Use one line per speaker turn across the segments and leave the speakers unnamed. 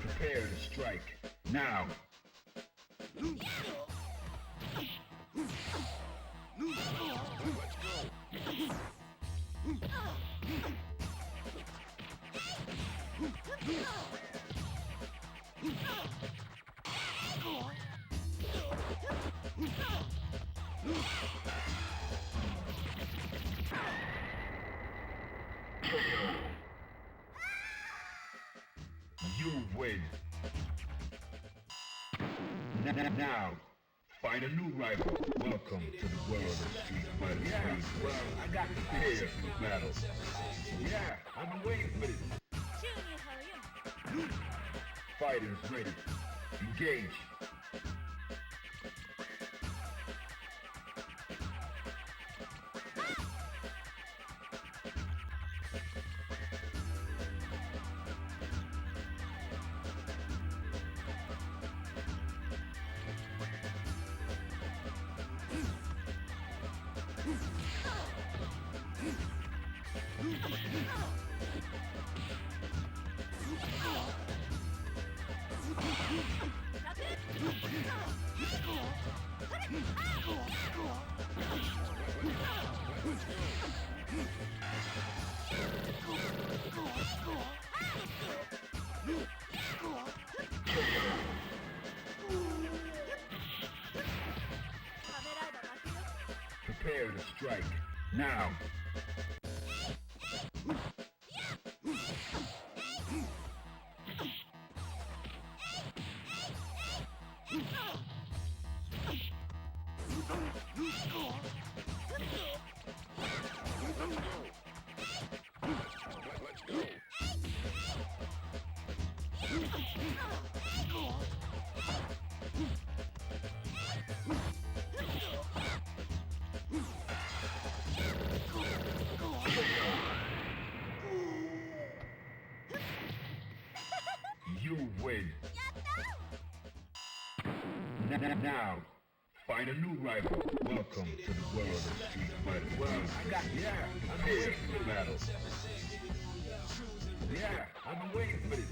Prepare to strike. Now. You win. Now, find a new rival. Welcome to the world of Street Fighter. Yeah, well, I got prepared for battle. Yeah, I've been waiting for this. Fighters ready. Engage. Prepare to strike. Now. You win. Now, find a new rival. Welcome to the world of Street Fighter. Well, I got I'm here for the battle. Yeah, I've been waiting for this.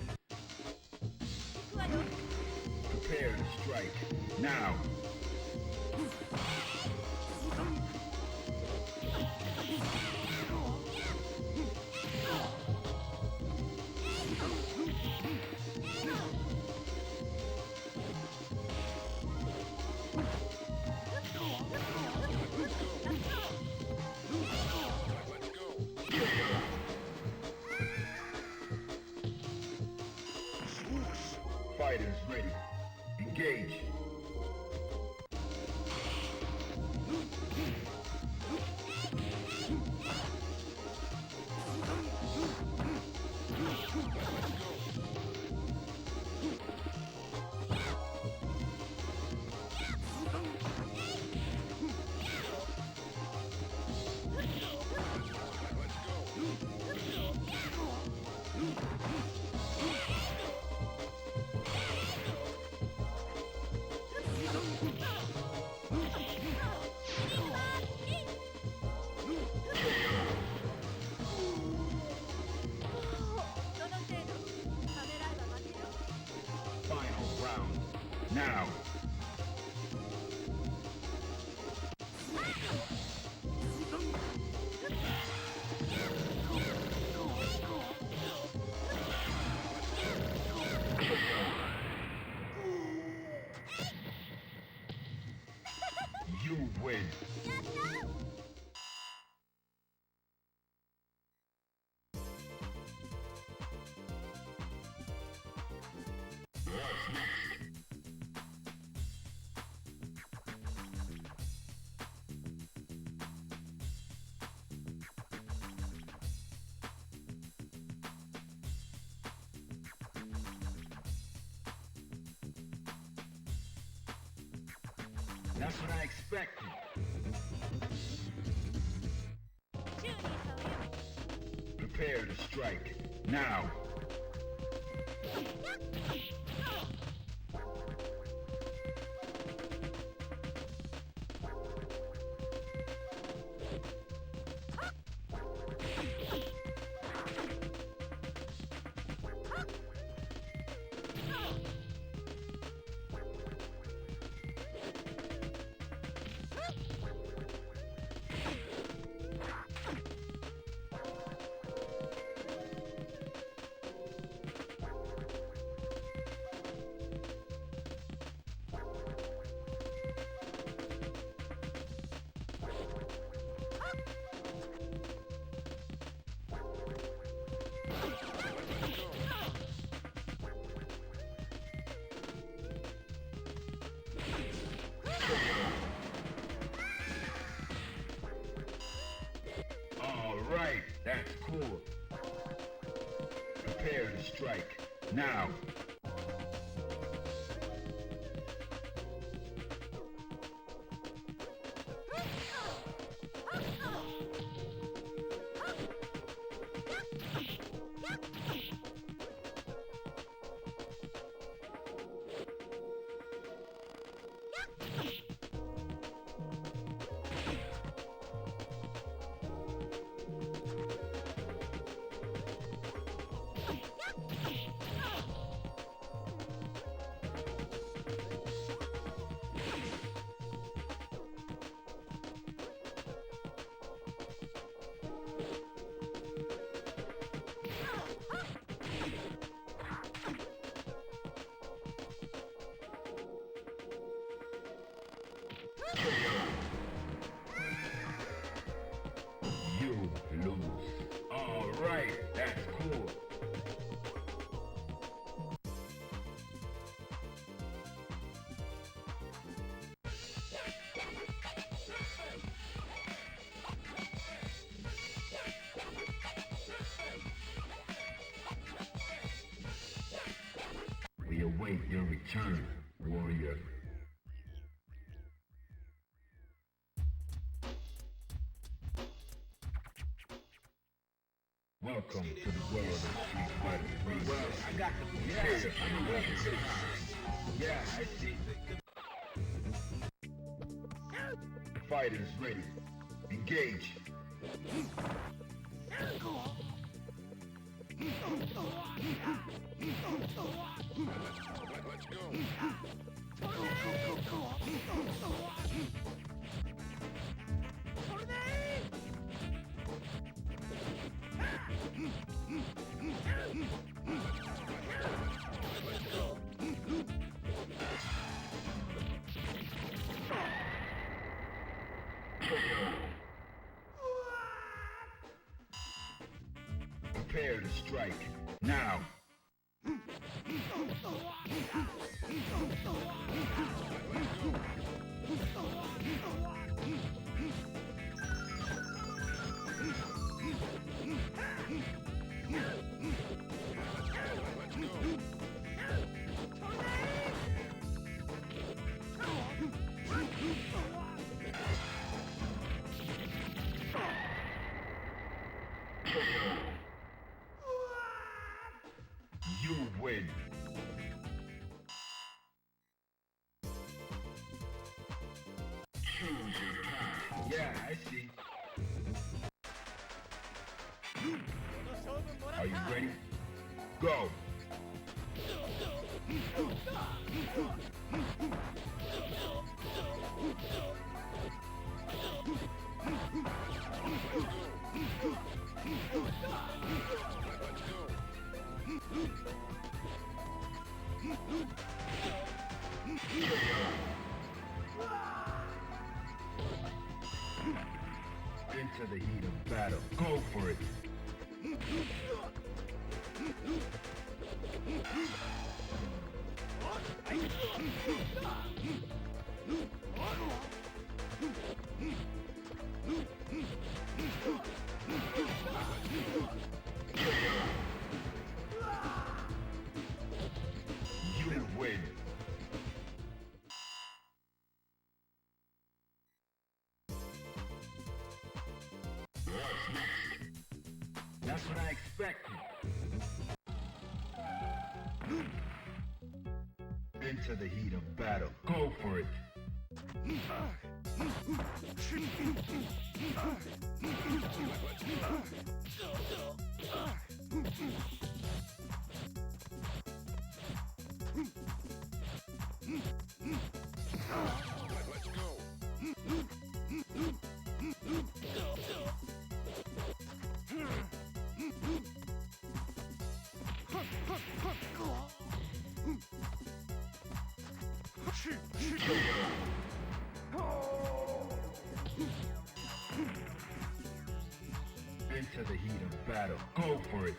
Prepare to strike. Now. Fighters ready. Engage. Final round. Now. You win. That's what I expected. Prepare to strike. Now. All right, that's cool. Prepare to strike. Now. You lose. All right, that's cool. We await your return, warrior. Welcome to the world of Street Fighter 3. Well, I got the prepare. I'm waiting for this. Yeah, I see. Fighters ready. Engage.
Let's go.
Prepare to strike. Now. You win. Choose your path. Yeah, I see. Are you ready? Go. Into the heat of battle. Go for it. You win. That's what I expected. Into the heat of battle. Go for it.
Let's go.
Into the heat of battle. Go for it.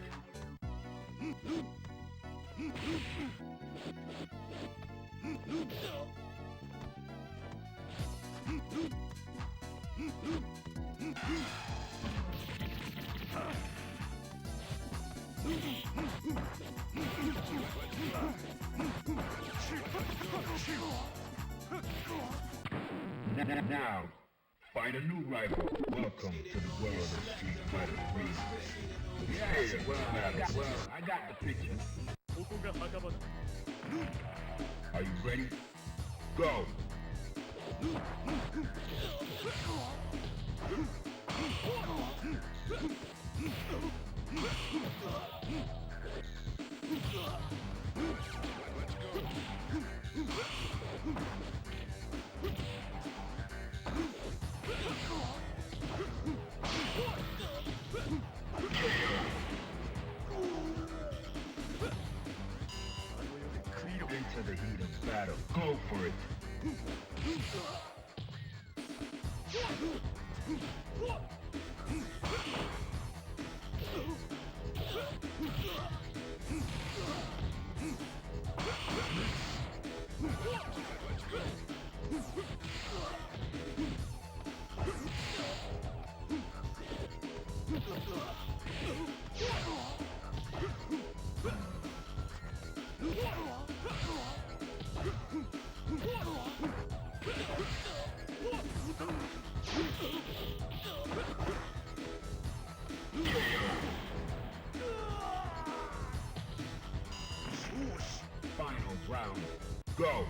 Now, find a new rival. Welcome to the world of Street Fighter 3. Yeah, well, I got the picture. Are you ready? Go! Into the heat of battle. Go for it. Final round. Go!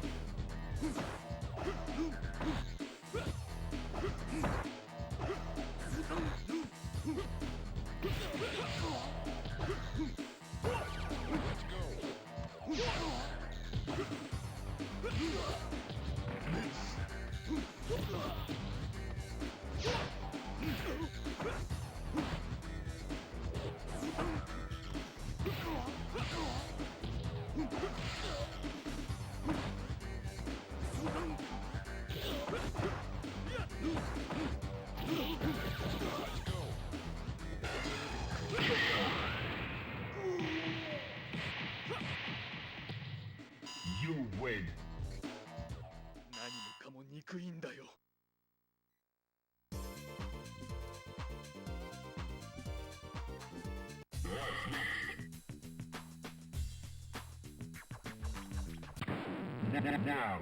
You win.
何もかも憎いんだよ。
Now,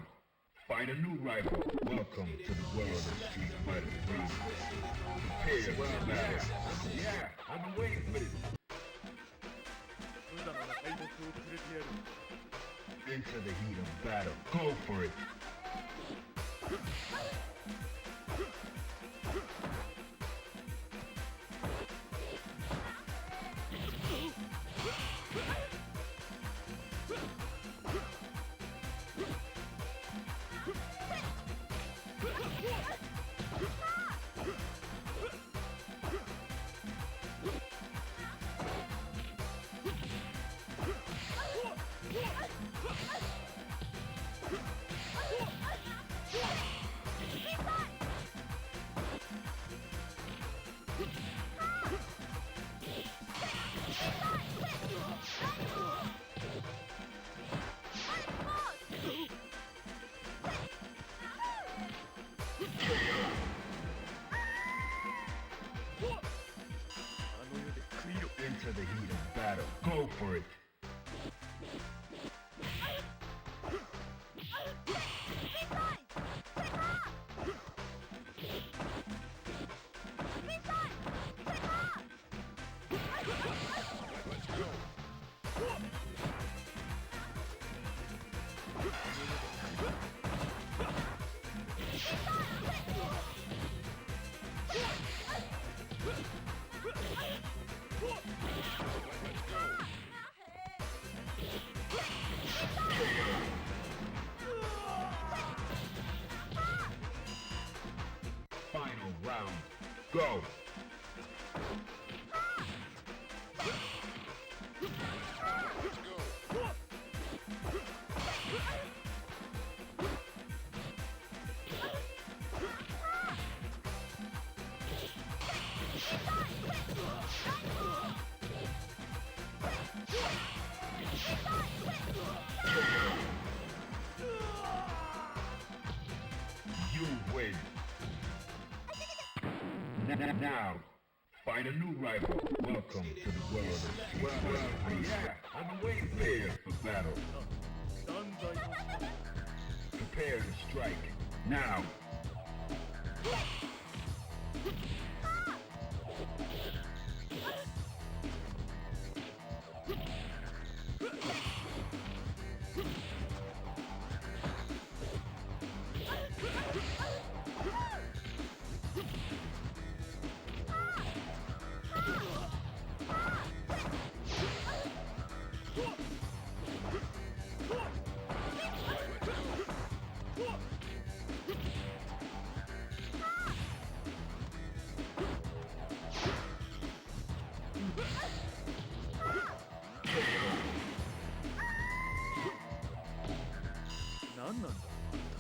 find a new rival. Welcome to the world of Street Fighter 3. Prepare for battle. Yeah, I've been waiting for this.
無駄な敗北をくれてやる。
Into the heat of battle. Go for it. Into the heat of battle. Go for it. Go.
Let's go.
You win. Now, find a new rival. Welcome to the world of street. Well, yeah, I'm waiting prepared for battle.
断罪の
Prepare to strike. Now.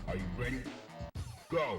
Are you ready? Go!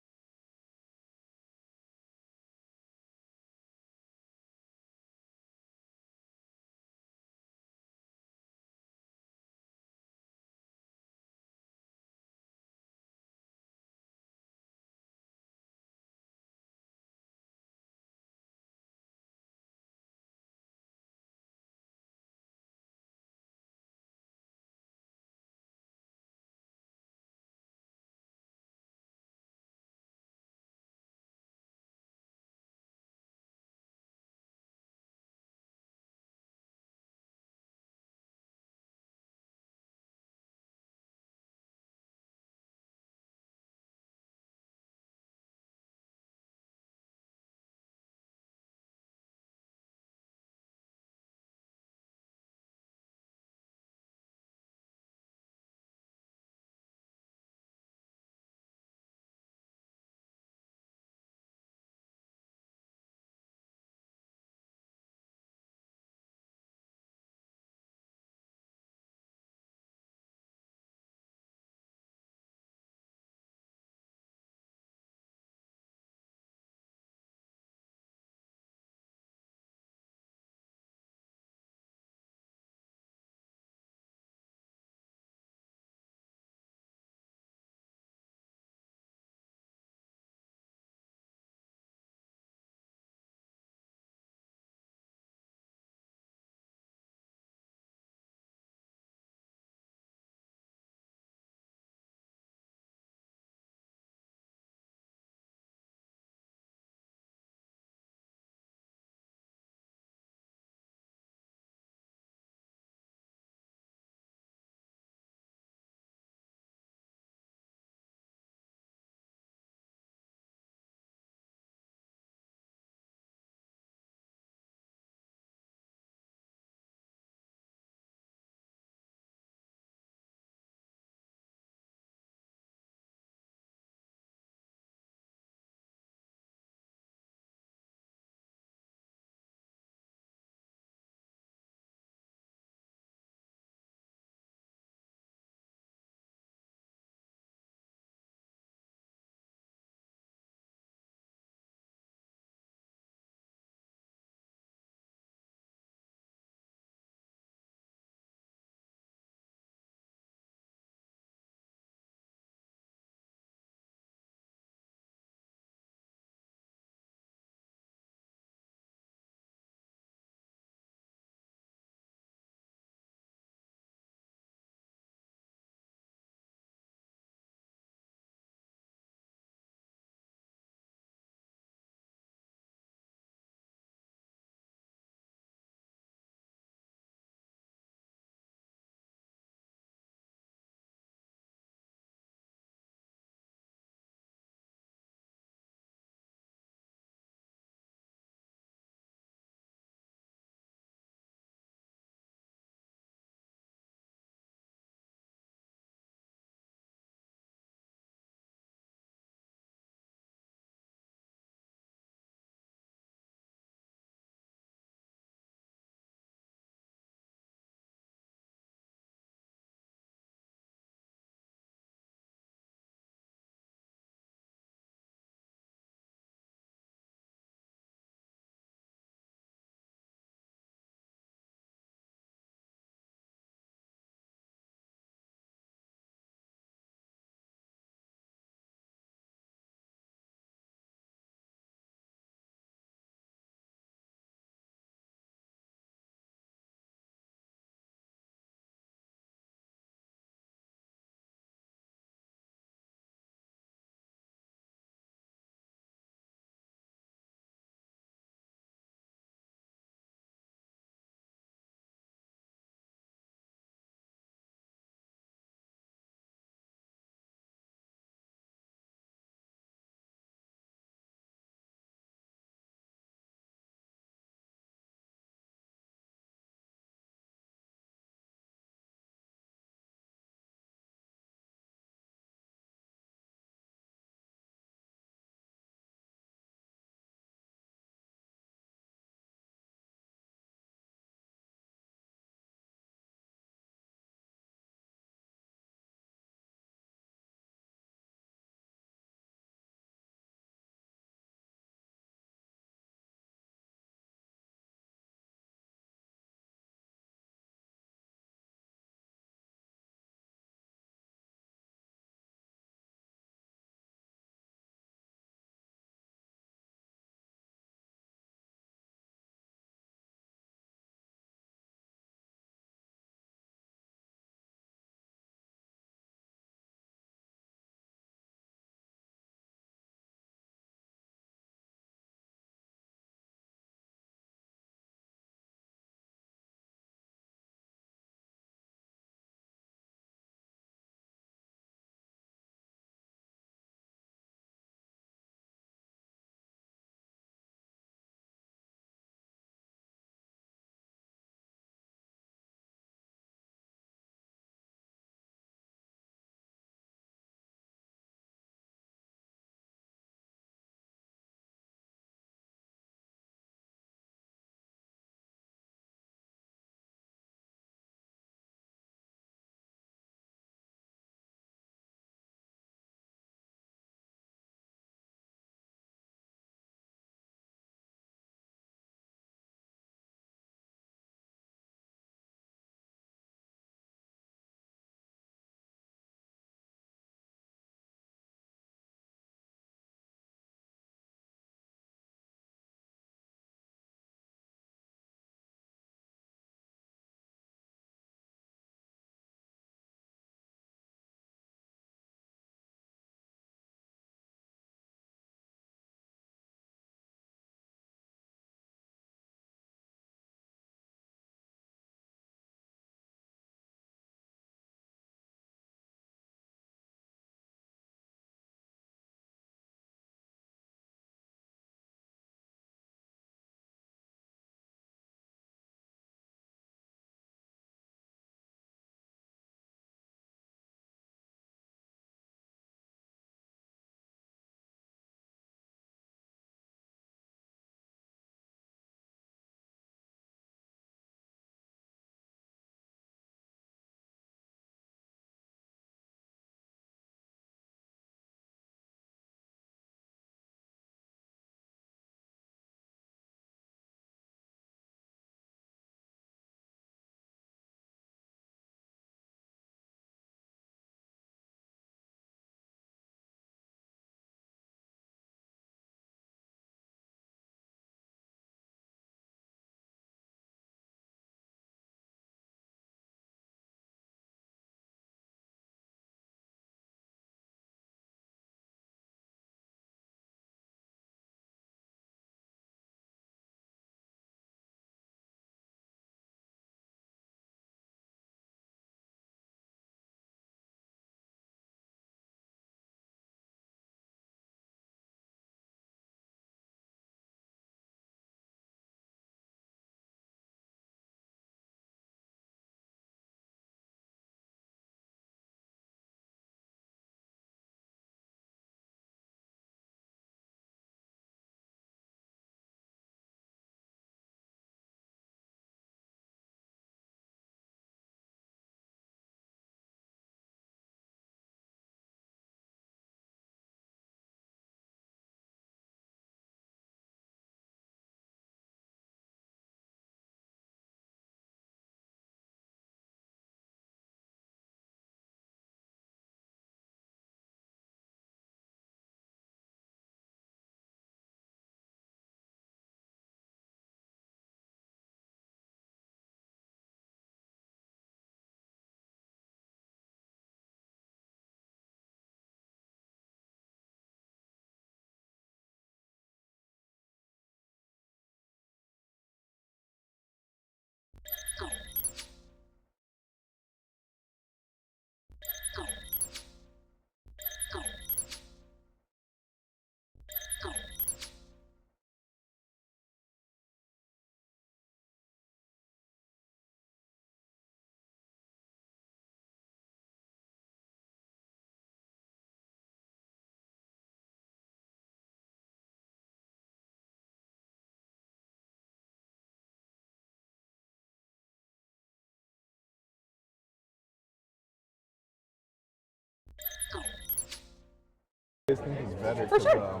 I think it's better.
For sure.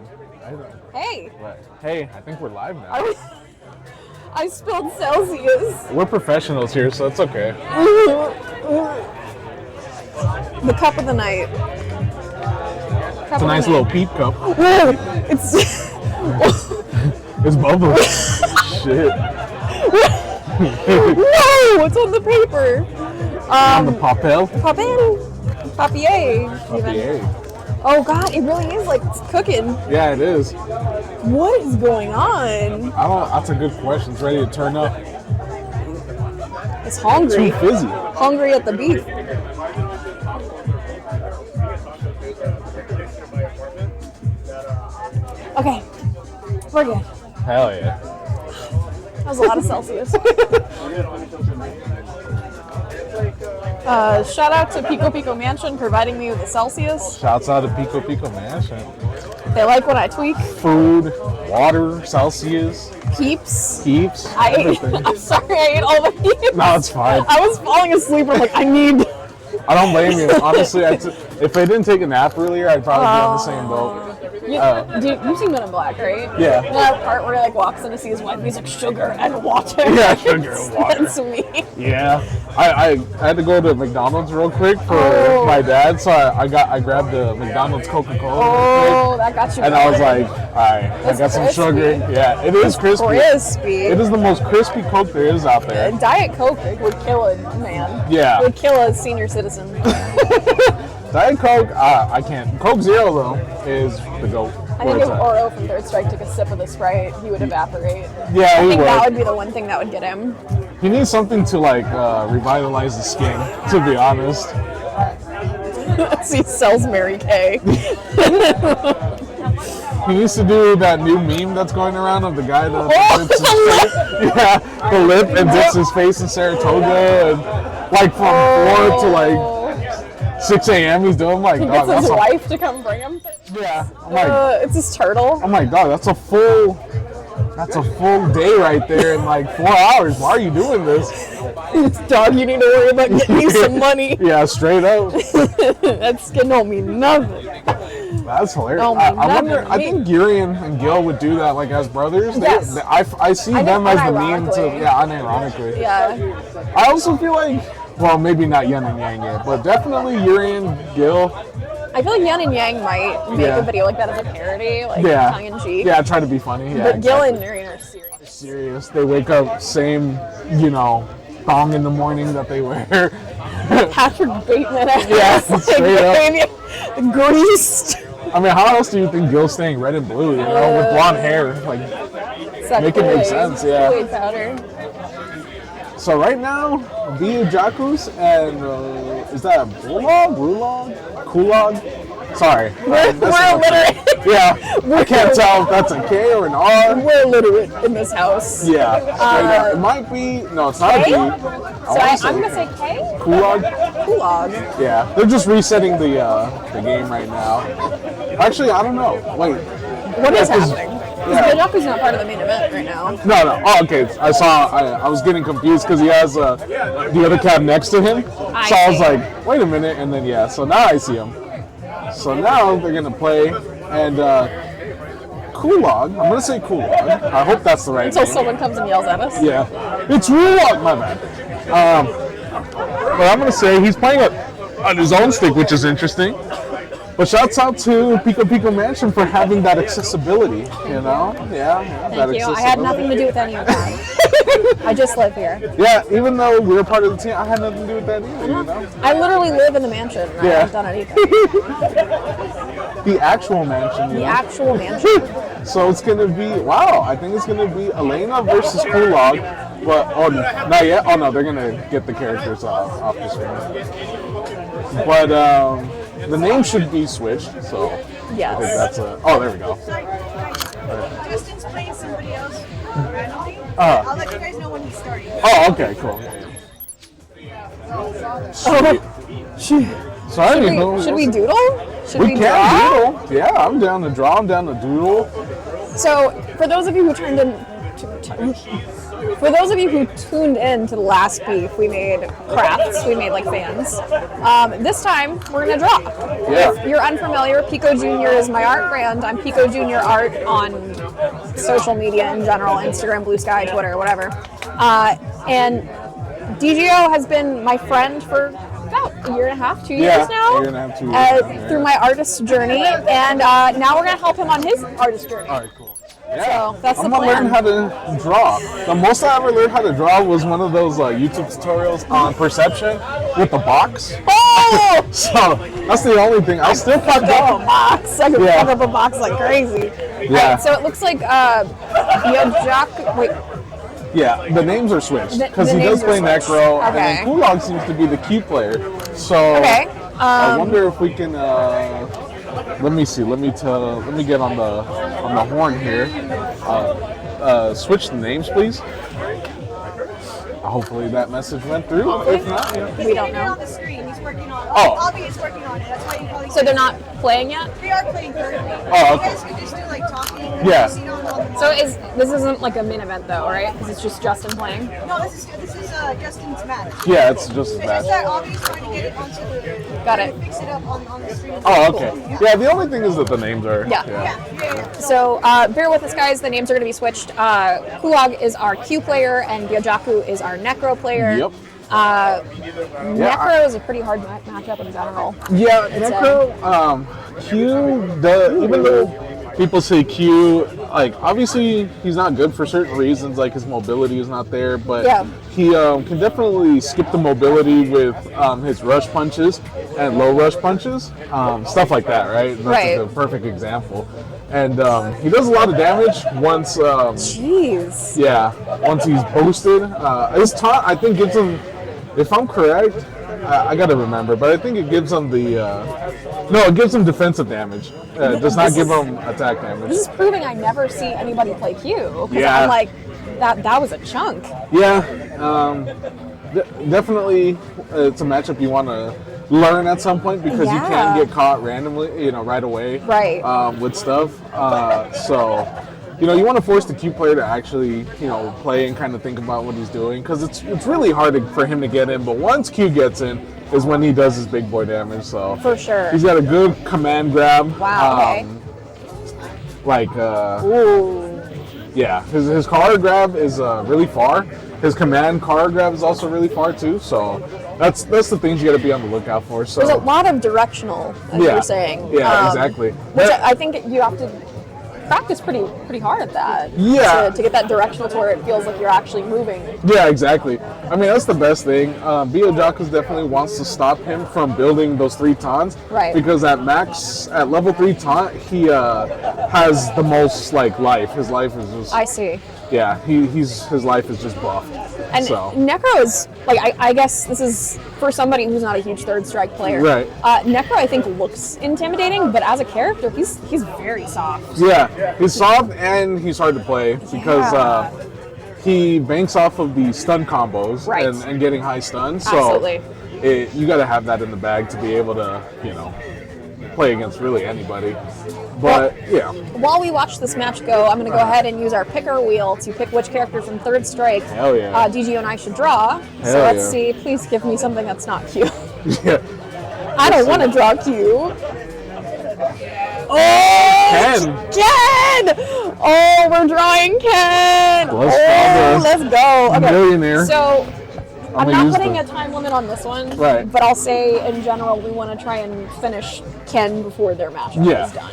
Hey,
Hey, I think we're live now.
I spilled Celsius.
We're professionals here, so it's okay.
The cup of the night.
It's a nice little peep cup.
It's
It's bubbly. Shit.
no, it's on the paper.
On the papel.
Papier.
Papier.
Oh God, it really is like it's cooking.
Yeah, it is.
What is going on?
That's a good question. It's ready to turn up.
It's hungry.
Too fizzy.
Hungry at the beef. Okay, we're good.
Hell yeah.
That was a lot of Celsius. Shout out to Pico Pico Mansion providing me with the Celsius.
Shouts out to Pico Pico Mansion.
They like when I tweak.
Food, water, Celsius,
Peeps.
keeps,
I ate.
everything.
I'm sorry, I ate all the peeps.
No, it's fine.
I was falling asleep. I'm like, I need.
I don't blame you. Honestly, if I didn't take a nap earlier, I'd probably be on the same boat.
You've seen Men in Black, right?
Yeah.
You know that part where he like walks in to see his wife. He's like, sugar and water.
Yeah, sugar and water.
That's me.
Yeah, I had to go to McDonald's real quick for
Oh.
my dad, so I grabbed the McDonald's Coca-Cola
Oh, that got you.
and I was
going.
like, all right, I
It's
got some
crispy.
sugar. Yeah, it is crispy.
Crispy.
It is the most crispy Coke there is out there.
Diet Coke would kill a man.
Yeah.
Would kill a senior citizen.
Diet Coke, I can't. Coke Zero though is the GOAT.
I think if Oro from Third Strike took a sip of the Sprite, he would evaporate.
Yeah,
I
he
think that
would.
would be the one thing that would get him.
He needs something to like revitalize the skin. To be honest.
He sells Mary Kay.
He needs to do that new meme that's going around of the guy that dips his face, yeah, the lip and dips his face in Saratoga, and like from 4 to like 6 a.m. he's doing like,
He
dog,
gets his
that's
wife to come bring him.
yeah. I'm like,
It's his turtle.
I'm like, dog, that's a full day right there in like 4 hours. Why are you doing this?
Dog, you need to worry about getting you some money.
Yeah, straight up.
That skin don't mean nothing.
That's hilarious.
No,
I
nothing.
wonder. I think Urian and Gil would do that like as brothers.
Yes.
I see
I
them
think
as the meme to
unironically.
unironically.
Yeah.
I also feel like, well, maybe not Yin and Yang yet, but definitely Urian, Gil.
I feel like Yan and Yang might make
Yeah.
a video like that as a parody, like
Yeah.
tongue in cheek.
Yeah, try to be funny. Yeah,
But Gil
exactly.
and Nurian are serious.
Serious. They wake up same, thong in the morning that they wear.
Patrick Bateman.
Yeah, straight up.
Baby, greased.
I mean, how else do you think Gil's staying red and blue? With blonde hair, like. Make it make sense, yeah.
Kool-Aid powder.
So right now, Via Jacuz and is that a Brulog? Kulog? Sorry.
We're illiterate.
Yeah, I can't tell if that's a K or an R.
We're illiterate in this house.
Yeah, straight up. It might be. No, it's not
K?
a B.
So I'm gonna say K.
Kulog.
Kulog.
Yeah, they're just resetting the game right now. Actually, I don't know. Wait.
What is
Yeah, 'cause-
happening?
yeah.
Gajaku's not part of the main event right now.
No. Oh, okay. I was getting confused because he has the other cab next to him. So I was
see.
like, wait a minute, and then yeah. So now I see him. So now they're gonna play, and Kulog. I'm gonna say Kulog. I hope that's the right
Until
name.
someone comes and yells at us.
Yeah, it's Kulog. My bad. But I'm gonna say he's playing on his own stick, which is interesting. But shouts out to Pico Pico Mansion for having that accessibility, Yeah, that
Thank you. I had nothing to do with any of that. I just live here.
Yeah, even though we were part of the team, I had nothing to do with that either,
I literally live in the mansion. And I
Yeah.
haven't done anything.
The actual mansion,
The actual mansion.
So it's gonna be, I think it's gonna be Elena versus Kulog. But, not yet. Oh no, they're gonna get the characters off the screen. But, the name should be switched, so I think
Yes.
that's there we go.
Justin's playing somebody else randomly.
Uh-huh.
I'll let you guys know when he's starting.
Oh, okay, cool. Sorry,
Should we doodle? Should
We
draw?
can doodle. Yeah, I'm down to draw. I'm down to doodle.
So, for those of you who tuned For those of you who tuned in to the last beef, we made crafts. We made like fans. This time we're gonna draw.
Yeah.
If you're unfamiliar, Pico Junior is my art brand. I'm Pico Junior Art on social media in general, Instagram, Blue Sky, Twitter, whatever. And DGO has been my friend for about a year and a half, 2 years now.
A year and a half, 2 years.
Through my artist journey, and now we're gonna help him on his artist journey.
All right, cool. Yeah.
So that's
I'm
the
gonna learn
plan.
how to draw. The most I ever learned how to draw was one of those YouTube tutorials on perception with the box.
Oh!
So that's the only thing. I still fuck
Fuck up a
up.
box. I can
Yeah.
fuck up a box like crazy.
Yeah.
Alright, so it looks like Yojak. Wait,
Yeah, the names are switched
The-
because
the
he does
names
play
are switched.
Necro, and
Okay.
then Kulog seems to be the Q player. So
okay.
I wonder if we can. Let me see. Let me get on the horn here. Switch the names, please. Hopefully that message went through. If not, yeah.
We don't
He's
know.
on the screen. He's working on.
Oh.
Albie is working on it. That's why you probably.
So they're not playing yet.
They are playing currently.
Oh,
You
okay.
guys could just do like talking.
Yeah.
You know, on the
So this isn't like a main event though, right? Because it's just Justin playing.
No, this is Justin's match.
Yeah, it's just
It's
that.
just that Albie's trying to get it onto the.
Got it.
Fix it up on the screen.
Oh, okay. Yeah, the only thing is that the names are.
Yeah.
Yeah.
So bear with us, guys. The names are going to be switched. Kulog is our Q player, and Byajaku is our Necro player.
Yep.
Necro is a pretty hard matchup in general.
Yeah,
It's,
Necro, even though people say Q, like, obviously he's not good for certain reasons, like his mobility is not there, but
Yeah.
he can definitely skip the mobility with his rush punches and low rush punches, stuff like that, right? That's
Right.
like a perfect example. And he does a lot of damage once,
Jeez.
yeah, once he's boosted. His taunt, I think, gives him, if I'm correct, I gotta remember, but I think it gives him it gives him defensive damage. It does not
This
give
is-
him attack damage.
This is proving I never see anybody play Q. Because
Yeah.
I'm like, that was a chunk.
Yeah, definitely it's a matchup you want to learn at some point because you
Yeah.
can get caught randomly, right away.
Right.
With stuff. So, you want to force the Q player to actually, play and kind of think about what he's doing because it's really hard for him to get in. But once Q gets in, is when he does his big boy damage. So
For sure.
he's got a good command grab.
Wow, okay. Ooh.
Yeah, his car grab is really far. His command car grab is also really far too. So that's the things you got to be on the lookout for. So
There's a lot of directional, as
Yeah.
you're saying.
Yeah, exactly.
Which
But-
I think you have to practice pretty hard at that.
Yeah.
To get that directional to where it feels like you're actually moving.
Yeah, exactly. I mean, that's the best thing. Byajaku definitely wants to stop him from building those 3 taunts.
Right.
Because at level 3 taunt, he has the most life. His life is just
I see.
yeah. His life is just buffed.
And
So
Necro is I guess this is for somebody who's not a huge third strike player.
Right.
Necro I think looks intimidating, but as a character, he's very soft.
yeah, he's soft and he's hard to play because
Yeah.
he banks off of the stun combos
Right.
and getting high stuns. So
Absolutely.
you got to have that in the bag to be able to play against really anybody. But yeah.
While we watch this match go, I'm going to go ahead and use our picker wheel to pick which character from third strike
Hell yeah.
DGO and I should draw. So
Hell
let's
yeah.
see. Please give me something that's not Q.
Yeah.
I don't want to draw Q. Oh,
Ken.
Ken! Oh, we're drawing Ken.
Let's draw the
let's go. Okay.
millionaire.
So I'm
gonna
not
use
putting
the-
a time limit on this one,
Right.
but I'll say in general we want to try and finish Ken before their matchup
Yeah.
is done.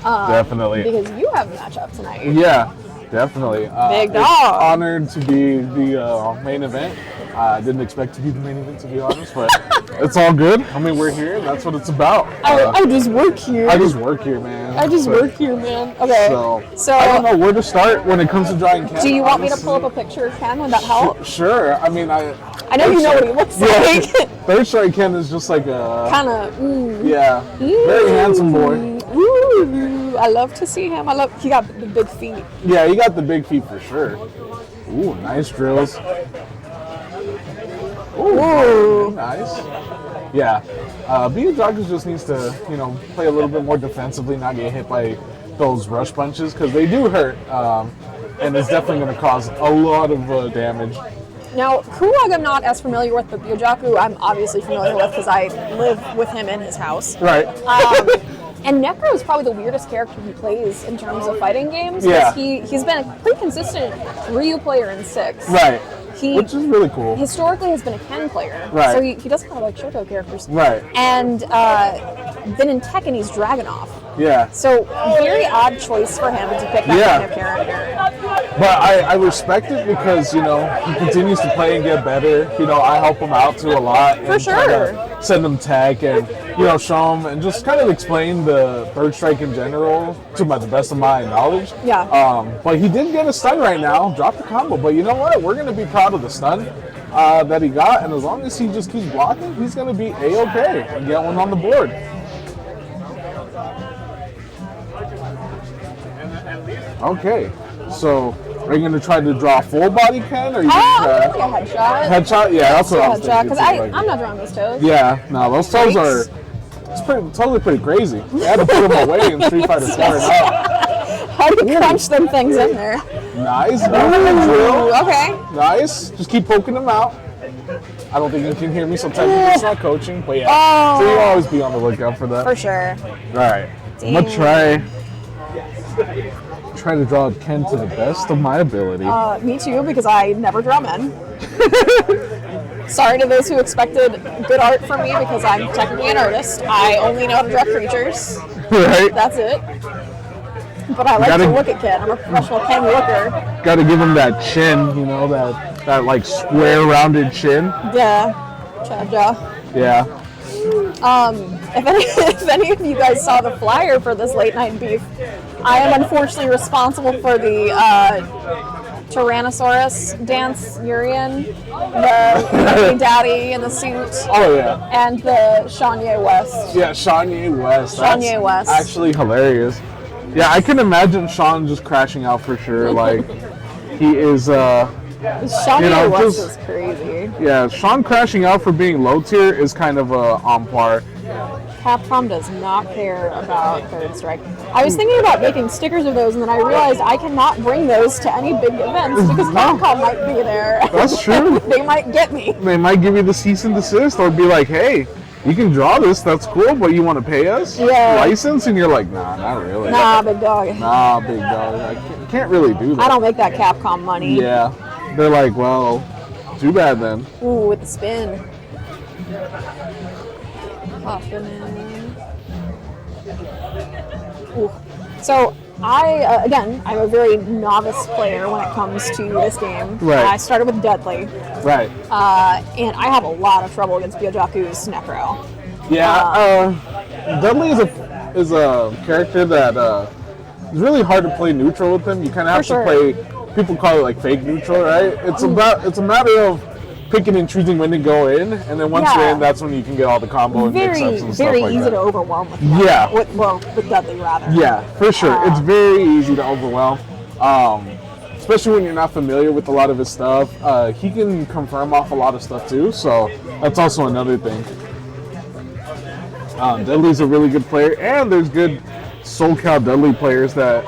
Definitely.
Because you have a matchup tonight.
Yeah, definitely.
Big
it's
dog.
Honored to be the main event. I didn't expect to be the main event, to be honest, but it's all good. I mean, we're here, and that's what it's about.
I just work here.
I just work here, man.
I just
So-
work here, man. Okay.
So, I don't know where to start when it comes to drawing Ken.
Do you want me to
honestly.
pull up a picture of Ken? Would that help?
Sure. I mean,
I know you know what he looks like.
Third strike Ken is just like a
Kind of.
yeah, very handsome boy.
Ooh, I love to see him. He got the big feet.
Yeah, you got the big feet for sure. Ooh, nice drills.
Ooh.
Nice. Yeah. Byajaku just needs to, play a little bit more defensively, not get hit by those rush punches, because they do hurt. and it's definitely going to cause a lot of damage.
Now, Kulog I'm not as familiar with, but Byojaku I'm obviously familiar with because I live with him in his house.
Right.
And Necro is probably the weirdest character he plays in terms of fighting games.
Yeah.
He's been a pretty consistent Ryu player in 6.
Right.
He
Which is really cool.
historically has been a Ken player.
Right.
So he does kind of like Shoto characters.
Right.
And then in Tekken he's Dragunov.
Yeah.
So very odd choice for him to pick that
Yeah.
kind of character.
But I respect it because, he continues to play and get better. I help him out too a lot.
For
and
sure.
try to send him tech and, show him and just kind of explain the Bird Strike in general to the best of my knowledge.
Yeah.
But he did get a stun right now, drop the combo. But you know what? We're going to be proud of the stun that he got. And as long as he just keeps blocking, he's going to be A-okay and get one on the board. Okay, so are you going to try to draw full body Ken, or are you
I'm
going
gonna
to
take a headshot.
headshot? Yeah, that's what I was thinking.
Because
too, like-
I'm not drawing those toes.
yeah, no, those toes are totally pretty crazy. They had to put them away in Street Fighter 4 and up.
How do you crunch them things in there?
Nice, drill.
Okay.
Nice, just keep poking them out. I don't think you can hear me, so technically it's not coaching, but yeah.
Oh.
So you'll always be on the lookout for that.
For sure.
Alright, I'm going to try to draw Ken to the best of my ability.
Me too, because I never draw men. Sorry to those who expected good art from me, because I'm technically an artist. I only know how to draw creatures.
Right?
That's it. But I like to look at Ken. I'm a professional Ken looker.
Got to give him that chin, that like square rounded chin.
Yeah. Chad jaw.
Yeah.
If any of you guys saw the flyer for this late night beef, I am unfortunately responsible for the Tyrannosaurus dance Urian, the Daddy in the suit,
Oh yeah.
and the Shanye West.
Yeah, Shanye West. That's
Shanye West.
actually hilarious. Yeah, I can imagine Sean just crashing out for sure. Like he is
Shanye West
just-
is crazy.
yeah, Sean crashing out for being low tier is kind of on par.
Capcom does not care about Third Strike. I was thinking about making stickers of those, and then I realized I cannot bring those to any big events because Capcom might be there.
That's true.
They might get me.
They might give you the cease and desist or be like, hey, you can draw this, that's cool, but you want to pay us?
Yeah.
License? And you're like, nah, not really.
Nah, big dog.
Nah, big dog. I can't really do that.
I don't make that Capcom money.
Yeah. They're like, well, too bad then.
Ooh, with the spin. Popping in. Ooh. So I'm a very novice player when it comes to this game.
Right.
I started with Deadly,
Right.
and I have a lot of trouble against Byojaku's Necro.
Yeah. Dudley is a character that is really hard to play neutral with him. You kind of have
For
to play. People call it like fake neutral, right? It's a matter of picking and choosing when to go in, and then once you're in, that's when you can get all the combo and mix-ups and stuff
Very
like
easy
that.
to overwhelm with that.
Yeah.
With Dudley, rather.
Yeah, for sure. It's very easy to overwhelm, especially when you're not familiar with a lot of his stuff. He can confirm off a lot of stuff too, so that's also another thing. Dudley's a really good player, and there's good SoulCal Dudley players that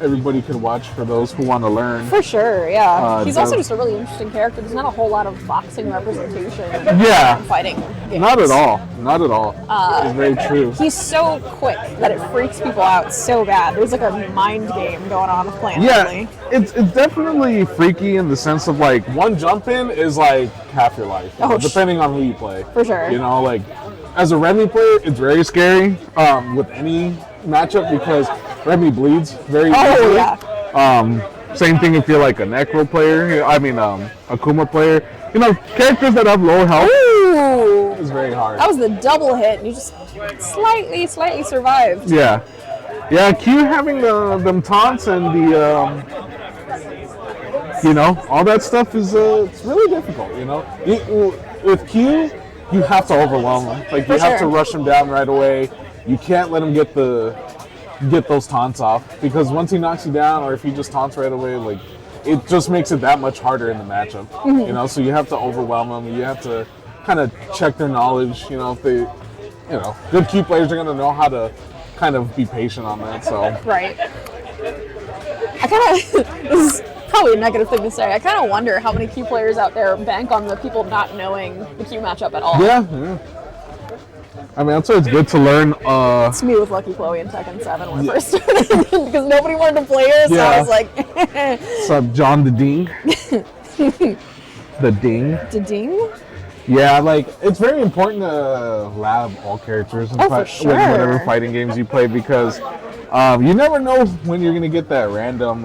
everybody can watch for those who want to learn.
For sure, yeah. He's also
Dud-
just a really interesting character. There's not a whole lot of boxing representation
Yeah.
in fighting games.
Not at all. Not at all. It's very true.
He's so quick that it freaks people out so bad. There's like a mind game going on with playing
Yeah,
Dudley.
it's definitely freaky in the sense of like one jump in is like half your life, depending on who you play.
For sure.
Like as a Remy player, it's very scary with any matchup because Remy bleeds very easily.
yeah.
Same thing if you're like a Necro player. A Kuma player. Characters that have low health
Ooh,
is very hard.
that was the double hit, and you just slightly survived.
Yeah. Yeah, Q having them taunts and the all that stuff is it's really difficult, with Q, you have to overwhelm him. Like you have to rush him down right away. You can't let him get those taunts off because once he knocks you down or if he just taunts right away, like it just makes it that much harder in the matchup. So you have to overwhelm them. You have to kind of check their knowledge, if they good Q players are going to know how to kind of be patient on that. So
Right. I kind of, this is probably a negative thing to say. I kind of wonder how many Q players out there bank on the people not knowing the Q matchup at all.
Yeah. I mean, that's why it's good to learn.
It's me with Lucky Chloe and Tekken 7 when I first started because nobody wanted to play her, so I was like,
What's up, John the Ding? The Ding.
the ding.
Yeah, like it's very important to lab all characters in
For sure.
whatever fighting games you play because you never know when you're gonna get that random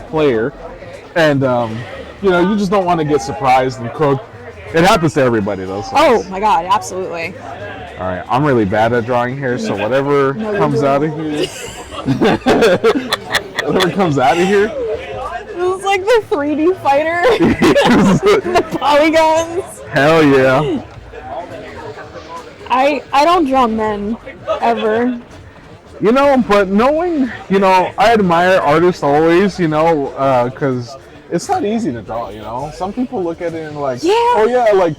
player, and you just don't want to get surprised and cooked. It happens to everybody though. So
Oh my god, absolutely.
all right, I'm really bad at drawing here, so whatever comes out of here, whatever comes out of here.
This is like the 3D fighter, the polygons.
Hell yeah.
I don't draw men ever.
But knowing, I admire artists always, because it's not easy to draw, Some people look at it and like,
Yeah.
oh yeah, like,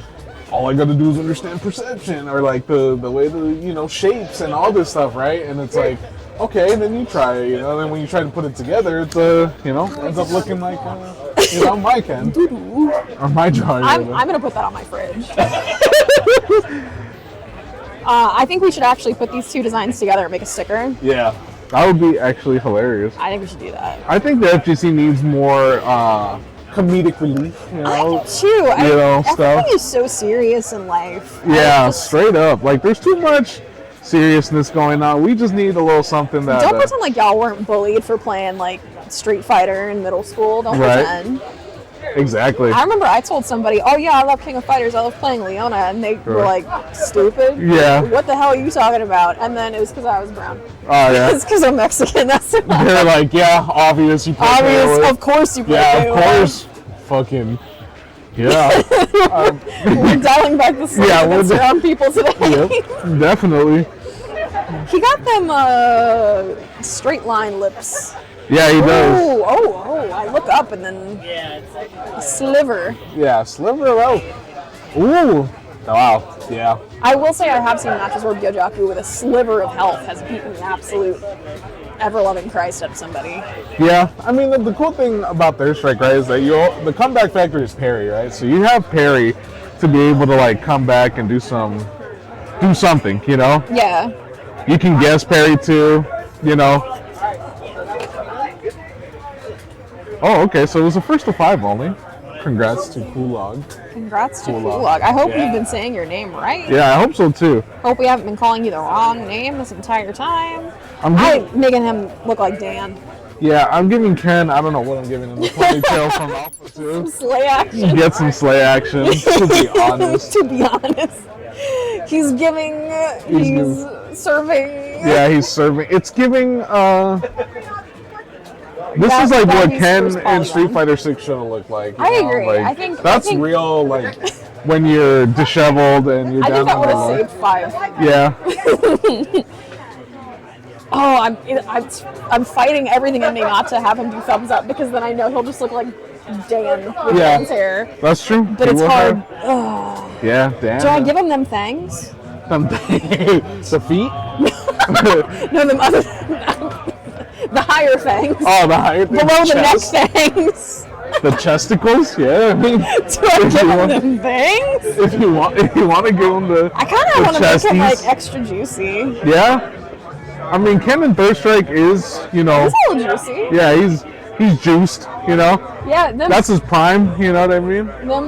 all I gotta do is understand perception or like the way the, shapes and all this stuff, right? And it's like, okay, and then you try it, then when you try to put it together, it's, ends up looking like, my Ken. Or my drawing.
I'm gonna put that on my fridge. I think we should actually put these two designs together and make a sticker.
Yeah. That would be actually hilarious.
I think we should do that.
I think the FGC needs more comedic relief,
I do too.
stuff.
Everything is so serious in life.
Yeah, straight up. Like, there's too much seriousness going on. We just need a little something that...
Don't pretend like y'all weren't bullied for playing like Street Fighter in middle school. Don't
Right.
pretend.
Exactly.
I remember I told somebody, "Oh yeah, I love King of Fighters. I love playing Leona," and they were like, "Stupid.
Yeah.
What the hell are you talking about?" And then it was because I was brown.
Oh, yeah.
It's because I'm Mexican. That's it.
They're like, yeah, obvious. You play
Obvious.
Halo.
Of course you play.
Yeah,
Halo.
of course. Fucking... Yeah.
We're dialing back the sleep
Yeah, we're
against brown people today.
Yep, definitely.
He got them straight line lips.
Yeah, he does.
Oh! I look up and then a sliver.
Yeah, sliver out. Ooh. Wow. Yeah.
I will say I have seen matches where Gyojaku with a sliver of health has beaten the absolute ever-loving Christ out of somebody.
Yeah, I mean the cool thing about Third Strike, right, is that the comeback factor is parry, right? So you have parry to be able to like come back and do something,
Yeah.
You can guess parry too, Oh, okay, so it was a first to 5 only. Congrats to Kulog.
Congrats to
Kulog.
Kulog. I hope
Yeah.
you've been saying your name right.
Yeah, I hope so too.
Hope we haven't been calling you the wrong name this entire time.
I'm
making him look like Dan.
I'm giving Ken, I don't know what I'm giving him, the ponytail from Alpha 2.
Slay action.
Get some slay action, to be honest.
To be honest. He's giving, he's serving.
Yeah, he's serving. It's giving, this
That-
is like
that
what
means
Ken
first
in
polygon.
Street Fighter 6 should have looked like.
I
know?
agree.
Like,
I think
that's real, like, when you're disheveled and you're
I
down
think that
on
would
the
have
low.
saved 5.
Yeah.
Oh, I'm fighting everything in me not to have him do thumbs up because then I know he'll just look like Dan with
Yeah.
Dan's hair.
That's true.
But
He
it's
will
hard.
have-
Ugh.
Yeah, damn.
Do I give him them fangs?
The feet?
No, them other. The higher fangs.
Oh, the higher thing.
Below the neck
chest.
fangs.
The chesticles? Yeah, I mean,
Do I
if
give
you
him
want-
them fangs?
if you want to give him the
I kind
the
of want to make him like
chesties.
extra juicy.
Yeah. I mean, Ken in Third Strike is,
He's a little juicy.
yeah, he's juiced,
Yeah, them,
That's his prime, you know what I mean?
them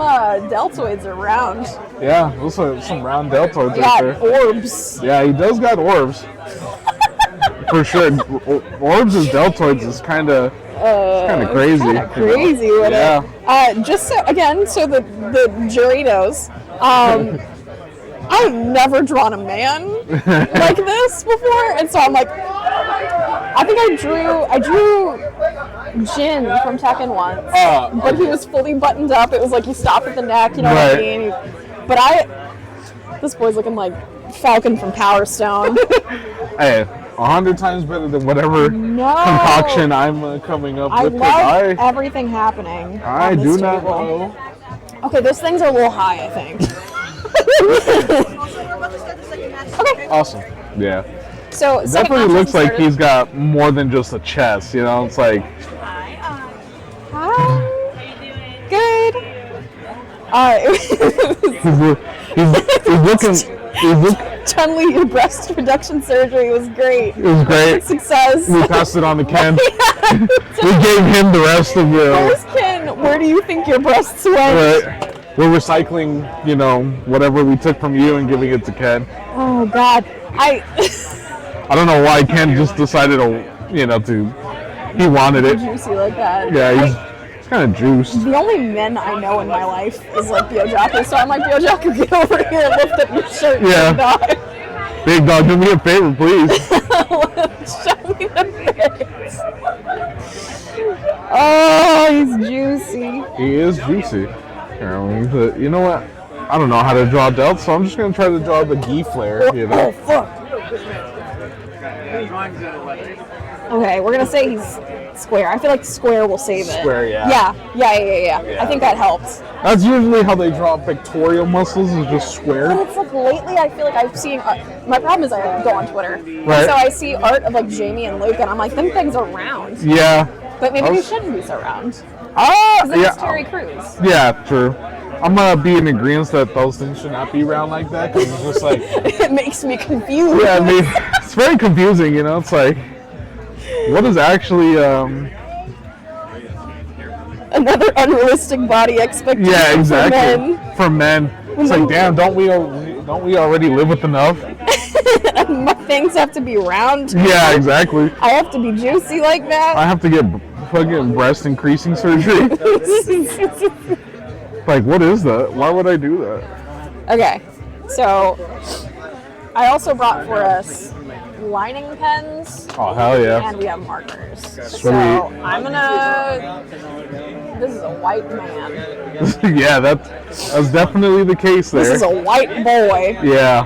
deltoids are round.
Yeah, those are some round deltoids
Yeah,
right there.
orbs.
Yeah, he does got orbs. For sure. Orbs as deltoids is kind of crazy.
Kinda crazy with
Yeah.
it. Just so again, so the jury knows. I've never drawn a man like this before, and so I'm like, I think I drew Jin from Tekken once, but he was fully buttoned up. It was like he stopped at the neck, you know what I
Right.
mean? But this boy's looking like Falcon from Power Stone.
Hey, 100 times better than whatever concoction I'm coming up
I
with. 'cause
love everything happening.
I
on
do
this
not
table.
know.
Okay, those things are a little high, I think.
Also, we're about to start the second match.
Okay.
Awesome. Yeah.
So
It
second
definitely
match
looks
hasn't
like
started.
he's got more than just a chest, you know? It's like,
Hi. Good.
he's looking,
Chun-Li, your breast reduction surgery was great.
it was great.
Success.
We passed it on to Ken. We gave him the rest of
Where's
the.
Ken? Where do you think your breasts went?
Right. We're recycling, you know, whatever we took from you and giving it to Ken.
Oh God,
I don't know why Ken just decided to, you know, he wanted it.
juicy like that.
Yeah, he's kind of juiced.
The only men I know in my life is like Biojaku, so I'm like, Biojaku, get over here and lift up your shirt,
Yeah.
big dog.
Big dog, do me a favor, please.
Show me the face. Oh, he's juicy.
He is juicy. But you know what? I don't know how to draw delts, so I'm just gonna try to draw the gi flare. You
Oh
know?
fuck. Okay, we're gonna say he's square. I feel like square will save it.
Square, yeah.
Yeah. I think that helps.
That's usually how they draw pectoral muscles, is just
But
square.
it's like lately, I feel like I've seen. My problem is I go on Twitter,
Right.
so I see art of like Jamie and Luke, and I'm like, them things are round.
Yeah.
But maybe they
was-
shouldn't be so round.
Ah,
Because
yeah.
it's Terry Crews.
Yeah, true. I'm gonna be in agreement that those things should not be round like that, because it's just like,
It makes me confused.
yeah, I mean, it's very confusing, you know? It's like, what is actually,
Another unrealistic body expectation
yeah,
for
exactly.
men.
For men. It's like, damn, don't we already live with enough?
My things have to be round.
Yeah, exactly.
I have to be juicy like that.
I have to get fucking breast increasing surgery. Like, what is that? Why would I do that?
Okay, so I also brought for us lining pens
Oh, hell yeah.
and we have markers.
Sweet.
So I'm gonna. This is a white man.
Yeah, that's definitely the case there.
This is a white boy.
Yeah.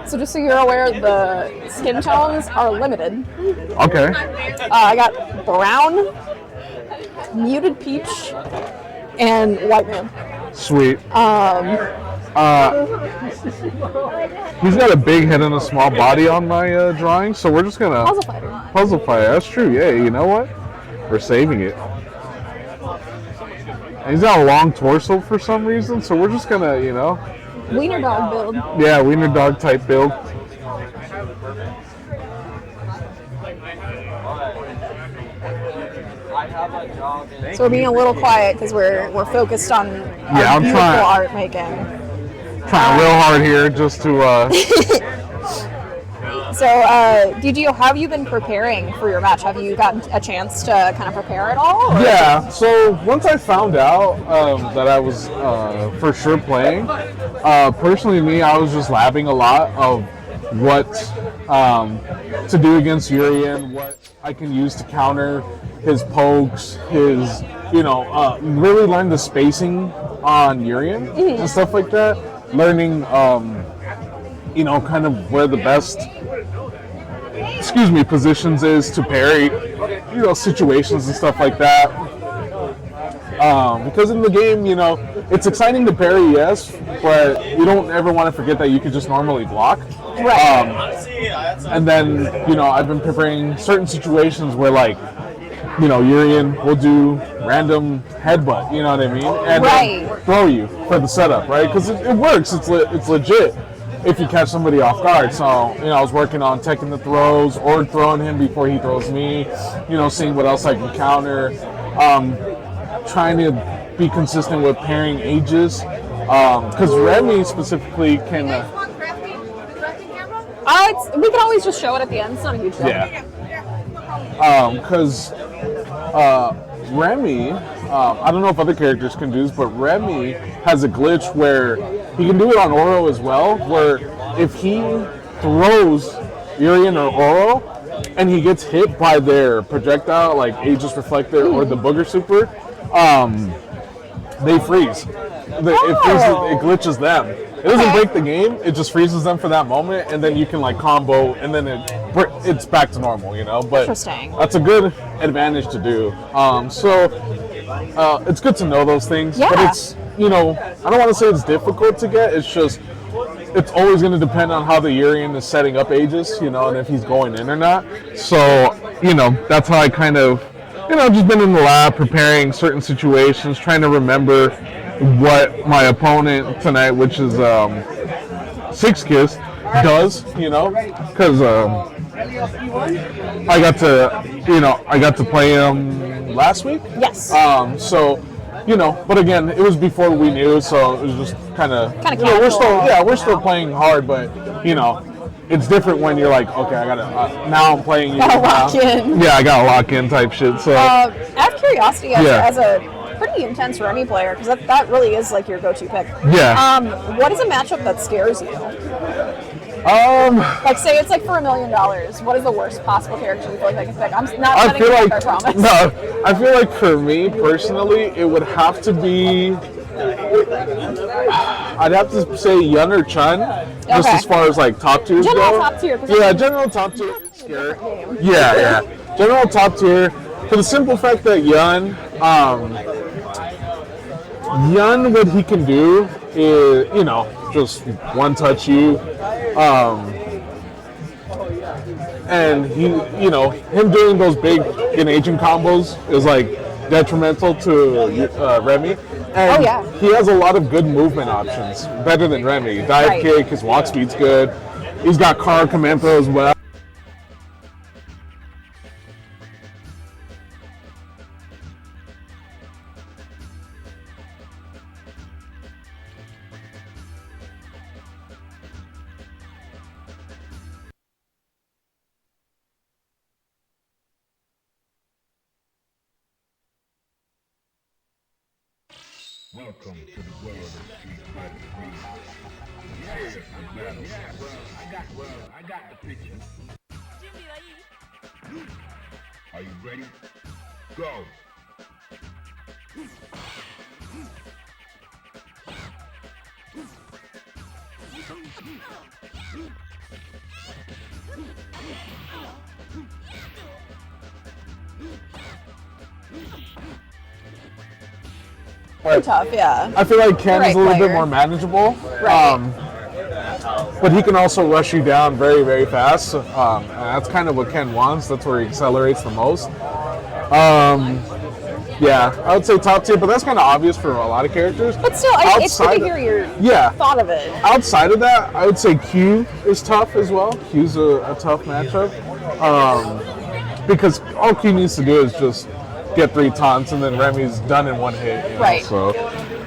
So just so you're aware, the skin tones are limited.
Okay.
I got brown, muted peach, and white man.
Sweet. He's got a big head and a small body on my drawing, so we're just gonna
Puzzle fighter.
puzzle fight. That's true. Yeah, you know what? We're saving it. And he's got a long torso for some reason, so we're just gonna, you know,
Wiener dog build.
yeah, wiener dog type build.
So we're being a little quiet because we're focused on our
I'm
beautiful
trying.
art making.
Trying real hard here just to.
So, DGO, how have you been preparing for your match? Have you gotten a chance to kind of prepare at all? or-
Yeah, so once I found out that I was for sure playing, personally me, I was just labbing a lot of what to do against Urian, what I can use to counter his pokes, his, really learn the spacing on Urian and stuff like that. Learning, kind of where the best positions is to parry, situations and stuff like that. Because in the game, it's exciting to parry, yes, but you don't ever want to forget that you could just normally block.
Right.
And then, I've been preparing certain situations where, like, Urian will do random headbutt, you know what I mean? And
Right.
then throw you for the setup, right? Because it works, it's legit if you catch somebody off guard. So, I was working on teching the throws or throwing him before he throws me, seeing what else I can counter. Trying to be consistent with pairing ages. Because Remy specifically can...
You guys want crafting camera?
We can always just show it at the end. It's not a huge deal.
Yeah. Because Remy, I don't know if other characters can do this, but Remy has a glitch where he can do it on Oro as well, where if he throws Urian or Oro and he gets hit by their projectile, like Aegis Reflector or the Booger Super, they freeze. It glitches them. It doesn't break the game, it just freezes them for that moment, and then you can like combo, and then it's back to normal, But
Interesting.
that's a good advantage to do. So it's good to know those things, but
Yeah.
it's, I don't want to say it's difficult to get, it's just it's always going to depend on how the Urian is setting up Aegis, you know, and if he's going in or not. So, you know, that's how I kind of, you know, just been in the lab preparing certain situations, trying to remember what my opponent tonight, which is Six Kiss, does, you know, because I got to play him last week.
Yes.
So, you know, but again, it was before we knew, so it was just kind of
casual.
we're still playing hard, but you know, it's different when you're like, okay, I gotta now I'm playing you.
Gotta lock in.
Yeah, I gotta lock in type shit. So,
out of curiosity,
Yeah.
as a pretty intense Remy player, because that really is like your go-to pick.
Yeah.
What is a matchup that scares you? Like, say it's like for $1 million. What is the worst possible character you feel like I can pick? I'm not
I
setting
feel
a
like
pick, I promise.
no, I feel like for me personally, it would have to be. I'd have to say Yun or Chun, just
Okay.
as far as like top tiers
General
go.
top tier, 'cause
Yeah,
I mean,
general top tier. is scary.
Different game.
Yeah. General top tier for the simple fact that Yun, what he can do is, you know, just one touch you, and he, you know, him doing those big engaging combos is like detrimental to Remy. And
Oh, yeah.
he has a lot of good movement options, better than Remy. Dive
Right.
kick, his walk speed's good. He's got car command throw as well.
Welcome to the world of Street Fighter 3. Yeah, battle. Yeah, I got the picture. Are you ready? Go.
Pretty tough, yeah.
I feel like Ken
Right
is a little bit
player.
more manageable.
Right.
But he can also rush you down very, very fast. And that's kind of what Ken wants. That's where he accelerates the most. Yeah, I would say top tier, but that's kind of obvious for a lot of characters.
But still, it's good to hear your thought of it.
Outside of that, I would say Q is tough as well. Q's a tough matchup. Because all Q needs to do is just get 3 taunts, and then Remy's done in 1 hit. You know?
Right.
So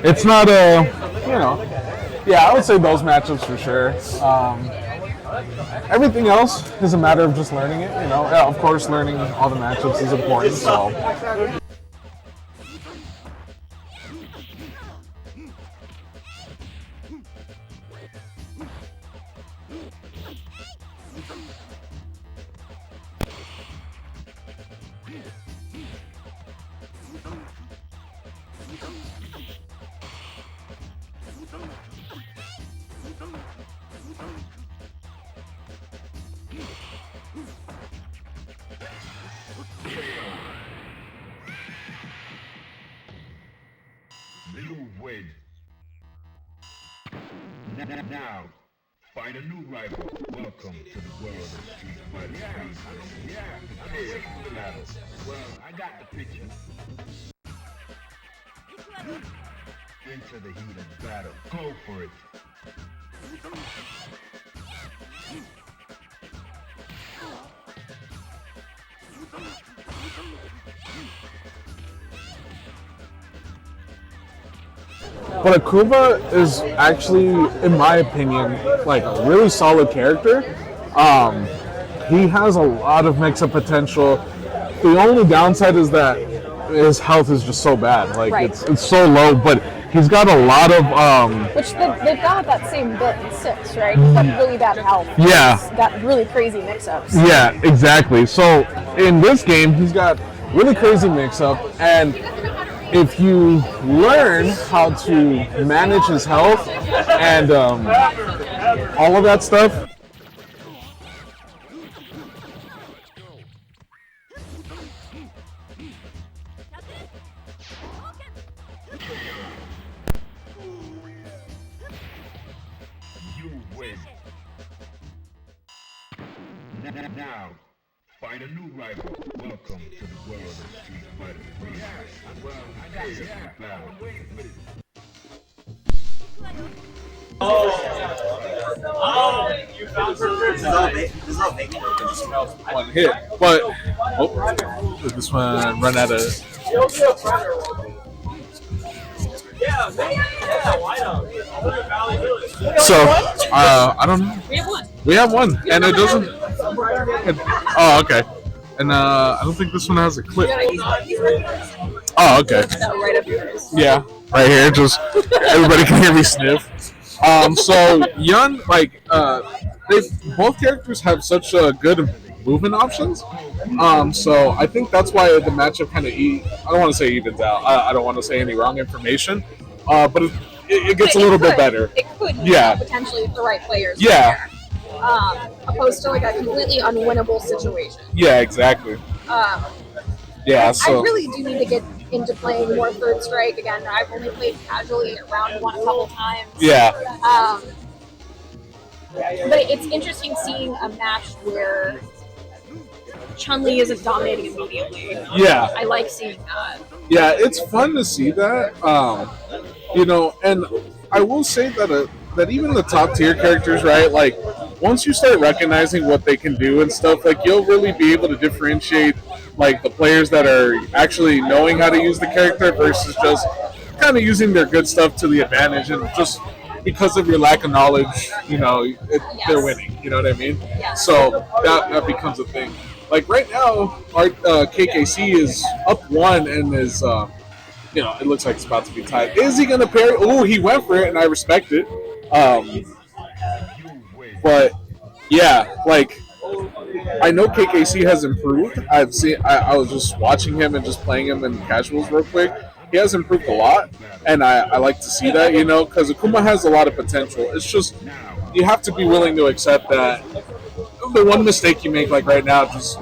it's not a, you know. Yeah, I would say those matchups for sure. Everything else is a matter of just learning it, you know. Yeah, of course, learning all the matchups is important. So.
You win. Now, find a new rival. Welcome to the world of Street Fighter 3. Yeah, prepare for battle. Well, I got the picture. Into the heat of battle. Go for it.
But Akuba is actually, in my opinion, like a really solid character. He has a lot of mix-up potential. The only downside is that his health is just so bad. Like
Right.
it's so low, but he's got a lot of
Which they've got that same bit in 6, right? He's got really bad health.
Yeah.
He's got really crazy mix-ups.
yeah, exactly. So in this game, he's got really crazy mix-up, and if you learn how to manage his health and all of that stuff.
You win. Now, find a new rival. Welcome to the world of Street Fighter 3. Yeah, well, I got you. Battle. I'm waiting for this.
One hit, but did this one run out of? So I don't know.
We have one.
We have one, and it doesn't. Oh, okay. And I don't think this one has a clip. Oh, okay.
Right up yours.
Yeah, right here. Just everybody can hear me sniff. So Yun, like, they both characters have such good movement options. So I think that's why the matchup kind of I don't want to say evens out. I don't want to say any wrong information. But it gets a little bit better.
It could,
Yeah.
potentially if the right players.
Yeah.
There. Opposed to like a completely unwinnable situation.
Yeah, exactly. Yeah.
I
So
really do need to get into playing more Third Strike again. I've only played casually at round one a couple times.
yeah.
But it's interesting seeing a match where Chun-Li isn't dominating immediately.
Yeah.
I like seeing that.
Yeah, it's fun to see that. And I will say that that even the top tier characters, right? Like, once you start recognizing what they can do and stuff, like, you'll really be able to differentiate, like, the players that are actually knowing how to use the character versus just kind of using their good stuff to the advantage, and just because of your lack of knowledge, they're winning. You know what I mean?
Yes.
So that becomes a thing. Like right now, our KKC is up one and is, it looks like it's about to be tied. Is he going to parry? Oh, he went for it, and I respect it. But yeah, like I know KKC has improved. I was just watching him and just playing him in casuals real quick. He has improved a lot, and I like to see that, because Akuma has a lot of potential. It's just you have to be willing to accept that the one mistake you make, like right now, just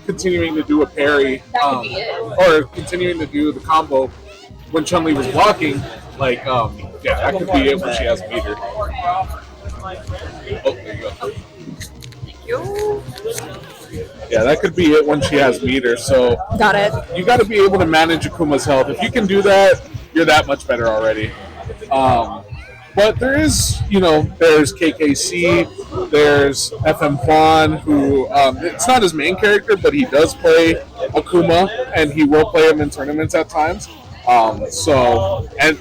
continuing to do a parry, or continuing to do the combo when Chun-Li was blocking, like that could be it when she has a meter. Oh, there you go.
Thank you.
Yeah, that could be it when she has meter. So
Got it.
you got to be able to manage Akuma's health. If you can do that, you're that much better already. But there is, there's KKC, there's FM Quan, who it's not his main character, but he does play Akuma, and he will play him in tournaments at times. And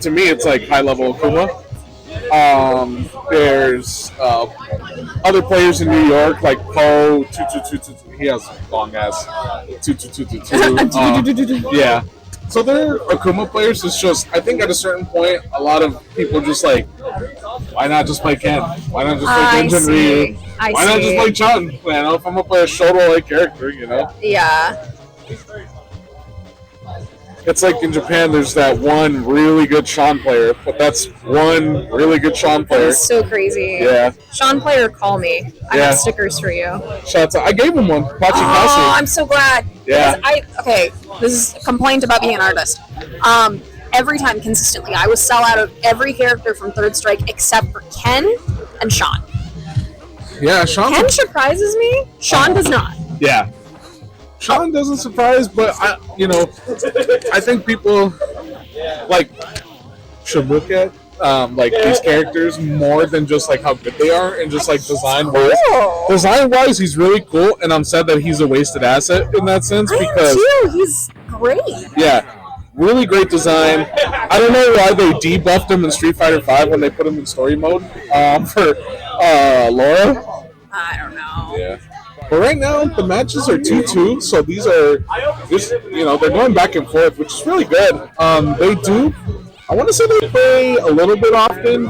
to me, it's like high-level Akuma. There's other players in New York, like Poe, he has long ass 2222. Yeah. So they're Akuma players. It's just, I think at a certain point, a lot of people just like, why not just play Ken? Why not just play Genjin Ryu? Why not just play Chun? If I'm gonna play a Shoto-like character,
Yeah.
It's like in Japan, there's that one really good Sean player, but that's one really good Sean player.
That's so crazy.
Yeah.
Sean player, call me. I have stickers for you.
Shouts out. I gave him one.
Oh, I'm so glad.
Yeah.
This is a complaint about being an artist. Every time consistently, I would sell out of every character from Third Strike except for Ken and Sean.
Yeah, Sean.
Ken surprises me. Sean does not.
Yeah. Sean doesn't surprise, but I think people should look at these characters more than just like how good they are, and just like design wise. Design wise, he's really cool, and I'm sad that he's a wasted asset in that sense because
he's great.
Yeah. Really great design. I don't know why they debuffed him in Street Fighter V when they put him in story mode for Laura.
I don't know.
Yeah. But right now, the matches are 2-2, so these are just, they're going back and forth, which is really good. They do, I want to say they play a little bit often.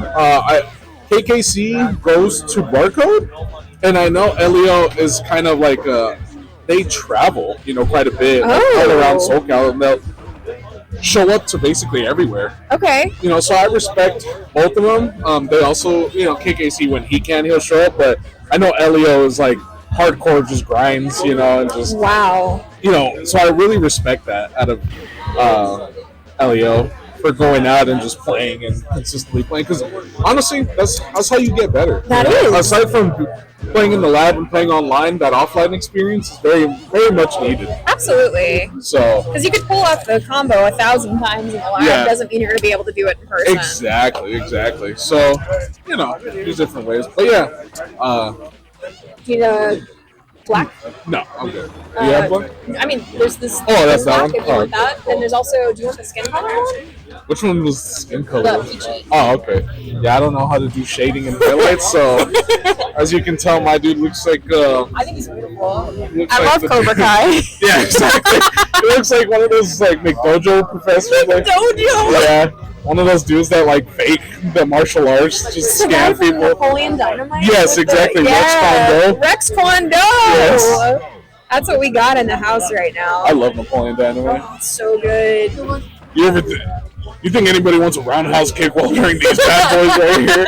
KKC goes to Barcode, and I know Elio is kind of like, they travel, quite a bit all around SoCal, and they'll show up to basically everywhere.
Okay.
So I respect both of them. They also, KKC, when he can, he'll show up, but I know Elio is like, hardcore just grinds, and just
wow.
So I really respect that out of Elio. for going out and just playing and consistently playing. Because honestly, that's how you get better.
That is.
Aside from playing in the lab and playing online, that offline experience is very, very much needed.
Absolutely.
So
Because you could pull off the combo 1,000 times in the lab,
Yeah.
doesn't mean you're going to be able to do it in person.
exactly. So there's different ways. But yeah,
Do you know black?
no, I'm good. Do you have one?
I mean, there's this.
Oh, that's that
black
one?
if you want that. And there's also, do you want the skin color one?
Which one was skin color?
The peachy.
Oh, okay. Yeah, I don't know how to do shading and highlights, so as you can tell, my dude looks like.
I think he's beautiful.
Looks
I
like
love Cobra Kai.
Yeah, exactly. He looks like one of those like McDojo professors. Like,
Dojo.
yeah, one of those dudes that like fake the martial arts, just
The guy
scam
from
people.
Napoleon Dynamite.
Yes,
with
exactly.
The,
Rex Kwon Do.
Rex Kwon Do.
Yes.
That's what we got in the house right now.
I love Napoleon Dynamite.
Oh, it's so good.
You ever you think anybody wants a roundhouse kick while wearing these bad boys right here?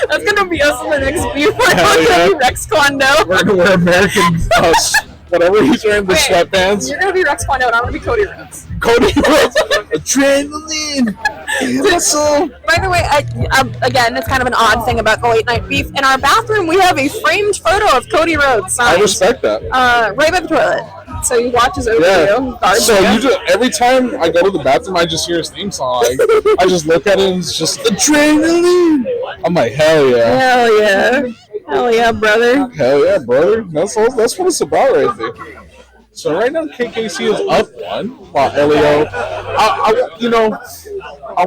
That's gonna be us in the next view.
Hell
We're
yeah.
gonna be Rex Kwon Do.
We're gonna wear American whatever he's wearing, the
Okay,
sweatbands.
You're gonna be Rex Kwon Do, and I'm gonna be Cody Rhodes.
Cody Rhodes, adrenaline, hustle.
By the way, again, it's kind of an odd thing about the late night beef. In our bathroom, we have a framed photo of Cody Rhodes
I
signed,
respect that.
right by the toilet. So he watches over
Yeah.
you. Guards
So
you.
you just every time I go to the bathroom, I just hear his theme song. I just look at it and it's just adrenaline. I'm like, hell yeah,
Hell yeah. Hell yeah, brother.
hell yeah, brother. That's what it's about right there. So right now KKC is up 1, while Elio, I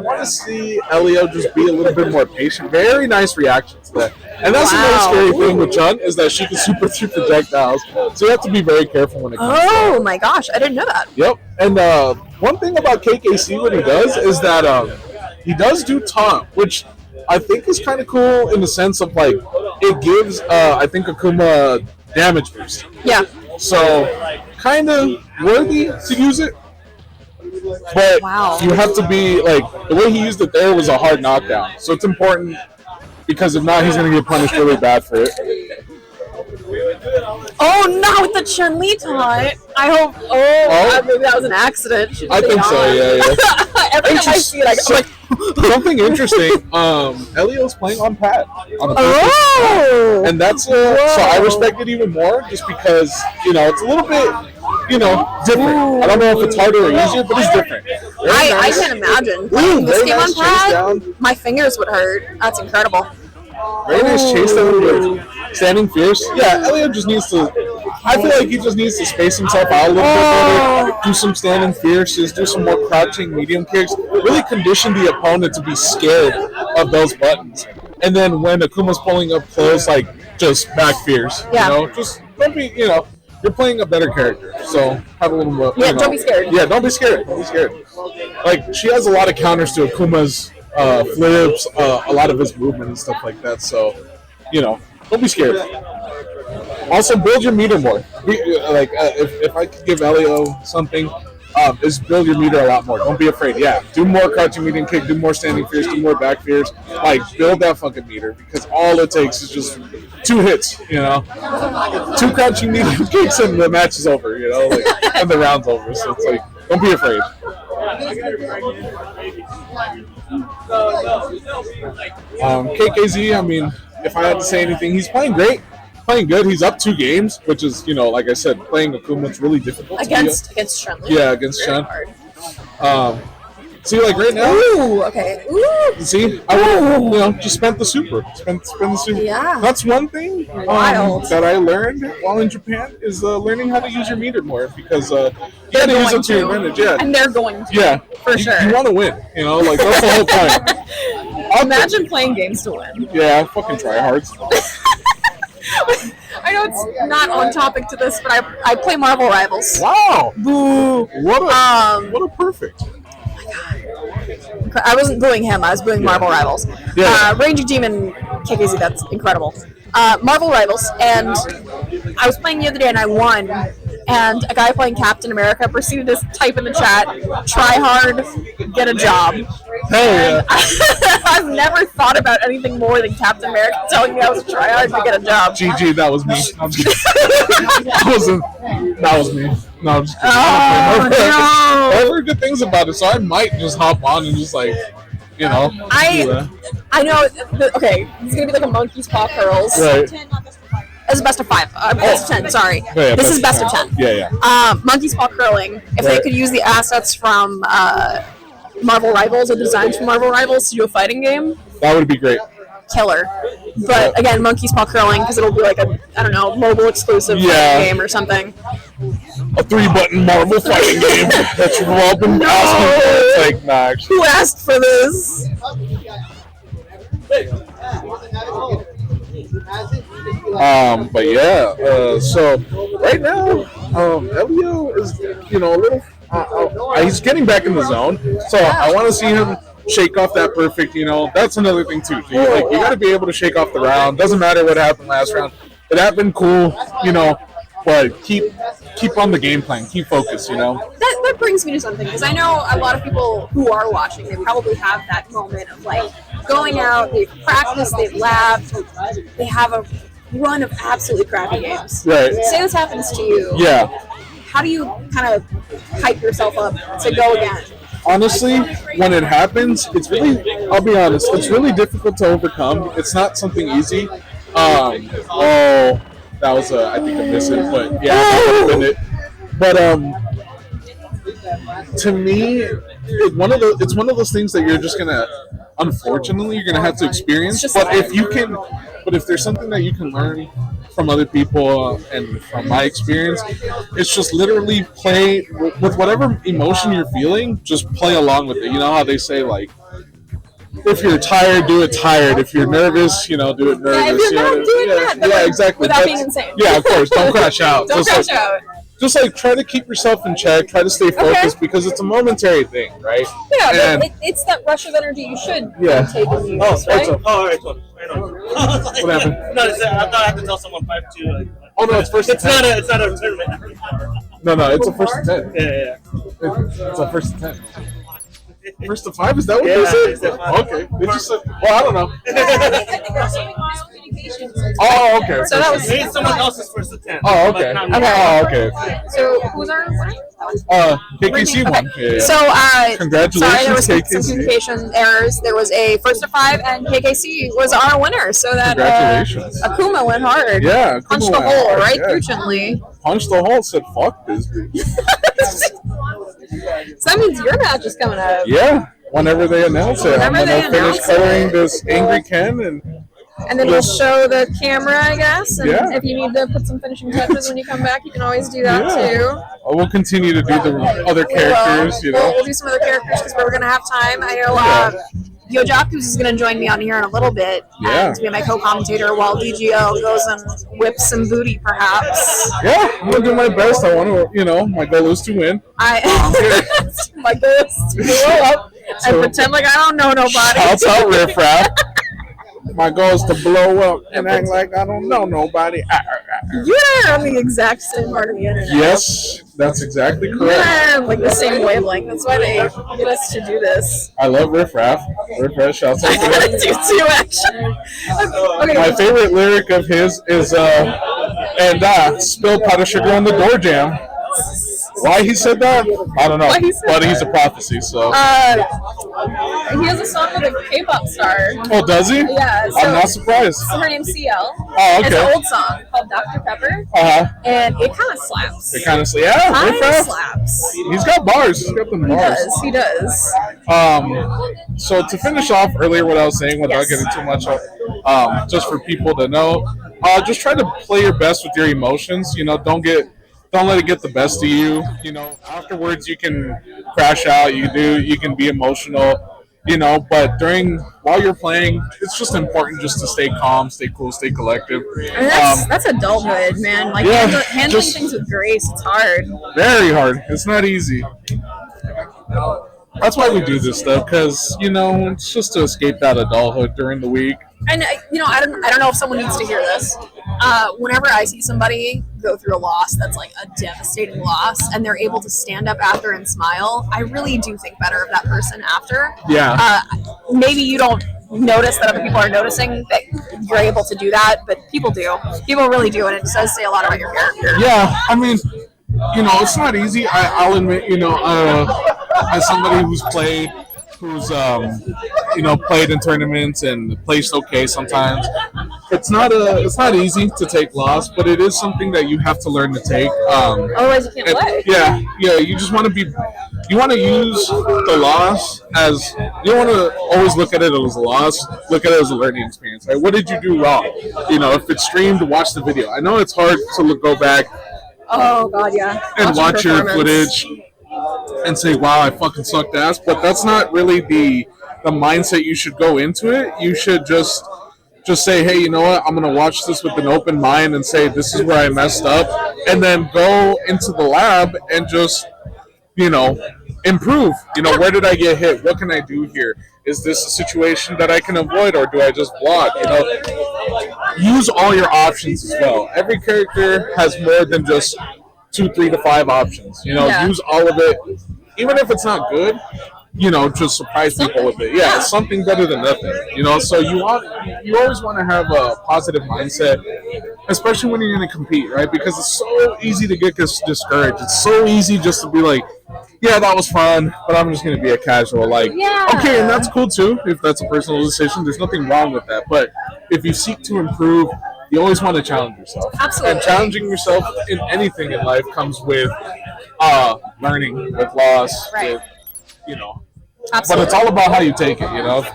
want to see Elio just be a little bit more patient. Very nice reaction to that. And that's another scary thing with Chun is that she can super through projectiles. So you have to be very careful when it comes to that.
Oh my gosh, I didn't know that.
Yep. And one thing about KKC, what he does is that he does do taunt, which I think is kind of cool in the sense of like it gives I think Akuma damage boost.
Yeah.
So kind of worthy to use it. But
Wow.
you have to be like the way he used it there was a hard knockdown. So it's important because if not, he's gonna get punished really bad for it.
Oh, not with the Chun-Li taunt. I hope. Oh, maybe that was an accident. She
I
did
think
it
so.
on.
Yeah.
Every time I see it, I'm like,
Something interesting. Elio's playing on pad on the
oh.
and that's so I respect it even more just because it's a little bit different. I don't know if it's harder or easier, but it's different. Very
I
nice.
can't imagine playing this
very
game
nice
on
chase
pad.
down.
My fingers would hurt. That's incredible.
Very nice chase down with standing fierce. Yeah, Elio just needs to. I feel like he just needs to space himself out a little bit better. Do some standing fierces. Do some more crouching medium kicks. Really condition the opponent to be scared of those buttons. And then when Akuma's pulling up close, like just back fierce.
Yeah.
Just don't be. You're playing a better character, so have a little more.
Yeah, don't be scared.
Yeah, don't be scared. Don't be scared. Like she has a lot of counters to Akuma's flips, a lot of his movement and stuff like that. So, don't be scared. Also, build your meter more. If I could give Elio something, is build your meter a lot more. Don't be afraid. Yeah, do more crouching medium kick, do more standing fierce, do more back fierce. Like, build that fucking meter because all it takes is just 2 hits. 2 crouching medium kicks and the match is over. And the round's over. So it's like, don't be afraid. KKZ, I mean, if I had to say anything, he's playing great, playing good. He's up 2 games, which is, like I said, playing Akuma is really difficult.
Against Chun-Li.
Yeah, against
Very
Chun.
hard.
See, like right now,
Ooh, okay. Ooh.
see, I just spent the super. Spend the super.
Yeah.
That's one thing
Wild.
that I learned while in Japan is learning how to use your meter more because you got to use it to your advantage. Yeah.
And they're going to.
Yeah.
For sure.
You want to win, like that's the whole point.
Imagine playing games to win.
Yeah, fucking tryhards.
I know it's not on topic to this, but I play Marvel Rivals.
Wow.
Boo.
What a perfect.
I wasn't booing him, I was booing Marvel Rivals.
Yeah.
Ranging Team and KKZ, that's incredible. Marvel Rivals, and I was playing the other day and I won, and a guy playing Captain America proceeded to type in the chat, try hard, get a job.
Hell yeah.
I've never thought about anything more than Captain America telling me I was try hard to get a job.
GG, that was me. I'm just kidding. That was me. No, I'm just kidding.
Oh, no.
I've heard good things about it, so I might just hop on and just like, do that.
I know. Okay, it's gonna be like a monkey's paw curls.
Right.
It's best of 5. Best of 10. Sorry.
Yeah,
this is best of 10.
Yeah.
Monkey's paw curling. If they could use the assets from Marvel Rivals or the designs from Marvel Rivals to do a fighting game,
That would be great.
killer. But again, Monkey's paw curling because it'll be like a mobile exclusive fighting game or something.
A 3-button Marvel fighting game that you've all been asking for. It's like, nah, actually.
Who asked for this?
But yeah, so right now, Elio is, a little, he's getting back in the zone. So I want to see him shake off that perfect, that's another thing too. You got to be able to shake off the round. Doesn't matter what happened last round. It happened cool, but keep on the game plan. Keep focused,
That brings me to something, because I know a lot of people who are watching, they probably have that moment of like going out, they've practiced, they've labbed, they have a run of absolutely crappy games.
Right.
Say this happens to you.
Yeah.
How do you kind of hype yourself up to go again?
Honestly, when it happens, it's really, I'll be honest, it's really difficult to overcome. It's not something easy. That was I think a miss it, but yeah, that would've been it. But to me, it's one of those things that you're just gonna, unfortunately, you're gonna have to experience. But if there's something that you can learn from other people and from my experience, it's just literally play with whatever emotion you're feeling. Just play along with it. You know how they say, like, if you're tired, do it tired. If you're nervous, do it nervous.
Yeah, if you're not doing that, then
exactly.
Without being insane.
Yeah, of course. Don't crash out.
Don't crash out.
Just try to keep yourself in check. Try to stay focused because it's a momentary thing, right?
Yeah, but it's that rush of energy you should take in use, right?
All right.
What happened?
No, I thought I had to tell someone 5-2.
Oh no, it's first.
It's not a tournament.
No, it's a first to 10.
Yeah.
It's a first to 10. First to 5? Is that what they said? Okay. They just said. Well, I don't know.
I think we're saving my own communications.
Oh, okay.
So that was.
Maybe someone else's first to 10.
Oh, okay. Okay.
So who's our winner?
KKC won. Yeah.
So,
Congratulations,
sorry, there was some
KKC.
communication errors. There was a first to 5, and KKC was our winner. So that
Congratulations.
Akuma went hard.
Yeah.
Punched the hole right through Chun-Li.
Punched the hole. Said, "Fuck this bitch."
So that means your match is coming up.
Yeah. Whenever they announce it, I'm
Whenever they
gonna finish
announce
coloring
it.
this Angry Ken
And then we'll show the camera, I guess. And
Yeah.
if you need to put some finishing touches when you come back, you can always do that too.
We'll continue to do the other characters,
We'll do some other characters because we're going to have time. I know Yojakus is going to join me on here in a little bit and be my co-commentator while DGO goes and whips some booty, perhaps.
Yeah, I'm gonna do my best. I want to, my goal is to win.
My goal is to blow up and pretend like I don't know nobody.
Shouts out Riff Raff. My goal is to blow up and act like I don't know nobody.
You and I are on the exact same part of the internet.
Yes, that's exactly
You
correct.
and I are like the same wavelength. That's why they get us to do this.
I love Riff Raff. Riff Raff, shouts out to
I
him.
do too, actually. Okay.
My favorite lyric of his is, spill pot of sugar on the door jam. Why he said that? I don't know.
Why he said
But
that?
he's a prophecy, so.
He has a song with a K-pop star.
Oh, does he?
Yeah. So
I'm not surprised.
her name's CL.
Oh,
It's
okay.
an old song called Dr. Pepper, and it kind of slaps.
It kind of, yeah, Riff
Kind of
Raff.
slaps.
He's got bars. He's got the bars.
He does.
So to finish off earlier what I was saying without
Yes.
getting too much just for people to know, just try to play your best with your emotions. Don't let it get the best of you. Afterwards you can crash out, you can be emotional, but while you're playing, it's just important just to stay calm, stay cool, stay collective.
And that's adulthood, man. Like handling things with grace, it's hard.
Very hard. It's not easy. That's why we do this stuff, because it's just to escape that adulthood during the week.
And I don't know if someone needs to hear this. Whenever I see somebody go through a loss that's like a devastating loss, and they're able to stand up after and smile, I really do think better of that person after.
Yeah.
Maybe you don't notice that other people are noticing that you're able to do that, but people do. People really do, and it does say a lot about your character.
Yeah, I mean, It's not easy. I'll admit, as somebody who's played in tournaments and placed okay sometimes. It's not easy to take loss, but it is something that you have to learn to take.
Otherwise, you can't play.
Yeah. You just want to you want to use the loss as you don't want to always look at it as a loss. Look at it as a learning experience. Right? What did you do wrong? If it's streamed, watch the video. I know it's hard to go back.
Oh God, yeah.
And watch your footage and say, "Wow, I fucking sucked ass." But that's not really the mindset you should go into it. You should just say, "Hey, you know what? I'm gonna watch this with an open mind and say this is where I messed up," and then go into the lab and just improve. Where did I get hit? What can I do here? Is this a situation that I can avoid, or do I just block? Use all your options as well. Every character has more than just 2, 3 to 5 options. Use all of it, even if it's not good. Just surprise people with it. Yeah, it's something better than nothing. So you always want to have a positive mindset, especially when you're going to compete, right? Because it's so easy to get discouraged. It's so easy just to be like, yeah, that was fun, but I'm just going to be a casual. Like, okay, and that's cool too. If that's a personal decision, there's nothing wrong with that. But if you seek to improve, you always want to challenge yourself.
Absolutely.
And challenging yourself in anything in life comes with learning, with loss,
right.
with,
Absolutely.
But it's all about how you take it,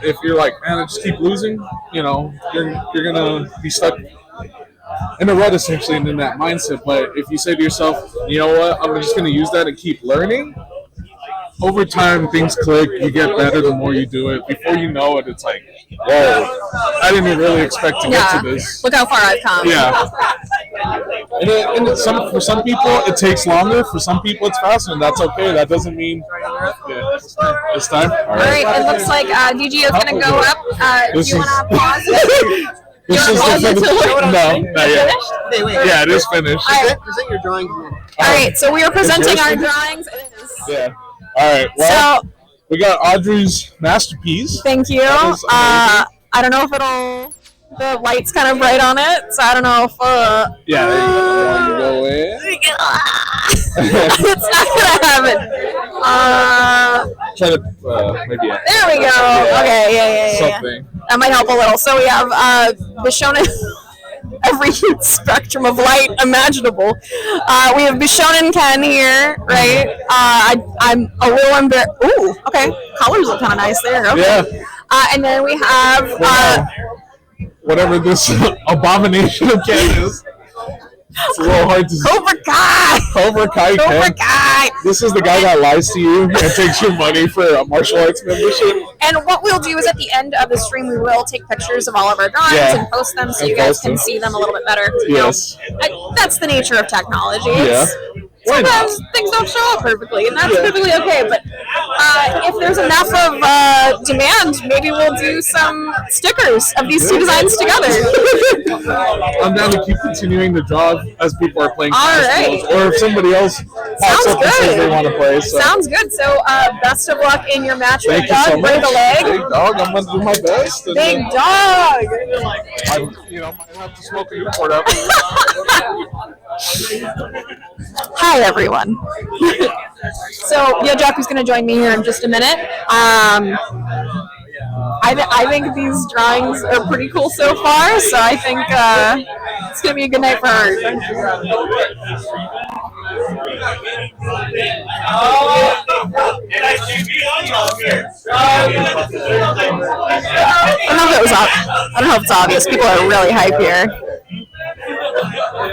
If you're like, man, I just keep losing, you're gonna be stuck in a rut essentially and in that mindset. But if you say to yourself, you know what, I'm just gonna use that and keep learning, over time things click, you get better the more you do it. Before you know it, it's like, whoa, I didn't really expect to get to this.
Look how far I've come.
Yeah. And for some people it takes longer. For some people it's faster, and that's okay. That doesn't mean it's time. All
right. It looks like DG is gonna go up. Do you want to pause it?
This is no, not yet. Yeah, it is finished.
Present your drawings.
All right, so we are presenting our drawings. It is.
Yeah. All right. Well, we got Audrey's masterpiece.
Thank you. I don't know if the light's kind of bright on it, so I don't know if.
Yeah, there you go in.
It's not gonna happen.
Try to maybe.
There we go. Okay, yeah.
Something.
That might help a little. So we have Bishonen. Every spectrum of light imaginable. We have Bishonen Ken here, right? I'm a little embarrassed. Ooh, okay. Colors look kind of nice there. Okay.
Yeah.
And then we have
whatever this abomination of Ken is. It's a little hard to see. Cobra Kai Ken. This is the guy that lies to you and takes your money for a martial arts membership.
And what we'll do is at the end of the stream, we will take pictures of all of our drawings and post them so you guys can see them a little bit better.
Yes.
That's the nature of technology.
Yeah.
Sometimes things don't show up perfectly, and that's perfectly okay. But if there's enough of demand, maybe we'll do some stickers of these two designs together.
I'm down to keep continuing to draw as people are playing.
All right.
Or if somebody else pops up and says they want to play. So.
Sounds good. So best of luck in your match with
Thank you
Doug.
so
Break a
much.
leg.
Big Dog, I'm going to do my best. And,
Big Dog.
I might have to smoke a Newport up.
Hi, everyone. So, Yojaku's going to join me here in just a minute. I think these drawings are pretty cool so far, so I think it's going to be a good night for art. I don't know if it's obvious. People are really hype here.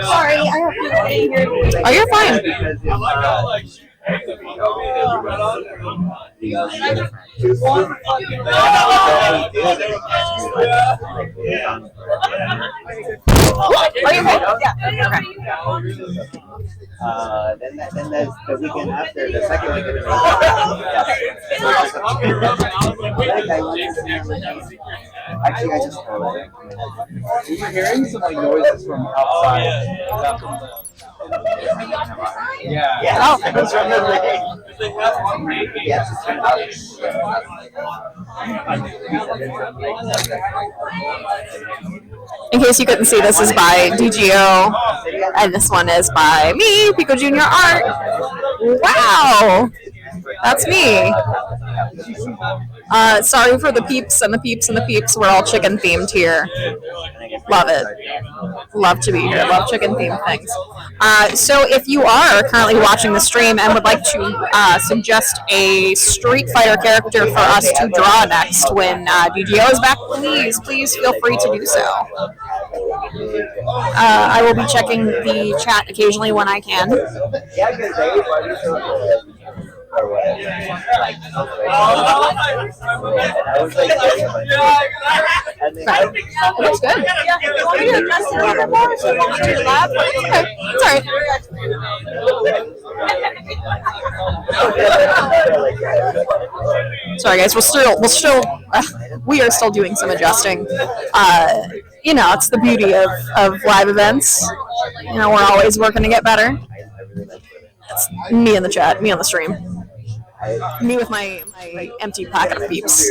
Sorry, I have to stay here. Oh, you're fine. Are you okay? Yeah. Okay.
Then there's the weekend after, the second weekend. Actually, I just heard it. We were hearing some noises from outside. Yeah.
Oh.
It was from the lake. Yes, it's from outside.
In case you couldn't see, this is by DGO, and this one is by me, Pico Junior Art. Wow, that's me. Sorry for the peeps and the peeps and the peeps. We're all chicken themed here. Love it. Love to be here. Love chicken themed things. So if you are currently watching the stream and would like to suggest a Street Fighter character for us to draw next when DGO is back, please feel free to do so. I will be checking the chat occasionally when I can. It looks good.
You want me to adjust it a little more? So you want me to lab?
Okay, it's alright. Sorry guys, we are still doing some adjusting. You know, it's the beauty of live events. You know, we're always working to get better. It's me in the chat, me on the stream. Me with my empty packet of peeps.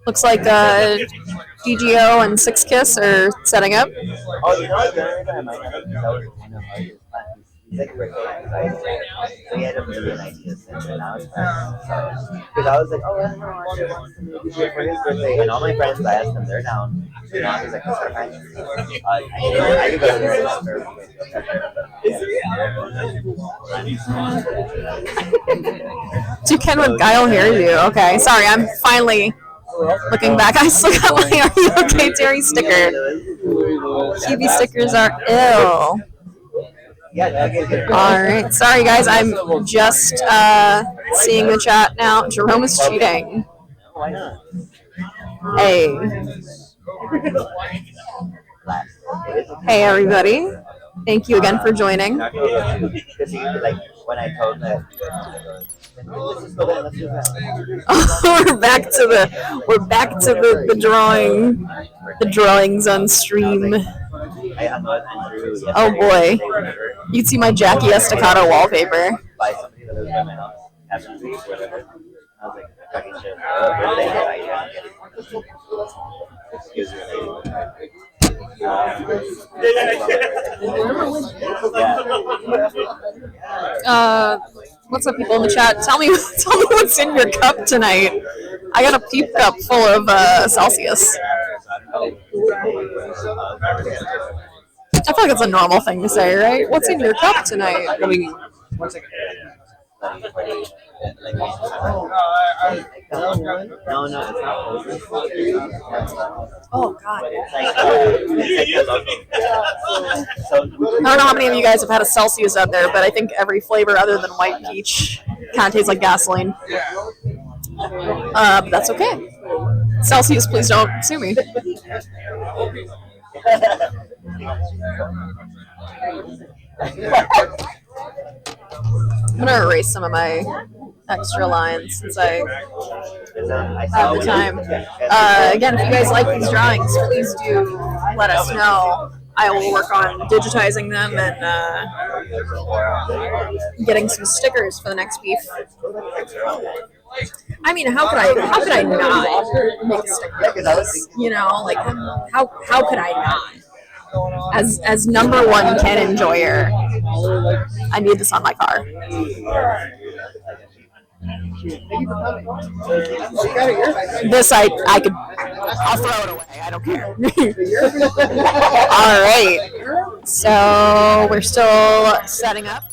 Looks like DGO and Six Kiss are setting up.
Oh, you know what? I might have that was kind of hard. He's like birthday anxiety. So he had a million ideas, and now it's fun. So, because I was like, oh, I don't know, I want to do it for his birthday. And all my friends, I asked them, they're down. And now he's like, let's start fine. I can go to the
Do Ken with Guile hear you? Okay, sorry, I'm finally looking back. I still got my Are You Okay Terry sticker. TV stickers are ill. Alright, sorry guys, I'm just seeing the chat now. Jerome is cheating. Hey. Hey everybody. Thank you again for joining.
Like when I told that.
We're back to the drawings on stream. Oh boy, you'd see my Jackie Estacado wallpaper. What's up, people in the chat? Tell me what's in your cup tonight. I got a peep cup full of Celsius. I feel like it's a normal thing to say, right? What's in your cup tonight?
I mean, 1 second. No, it's not.
Oh God. I don't know how many of you guys have had a Celsius out there, but I think every flavor other than white peach kind of tastes like gasoline. But that's okay. Celsius, please don't sue me. I'm gonna erase some of my extra lines since I have the time. Again, if you guys like these drawings, please do let us know. I will work on digitizing them and getting some stickers for the next beef. I mean, how could I not make stickers? You know, like how could I not? As number one Ken enjoyer, I need this on my car. This I'll throw it away. I don't care. All right. So we're still setting up.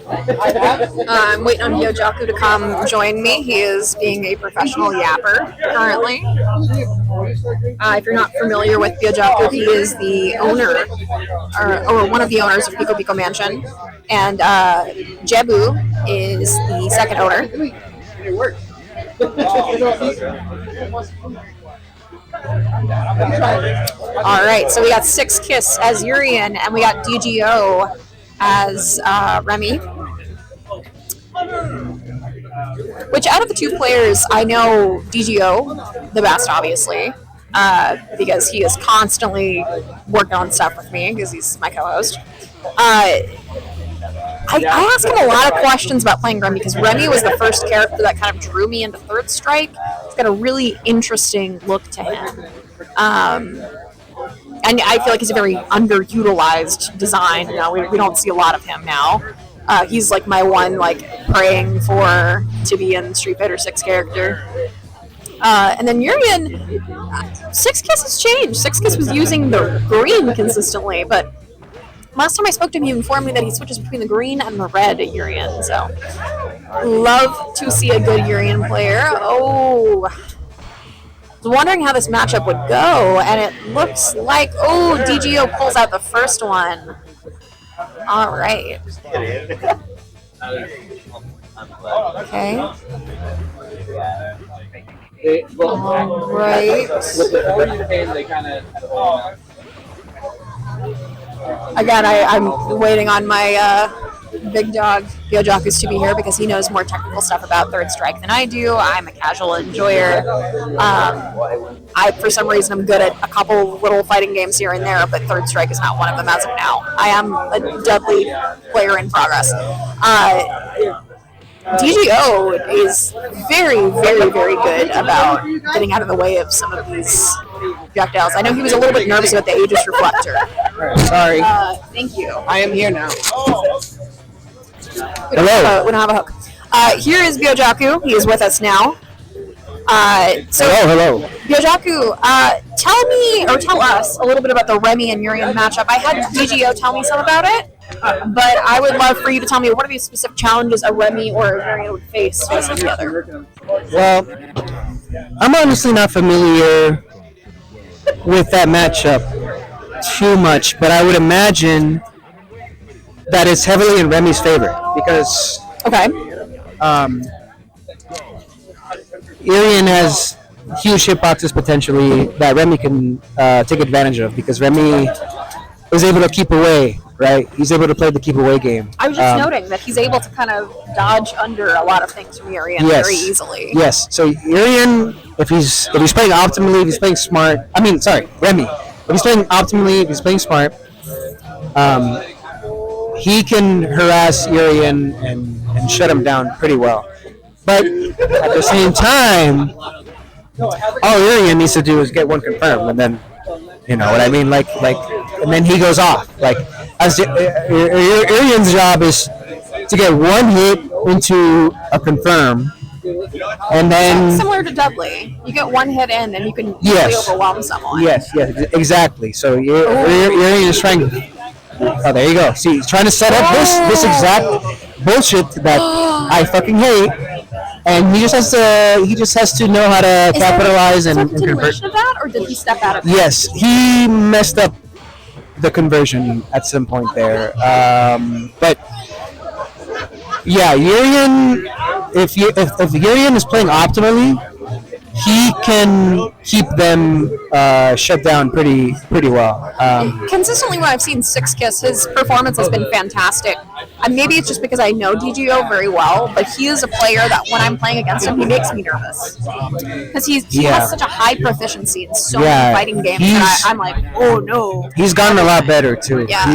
I'm waiting on Hyojaku to come join me. He is being a professional yapper currently. If you're not familiar with Hyojaku, he is the owner, or one of the owners of Pico Pico Mansion, and Jebu is the second owner. All right, so we got Six Kiss as Urian, and we got DGO as Remy. Which out of the two players, I know DGO the best, obviously, because he is constantly working on stuff with me because he's my co-host. I ask him a lot of questions about playing Remy because Remy was the first character that kind of drew me into Third Strike. He's got a really interesting look to him. And I feel like he's a very underutilized design. You know, we don't see a lot of him now. He's like my one praying for to be in Street Fighter 6 character. And then Urian, Six Kiss has changed. Six Kiss was using the green consistently, but last time I spoke to him, he informed me that he switches between the green and the red Urian. So, love to see a good Urian player. Oh, I was wondering how this matchup would go, and it looks like, DGO pulls out the first one. All right. Okay. All right. Again, I'm waiting on my big dog, Biojakus, to be here because he knows more technical stuff about Third Strike than I do. I'm a casual enjoyer. I, for some reason, am good at a couple little fighting games here and there, but Third Strike is not one of them as of now. I am a deadly player in progress. DGO is very, very, very good about getting out of the way of some of these projectiles. I know he was a little bit nervous about the Aegis Reflector.
Sorry.
Thank you.
I am here now.
We don't have a hook. Here is Biojaku. He is with us now.
Hello.
Biojaku, tell us a little bit about the Remy and Urian matchup. I had DGO tell me some about it, but I would love for you to tell me what are the specific challenges a Remy or a Urian would face facing the other.
Well, I'm honestly not familiar with that matchup too much, but I would imagine that it's heavily in Remy's favor because Urian has huge hitboxes potentially that Remy can take advantage of because Remy is able to keep away, right? He's able to play the keep away game.
I was just noting that he's able to kind of dodge under a lot of things from Urian very easily.
Yes. So Urian, if he's playing optimally, if he's playing smart, Remy. If he's playing optimally, if he's playing smart, he can harass Urian and shut him down pretty well. But at the same time, all Urian needs to do is get one confirmed, and then, you know what I mean? And then he goes off. Urian's job is to get one hit into a confirm, and then
similar to Dudley, you get one hit in, and you can really overwhelm someone.
Yes, exactly. So Urian is trying. Oh, there you go. See, he's trying to set up this exact bullshit that I fucking hate, and he just has to know how to capitalize and convert.
Continuation of that, or did he step out of it?
Yes, he messed up the conversion at some point there, but yeah, Urian. If Urian is playing optimally, he can keep them shut down pretty well.
Consistently, when I've seen Six Kiss, his performance has been fantastic. And maybe it's just because I know DGO very well, but he is a player that when I'm playing against him, he makes me nervous because he has such a high proficiency in so many fighting games. And I'm like, oh no.
He's gotten a lot better too.
Yeah.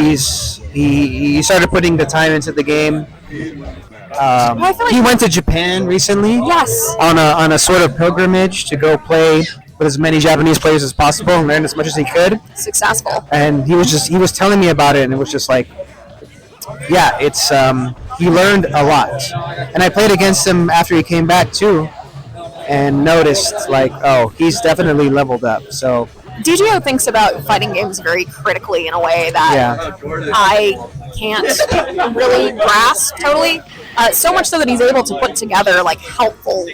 He started putting the time into the game. He went to Japan recently.
Yes.
On a sort of pilgrimage to go play with as many Japanese players as possible and learn as much as he could.
Successful.
And he was telling me about it, and it was just like, yeah, it's he learned a lot. And I played against him after he came back too, and noticed he's definitely leveled up. So
DGO thinks about fighting games very critically in a way that I can't really grasp totally. So much so that he's able to put together helpful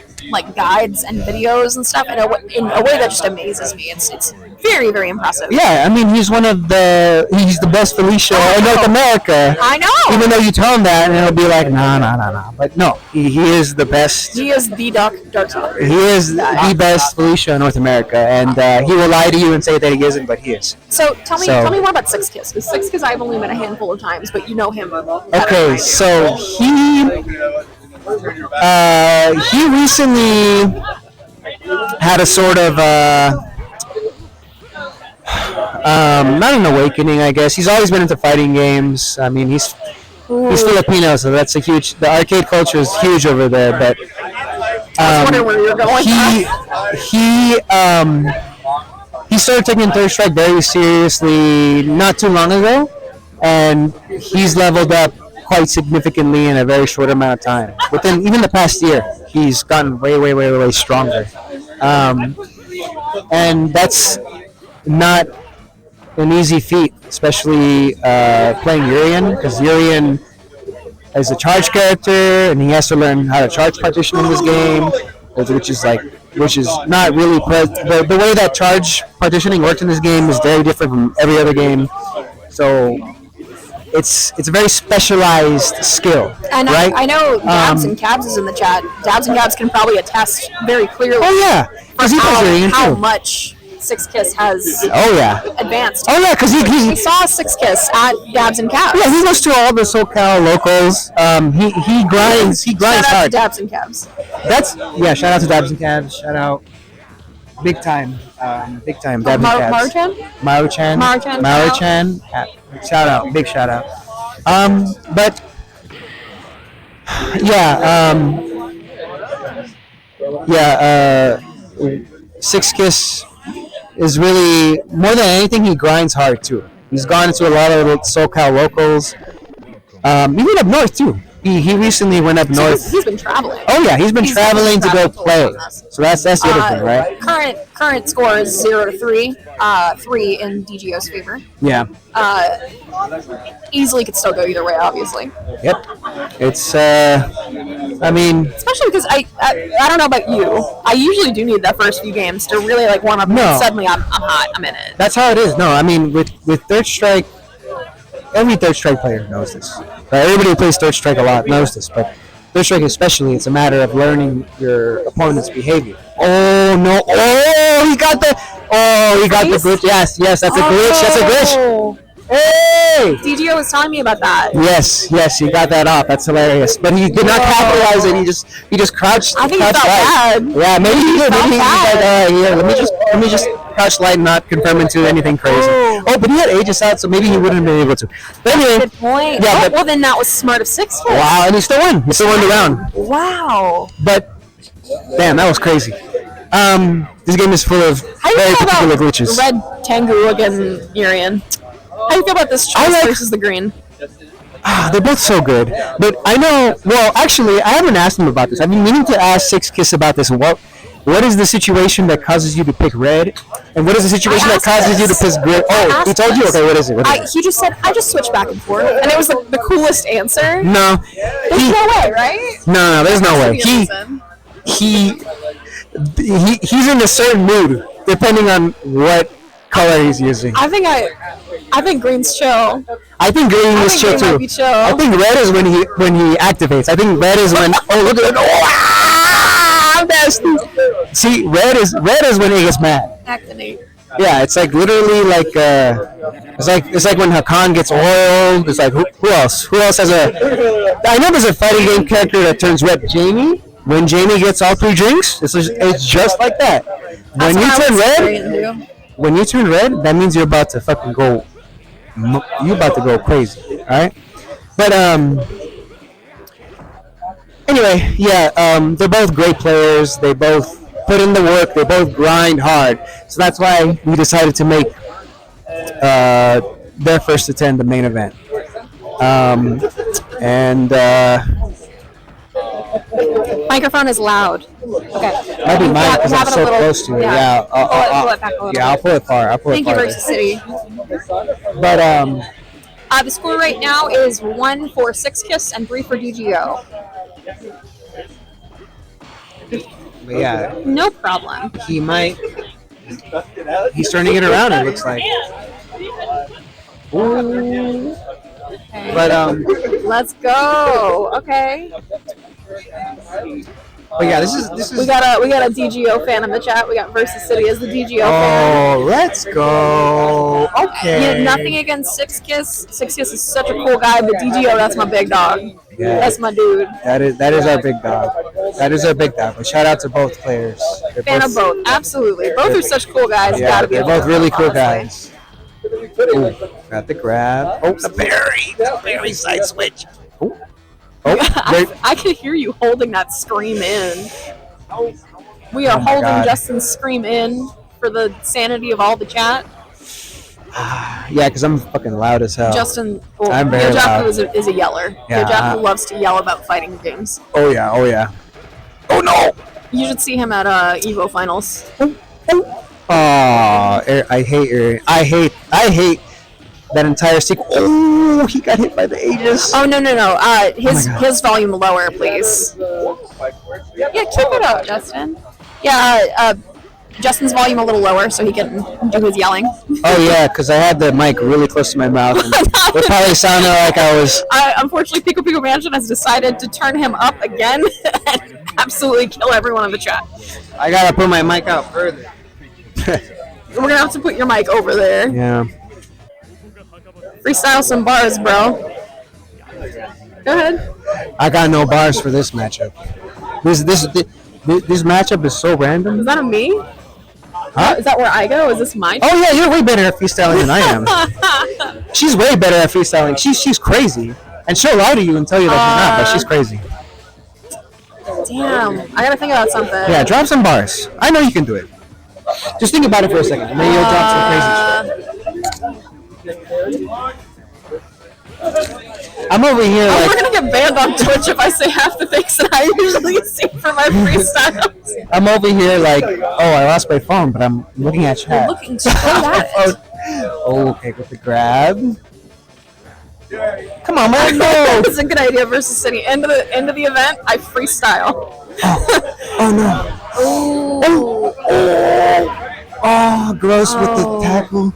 guides and videos and stuff in a way that just amazes me. It's very, very impressive.
Yeah, I mean he's he's the best Felicia in North America.
I know.
Even though you tell him that, and he'll be like, nah. But no, he is the best.
He is the Dark Stalker.
He is the best Felicia in North America, and he will lie to you and say that he isn't, but he is.
So tell me more about Six Kiss. Because Six Kiss I've only met a handful of times, but you know him.
Okay, so He recently had a sort of not an awakening, I guess. He's always been into fighting games. I mean, he's Filipino, so that's a huge. The arcade culture is huge over there. But
I was wondering where you were going.
he started taking Third Strike very seriously not too long ago, and he's leveled up quite significantly in a very short amount of time. Within even the past year, he's gotten way stronger, and that's not an easy feat, especially playing Urian, because Urian is a charge character, and he has to learn how to charge partition in this game, which is not really the way that charge partitioning works in this game is very different from every other game. So it's a very specialized skill.
And
right?
I know Dabs and Cabs is in the chat. Dabs and Cabs can probably attest very clearly.
Oh yeah, because he plays Urian
how
too.
much Six Kiss has
Oh yeah.
advanced.
Oh yeah, because
We
he
saw Six Kiss at Dabs and Cabs.
yeah, he goes to all the SoCal locals. He grinds
Shout out to
hard.
Dabs and Cabs.
Shout out to Dabs and Cabs. Shout out big time Dabs and Cabs.
Maruchan?
Maruchan. Shout out, big shout out. But Six Kiss is really more than anything. He grinds hard too. He's gone into a lot of SoCal locals, even up north too. He recently went up north.
He's been traveling.
Oh yeah, he's been traveling to go play.
on this.
So that's the other thing, right?
Current score is 0-3, 3 in DGO's favor.
Yeah.
Easily could still go either way, obviously.
Yep. It's I mean,
Especially because I don't know about you. I usually do need that first few games to really like warm up.
No.
And suddenly I'm hot. I'm in it.
that's how it is. No, I mean with Third Strike, every Third Strike player knows this. Right? Everybody who plays Third Strike a lot knows this, but Third Strike especially, it's a matter of learning your opponent's behavior. Oh no! Oh, he got the glitch. Yes, that's a glitch. That's a glitch. Hey!
DGO was telling me about that.
Yes, he got that off. That's hilarious. But he did not capitalize it. He just crouched.
I think he
crouched
felt
light.
bad.
Yeah, maybe he did. Maybe he was
bad.
like, let me just crouch light, and not confirm into anything crazy. Oh, but he had Aegis out, so maybe he wouldn't have been able to. But anyway,
Good point.
Yeah,
well then that was smart of Six Kiss.
wow, and he still won. He still won the round.
Wow.
But damn, that was crazy. This game is full of
How do you
very
feel
particular
about
glitches.
Red Tengu against Urian? How do you feel about this choice versus the green?
They're both so good. But I know. Well, actually, I haven't asked him about this. I've been meaning to ask Six Kiss about this. What is the situation that causes you to pick red, and what is the situation that causes you to pick green? Oh, he told you. Okay, what is it?
He just said I just switched back and forth, and it was the coolest answer.
No.
There's no way, right?
No, there's no way. He's in a certain mood depending on what color he's using.
I think green's chill.
I think green is chill
green
too.
might be chill.
I think red is when he activates. I think red is when look at I'm nasty. See, red is when he gets mad.
Activate.
Yeah, it's like literally like it's like when Hakan gets oiled. It's like who else? Who else has a? I know there's a fighting game character that turns red. Jamie. When Jamie gets all 3 drinks, it's just like that. When you turn red, that means you're about to fucking go. You're about to go crazy, all right? But anyway, yeah, they're both great players. They both put in the work. They both grind hard. So that's why we decided to make their first attempt the main event.
Microphone is loud. Okay.
Might be mine because I'm so close to it. Yeah,
pull it back a little bit.
I'll pull it far.
Thank you, Versus City.
But
the score right now is 1 for Six Kiss and 3 for DGO.
yeah,
No problem.
he might. He's turning it around. It looks like. Ooh.
Okay.
But
Let's go. Okay.
But yeah, this is.
We got a DGO fan in the chat. We got Versus City as the DGO fan.
Oh, let's go. Okay.
Yeah, nothing against Six Kiss. Six Kiss is such a cool guy, but DGO, that's my big dog.
Yeah.
That's my dude.
That is our big dog. That is our big dog. But shout out to both players. They're
Fan of both. Absolutely. Both are such cool guys.
Yeah,
Gotta be
they're
able to
both really cool
honestly.
guys. Ooh, got the grab. Oh, the parry. The parry side switch. Oh,
I can hear you holding that scream in. We are
Oh my
holding
God.
Justin's scream in for the sanity of all the chat.
yeah, because I'm fucking loud as hell.
Justin, well,
I'm very
Yojaku
loud.
is a yeller.
Yeah,
Yojaku loves to yell about fighting games.
Oh yeah, oh yeah. Oh no!
You should see him at Evo finals.
Oh, I hate Aaron. I hate that entire sequence. Oh, he got hit by the Aegis.
Oh no. His
God.
his volume lower, please. Yeah, keep it up, Justin. Yeah, Justin's volume a little lower so he can do his yelling.
Oh yeah, because I had the mic really close to my mouth. And it probably sounded like I was.
Unfortunately, Pico Pico Mansion has decided to turn him up again and absolutely kill everyone in the chat.
I gotta put my mic out further.
We're gonna have to put your mic over there.
Yeah.
Freestyle some bars, bro. Go ahead.
I got no bars for this matchup. This matchup is so random.
Is that a me?
Huh?
Is that where I go? Is this my?
Oh yeah, you're way better at freestyling than I am. She's way better at freestyling. She's crazy, and she'll lie to you and tell you that she's not, but she's crazy.
Damn, I gotta think about something.
Yeah, drop some bars. I know you can do it. Just think about it for a second, and then you'll drop some crazy shit. I'm over here
We're
like
gonna get banned on Twitch if I say half the things that I usually say for my freestyles.
I'm over here like, oh, I lost my phone, but I'm looking at chat.
Looking straight at it.
Oh, okay, with the grab. Come on, man, no.
It's a good idea versus City. End of the event, I freestyle.
Oh no. Oh, gross with the tackle.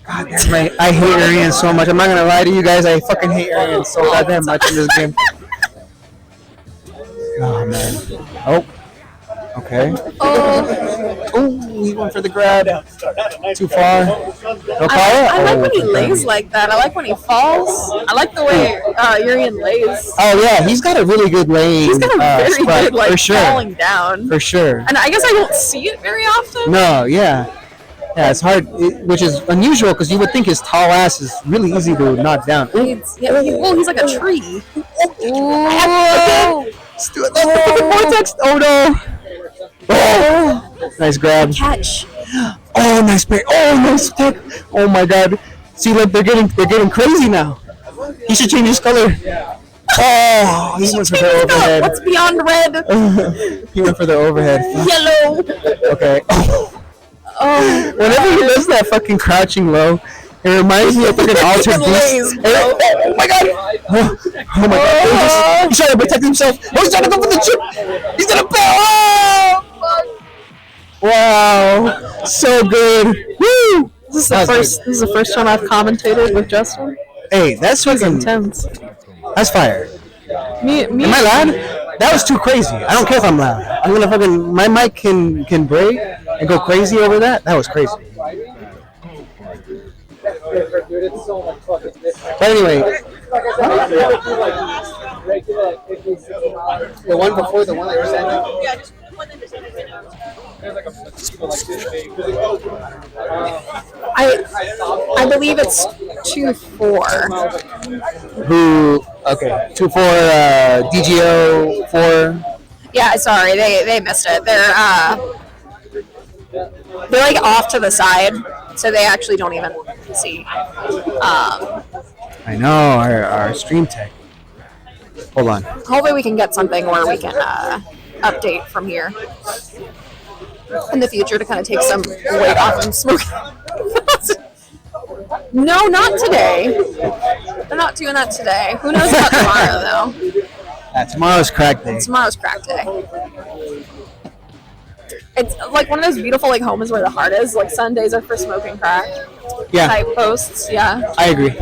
God damn right. I hate Arian so much. I'm not gonna lie to you guys. I fucking hate Arian so goddamn much in this game. Oh man. Oh. Okay. Oh, he went for the grab. Too far. No call it?
I like when he
Oh,
lays like that. I like when he falls. I like the way Urian lays.
Oh yeah, he's got a really good lane.
He's got a very
spot,
good like
for sure.
falling down.
For sure.
And I guess I don't see it very often.
No, yeah. Yeah, it's hard, which is unusual because you would think his tall ass is really easy to knock down.
He's like a tree.
Oh, vortex. Oh no. Oh, nice grab.
Catch.
Oh, nice parry. Oh, nice tech. Oh my god. See, like they're getting crazy now. He should change his color. Oh, he went for the overhead.
What's beyond red?
He went for the overhead.
Yellow.
Okay.
Oh.
Whenever he does that fucking crouching low, it reminds me of fucking altered beast. Oh my god! Oh my god! He's trying to protect himself. Oh, he's trying to go for the chip. He's gonna fail. Oh, wow! So good. Woo!
This is the first time I've commentated with Justin.
Hey, that's fucking
intense.
That's fire.
Me.
Am I loud? That was too crazy. I don't care if I'm loud. I'm gonna fucking my mic can break and go crazy over that. That was crazy. But anyway, the one before the one that you're sending.
Yeah, just one that just
I believe it's 2-4.
Who? Okay, 2-4. DGO 4.
Yeah, sorry, they missed it. They're like off to the side, so they actually don't even see.
I know our stream tech. Hold on.
Hopefully, we can get something where we can update from here in the future to kind of take some weight off and smoke. No, not today. They're not doing that today. Who knows about tomorrow, though?
Tomorrow's crack day.
Tomorrow's crack day. It's like one of those beautiful like homes where the heart is. Like Sundays are for smoking crack.
Yeah.
Type posts. Yeah.
I agree.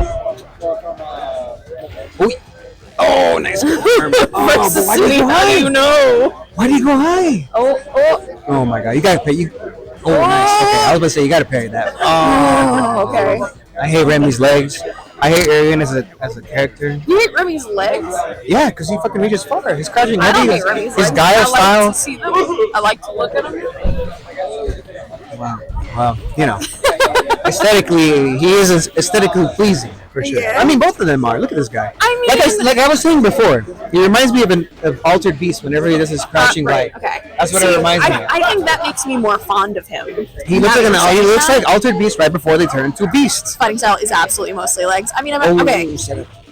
Oh, nice.
Versus City, how do you know?
Why do you go high?
Oh,
my god, you gotta pay. Nice. Okay, I was gonna say you gotta parry that.
Oh, okay.
I hate Remy's legs. I hate Arian as a character.
You hate Remy's legs?
Yeah, because he fucking reaches far. His crouching
I don't
heavy,
hate Remy's
his
legs.
Gaia
I like
style.
to see them. I like to look at them.
Wow. Well, aesthetically, he is aesthetically pleasing for sure.
Yeah.
I mean, both of them are. Look at this guy.
I mean,
Like I was saying before, he reminds me of Altered Beast whenever he does his crouching
right.
light.
Okay.
That's what it reminds me of.
I think that makes me more fond of him.
He looks like Altered Beast right before they turn into Beasts.
Fighting style is absolutely mostly legs. I mean,
Oh,
okay.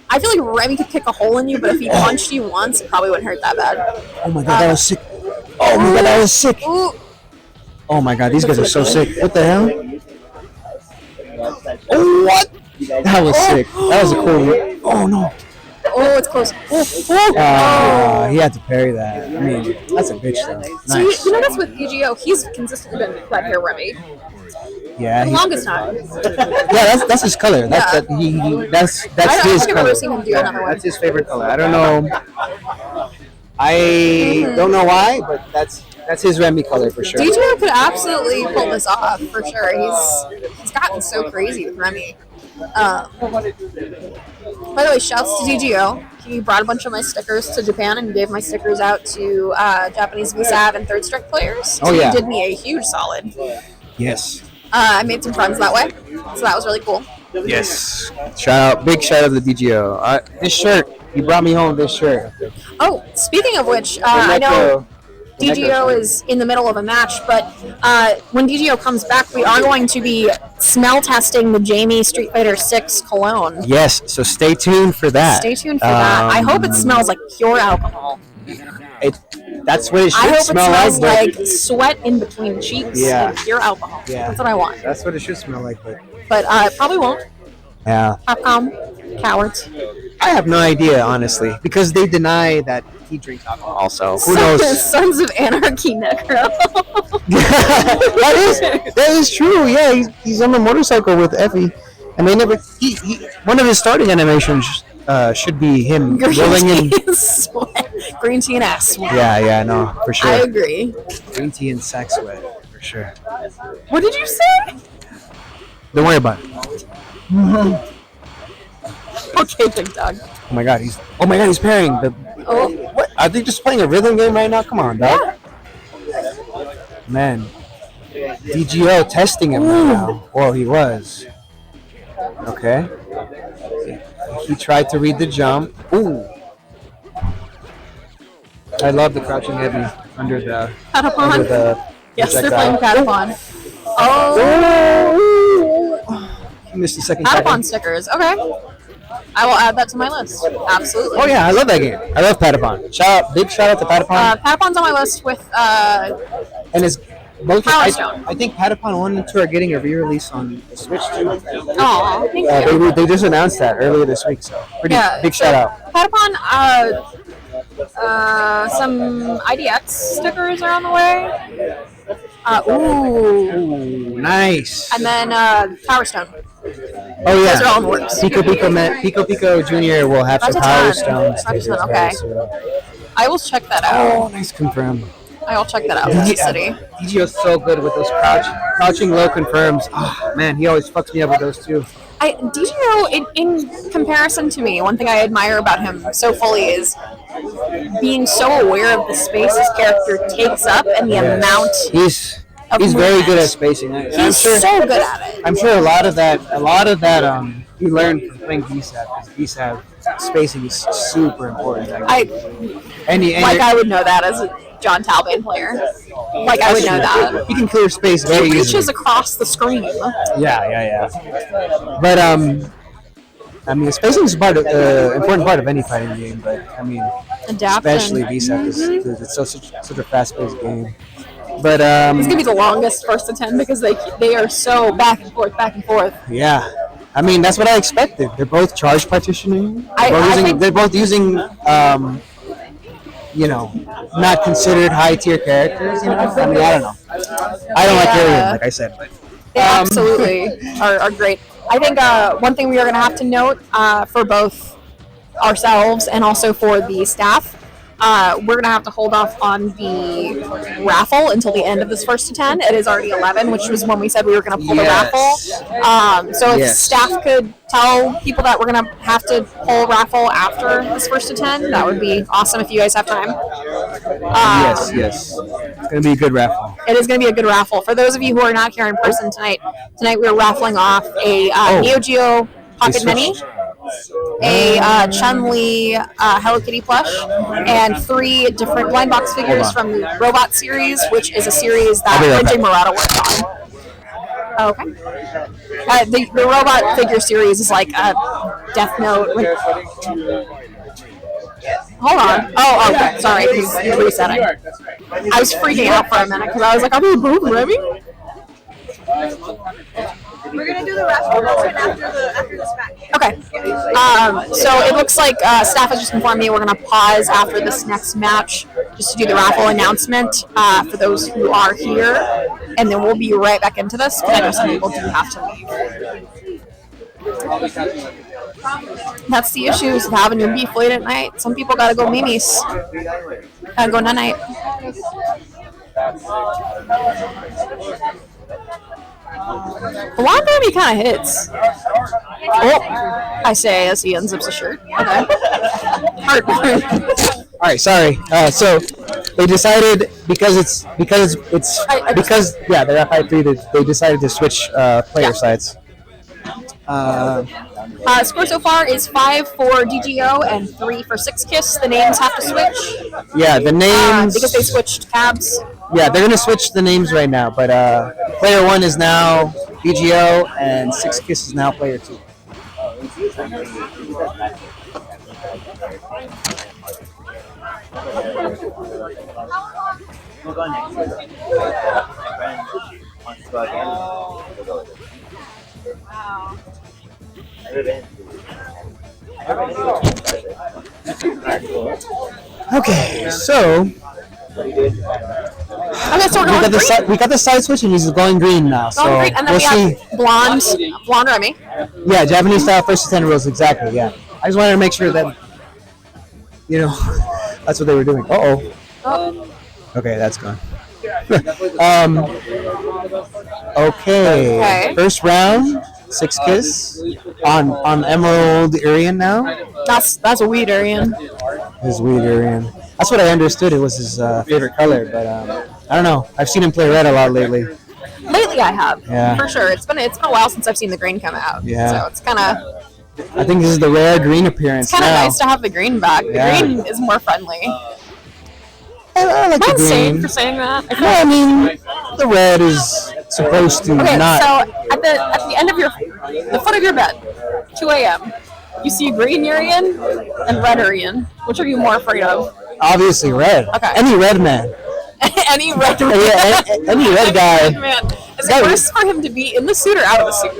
I feel like Remy could kick a hole in you, but if he punched you once, it probably wouldn't hurt that bad.
Oh my god, that was sick. Oh my god, that was sick.
Ooh.
Oh my god, these guys are so sick. What the hell? Oh, what? That was sick. That was a cool. Oh no.
Oh, it's close. Oh.
He had to parry that. I mean, that's a bitch though.
So
Nice.
you notice with DGO, he's consistently been red hair Remy.
Yeah.
The longest time.
Yeah, that's his color. That's his
I've
color.
never seen him do another one.
That's his favorite color. I don't know. I don't know why, but that's his Remy color for sure.
DGO could absolutely pull this off for sure. He's gotten so crazy with Remy. By the way, shouts to DGO. He brought a bunch of my stickers to Japan and gave my stickers out to Japanese VSAV and third strike players.
Oh, yeah.
He did me a huge solid.
Yes.
I made some friends that way, so that was really cool.
Yes. Big shout out to the DGO. This shirt, he brought me home this shirt.
Oh, speaking of which, I know DGO is in the middle of a match, but when DGO comes back, we are going to be smell testing the Jamie Street Fighter 6 cologne.
Yes, so stay tuned for that.
Stay tuned for that. I hope it smells like pure alcohol.
That's what it should
I hope
smell
it smells
like.
like sweat in between cheeks
Yeah.
and pure alcohol.
Yeah.
That's what I want.
That's what it should smell like.
But it probably won't.
Yeah.
Capcom, cowards.
I have no idea, honestly, because they deny that he drinks alcohol. So who knows?
Sons of Anarchy Necro.
that is true. Yeah, he's on the motorcycle with Effie, and they never. He one of his starting animations should be him rolling in.
Green tea and ass sweat.
Yeah, no, for sure.
I agree.
Green tea and sack sweat, for sure.
What did you say?
Don't worry about it.
Okay, big dog.
Oh my god, he's pairing. What? Are they just playing a rhythm game right now? Come on, dog. Man, DGO testing him right now. Well, he was. Okay. He tried to read the jump. Ooh. I love the crouching heavy under the.
Yes, they're playing Patapon. Oh.
He missed the second.
Patapon stickers. Okay. I will add that to my list. Absolutely.
Oh yeah, I love that game. I love Patapon. Big shout out to Patapon.
Patapon's on my list with
and his both.
Power Stone.
I think Patapon 1 and 2 are getting a re-release on the Switch too.
Aw, thank you.
They just announced that earlier this week, so big shout out.
Patapon, some IDX stickers are on the way.
Ooh, nice.
And then Power Stone.
Oh yeah.
Those are all in the works.
Pico Pico Jr. will have some Power Stones.
Okay. I will check that out.
Oh, nice confirm.
I will check that out. Yeah. City.
DGO's so good with those crouching low confirms. Oh man, he always fucks me up with those too.
DGO, in comparison to me, one thing I admire about him so fully is being so aware of the space his character takes up and the amount.
He's very good at spacing.
He's so good at it.
I'm sure a lot of that he learned from playing VSAV, because VSAV spacing is super important.
I would know that as a John Talbot player. Like I would know that.
He can clear space very easily.
He reaches across the screen.
Yeah. But I mean, spacing is important part of any fighting game. But I mean, especially VSAV because it's such a fast-paced game. But
it's gonna be the longest first to 10 because they are so back and forth.
Yeah, I mean that's what I expected. They're both charge partitioning. They're both using not considered high tier characters. I mean, I don't know. I don't like Arian, like I said, but
they absolutely are great. I think one thing we are gonna have to note for both ourselves and also for the staff. we're gonna have to hold off on the raffle until the end of this first to 10. It is already 11, which was when we said we were gonna pull the raffle. So if staff could tell people that we're gonna have to pull raffle after this first to 10, that would be awesome if you guys have time.
Yes. It's gonna be a good raffle.
It is going to be a good raffle. For those of you who are not here in person tonight we're raffling off a Neo Geo Pocket Mini, a Chun-Li Hello Kitty plush, and 3 different blind box figures from the Robot series, which is a series that Lindsay Murata worked on. Okay. The Robot figure series is like a Death Note. Hold on. Oh, okay. Sorry, he's resetting. I was freaking out for a minute because I was like, "Are we both ready?"
We're gonna do the raffle announcement after this match.
Okay. So it looks like staff has just informed me we're gonna pause after this next match just to do the raffle announcement for those who are here, and then we'll be right back into this because I know some people do have to leave. That's the issues with having your beef late at night. Some people gotta go mimis. Gotta go night. The lawn baby kind of hits. Oh, I say as he unzips a shirt. Okay. Hurt.
All right, sorry. So they decided because they're up high 3. They decided to switch player sides.
Score so far is 5 for DGO and 3 for 6kiss. The names have to switch.
Yeah, the names
because they switched cabs.
Yeah, they're gonna switch the names right now. But player 1 is now DGO, and 6kiss is now player 2.
We'll go next year. My friend wants to go again. We'll go with it.
Wow.
Okay, so we got the side switch, and he's going green now. So
and then
we'll see.
Blonde Remy.
Yeah, Japanese style first to 10 rules, exactly. Yeah, I just wanted to make sure that that's what they were doing. Oh. Okay, that's gone. Okay. First round, 6kiss on Emerald Irian now.
That's a weed Irian.
His weed Irian. That's what I understood. It was his favorite color, but I don't know. I've seen him play red a lot lately.
Lately, I have.
Yeah.
For sure. It's been a while since I've seen the green come out.
Yeah.
So it's kind of.
I think this is the rare green appearance.
It's kind of nice to have the green back. The green is more friendly.
I like the green.
Insane for saying that.
No, I mean the red is supposed to not.
So at the end of the foot of your bed, 2 a.m. You see green Urian and red Urian. Which are you more afraid of?
Obviously red.
Okay.
Any red man.
Any red man.
Yeah, any red guy.
Red man. Is it worse for him to be in the suit or out of the suit?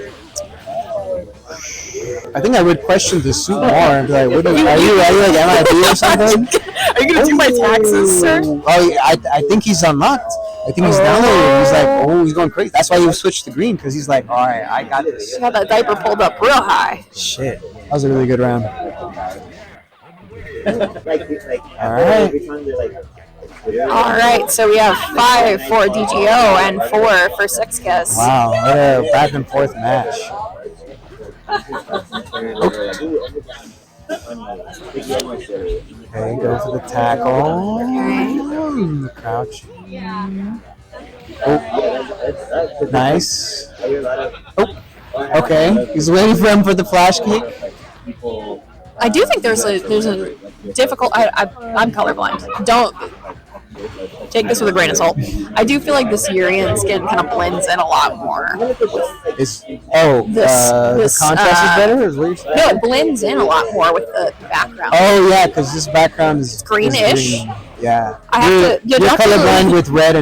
I think I would question the suit more and be like, are you like MIB or something?
Are you gonna do my taxes, sir?
Oh, I think he's unlocked. I think he's downloaded. He's like, he's going crazy. That's why he switched to green, because he's like, all right, I got this.
You got that diaper pulled up real high.
Shit, that was a really good round.
All right, so we have 5 for DGO and 4 for 6kiss.
Wow, what a back and forth match. Okay, go for the tackle. Crouch. Oh, nice. Oh, okay. He's waiting for him for the flash kick.
I do think there's a difficult. I'm colorblind. Don't take this with a grain of salt. I do feel like this Urian skin kind of blends in a lot more.
The contrast is better? Is what you're saying?
No, it blends in a lot more with the background.
Oh yeah, because this background is
greenish.
Green. Yeah.
You're
colorblind with red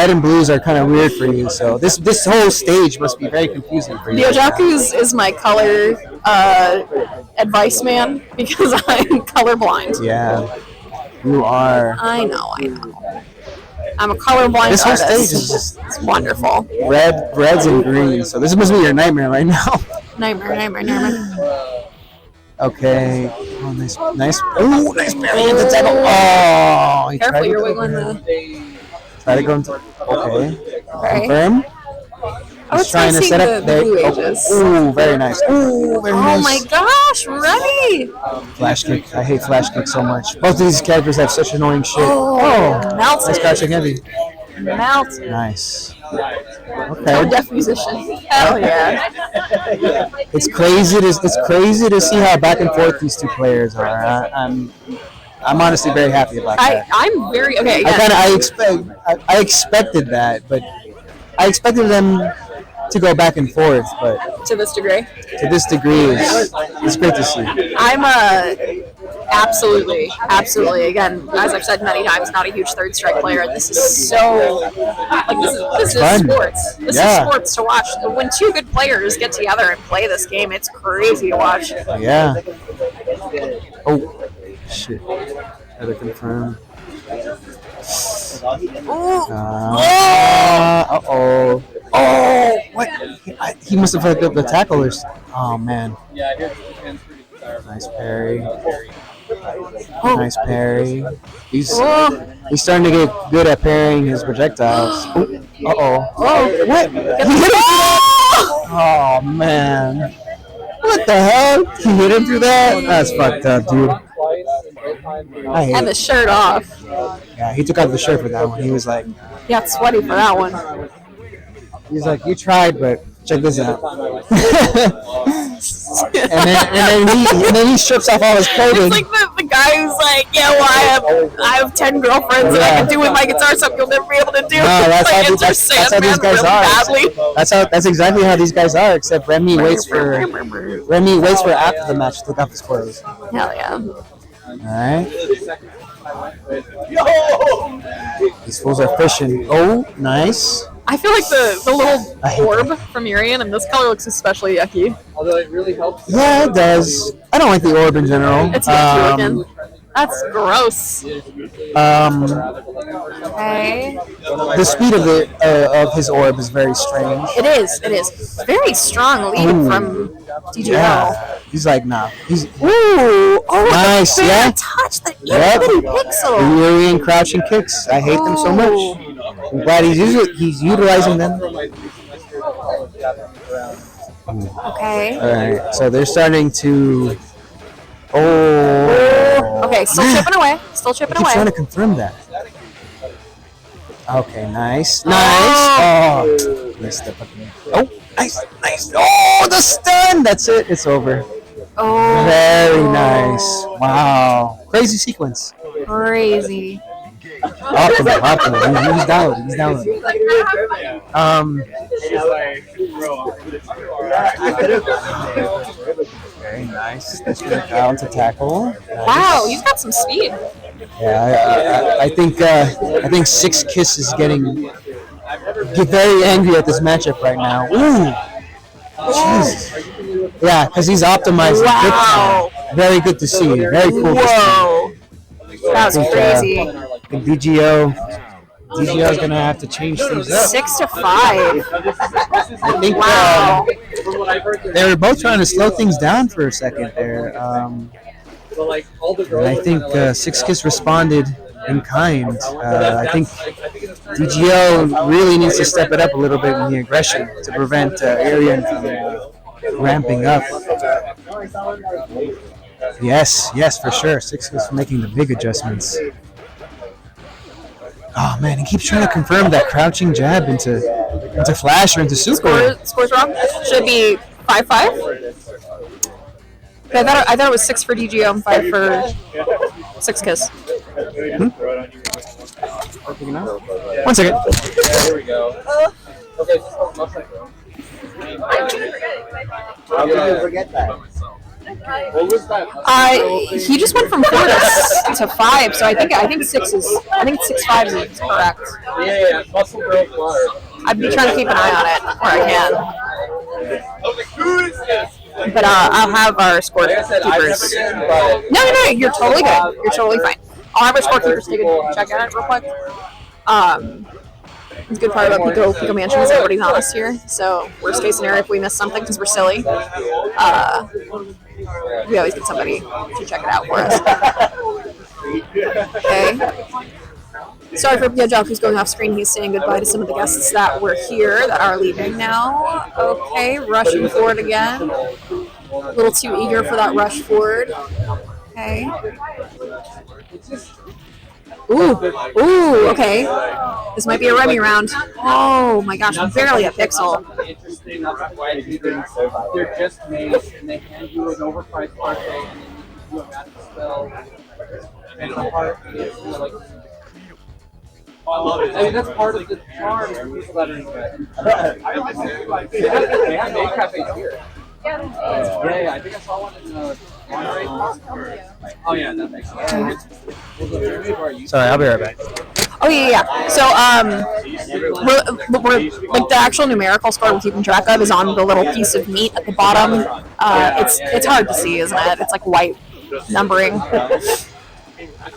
and blues are kind of weird for you. So this whole stage must be very confusing for you.
Yojaku's is my color advice man because I'm colorblind.
Yeah. You are.
I know. I'm a colorblind
This whole
artist.
stage is just
it's wonderful.
Reds and greens. So this must be your nightmare right now.
Nightmare.
Okay. Oh, nice. Oh, nice parry into tackle. Oh, he
Careful,
tried
you're
to
wiggling
go.
the.
Try to go into. Okay.
Okay.
Confirm.
Oh, it's nice seeing the blue ages.
Ooh, very nice. Ooh, very nice.
Oh my gosh, Remy!
Flash kick. I hate flash kick so much. Both of these characters have such annoying shit.
Oh, melted.
Nice crouching heavy.
Melted.
Nice.
Tone
Okay.
deaf musician. Hell yeah.
It's crazy to see how back and forth these two players are. I'm honestly very happy about that.
I'm very okay. Again.
I expected that, but I expected them to go back and forth, but
To this degree.
to this degree, it's great to see.
I'm absolutely. Again, as I've said many times, not a huge third strike player. This is so like this is
fun.
sports. This is sports to watch. When two good players get together and play this game, it's crazy to watch.
Yeah. Oh, shit. Gotta confirm. Uh-oh. Oh, what? He must have fucked up the tacklers. Oh, man. Nice parry. Nice parry. He's starting to get good at parrying his projectiles. Uh-oh. Oh, what? He hit him through that? Oh, man. What the hell? He hit him through that? That's fucked up, dude. I hate
And the
it.
shirt off.
Yeah, he took out the shirt for that one. He was like,
He got sweaty for that one.
you tried, but check this out. and then he strips off all his clothing.
It's like the guy who's like, yeah, well, I have 10 girlfriends and I can do with my guitar something you'll never be able to do.
No, that's how these guys are.
Badly.
That's exactly how these guys are. Except Remy waits for after the match to take off his clothes.
Hell yeah.
All right. These fools are fishing. Oh, nice.
I feel like the
I hate
little orb from Urian and this color looks especially yucky.
Yeah, it does. I don't like the orb in general.
It's yucky looking. That's gross. Okay.
The speed of his orb is very strange.
It is. Very strong lead from DGL.
Yeah. He's like, nah.
Ooh. Oh,
Nice,
the
yeah.
touch, the
Yep.
itty bitty pixel.
Urian crouching kicks. I hate them so much. I'm glad he's utilizing them.
Okay.
All right, so they're starting to. Oh.
Okay, still chipping away.
I keep trying to confirm that. Okay, nice. Oh, missed the fucking. Oh, nice. Oh, the stun. That's it. It's over.
Oh.
Very nice. Wow. Crazy sequence.
Crazy.
Optimal. He's down. Very nice. That's good. Down to tackle. Nice.
Wow, he's got some speed.
Yeah, I think Six Kiss is getting very angry at this matchup right now. Ooh. Jesus. Yeah, because he's optimizing.
Wow.
Very good to see. Very cool to see.
Whoa. That was crazy.
I think DGO is gonna have to change things up.
6 to 5.
I think
Wow.
they were both trying to slow things down for a second there. And I think Six Kiss responded in kind. I think DGO really needs to step it up a little bit in the aggression to prevent Arian from ramping up. Yes, for sure. Six Kiss making the big adjustments. Oh man, he keeps trying to confirm that crouching jab into flash or into super.
Score's wrong. Should be 5-5. Okay, I thought it was 6 for DGO and 5 for Six Kiss.
1 second.
There we go. Okay, just one second.
How could you forget that?
What was that?
He just went from 4 to 5, so I think 6-5 is correct.
Yeah, Muscle Girl Flood.
I'd be trying to keep an eye on it where I
I was like, who is this?
can. But I'll have our scorekeepers. No, you're totally good. You're totally fine. I'll have our scorekeepers take a check at it real quick. The good part about Pico Mansion is everybody's honest here. So worst case scenario if we miss something because we're silly. we always get somebody to check it out for us. Okay. Sorry for Piajaku who's going off screen. He's saying goodbye to some of the guests that were here that are leaving now. Okay, rushing forward again. A little too eager for that rush forward. Okay. Ooh, okay. This might be a Remy round. Oh my gosh, barely a pixel.
They're just made and they hand you an overpriced parfait and then you do a magic spell. And the heart is like. I love it. I mean, that's part of the charm of these letters. They have make cafes here. Yeah, I think I saw one in Oh yeah, that makes sense.
Sorry, I'll be right back.
Oh yeah. So we're like the actual numerical score we're keeping track of is on the little piece of meat at the bottom. It's hard to see, isn't it? It's like white numbering.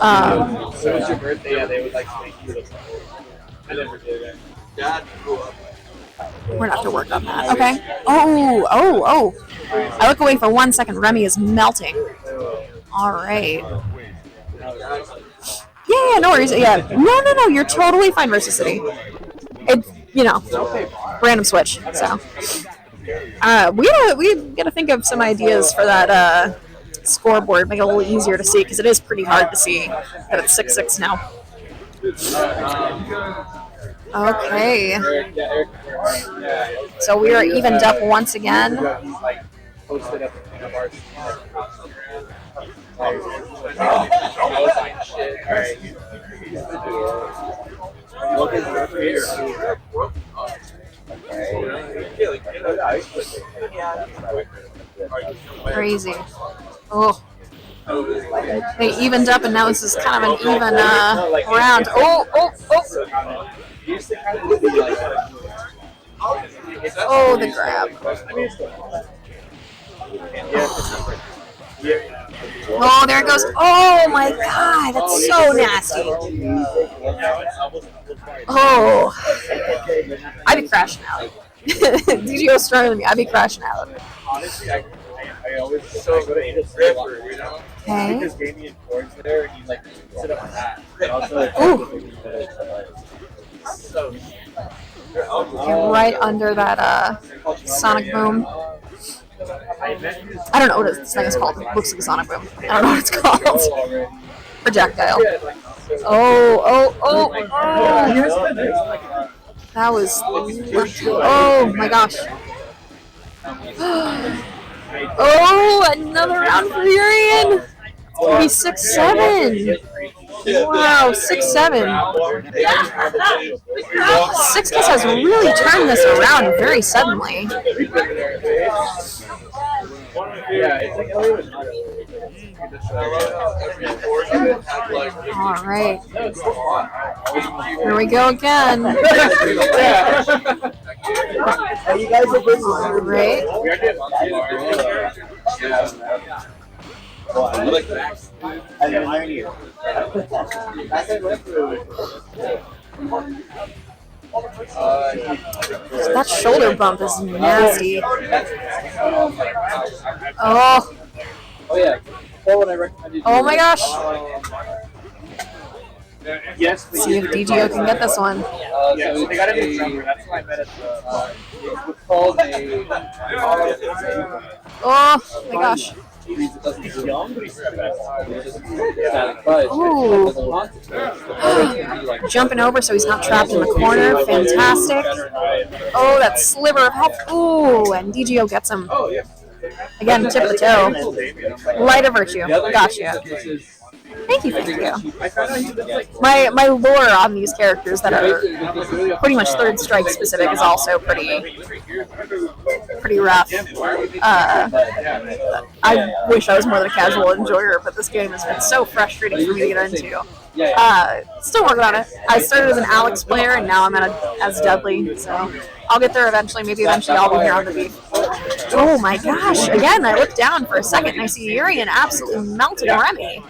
So it's your birthday, yeah, they would like to make you look. I never did it. Dad grew up.
We're gonna have to work on that. Okay. Oh. I look away for 1 second. Remy is melting. All right. Yeah, no worries. Yeah. No. You're totally fine versus City. It's, random switch. So we gotta think of some ideas for that scoreboard. Make it a little easier to see because it is pretty hard to see that it's 6-6 now. Okay. So we are evened up once again. Crazy. Oh. They evened up and now this is kind of an even round. Oh. Oh, the grab. Oh, there it goes. Oh my god, that's so nasty. Oh. I'd be crashing out. DGO's stronger than me. I'd be crashing out.
Honestly, I always go to Angel's River,
Okay.
because Damien Ford's there and he's like sit up on that. So
right under that sonic boom. I don't know what this thing is called. It looks like a sonic boom. I don't know what it's called. Projectile. Oh. That was. Oh my gosh. Oh, another round for Urian. It's gonna be 6-7. Wow, 6-7. 6-6 has really turned this around very suddenly. All right. Here we go again. All right. That shoulder bump is nasty. Oh. Oh my gosh.
yes,
See if DGO can get this one.
yeah, so they got a new drummer. That's why I met at it's called a.
Oh my gosh. Ooh. Jumping over so he's not trapped in the corner. Fantastic. Oh, that sliver of health. Ooh, and DGO gets him. Again, tip of the toe. Light of virtue. Gotcha. Thank you, My lore on these characters that are pretty much third strike specific is also pretty rough. I wish I was more than a casual enjoyer, but this game has been so frustrating for me to get into. Still working on it. I started as an Alex player, and now I'm as Dudley, so I'll get there eventually. Maybe eventually I'll be here on the beat. Oh my gosh, again, I looked down for a second, and I see Urian absolutely melted Remy.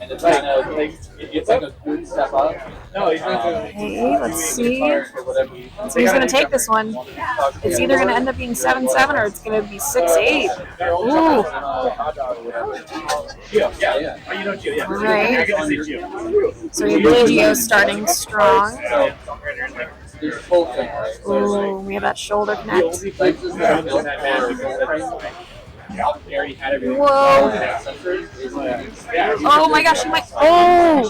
it's kind of like it's like a good step up. No, he's not doing
Okay, let's see. So he's gonna take this one. It's either gonna end up being 7-7 or it's gonna be 6-8. Ooh. Alright. So we have DGO starting strong. Ooh, we have that shoulder connect. Whoa. Oh my gosh, he might. Oh!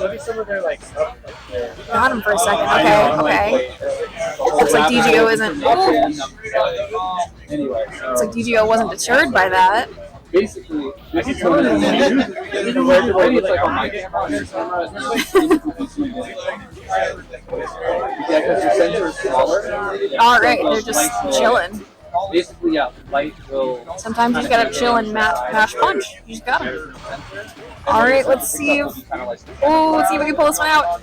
Got him for a second. Okay. Looks like DGO isn't. Oh. Looks like DGO wasn't deterred by that.
Basically,
Alright, they're just chilling.
Basically, yeah, light will.
Sometimes you just gotta chill and mash punch. You just got him. Alright, let's see if. Oh, let's see if we can pull this one out.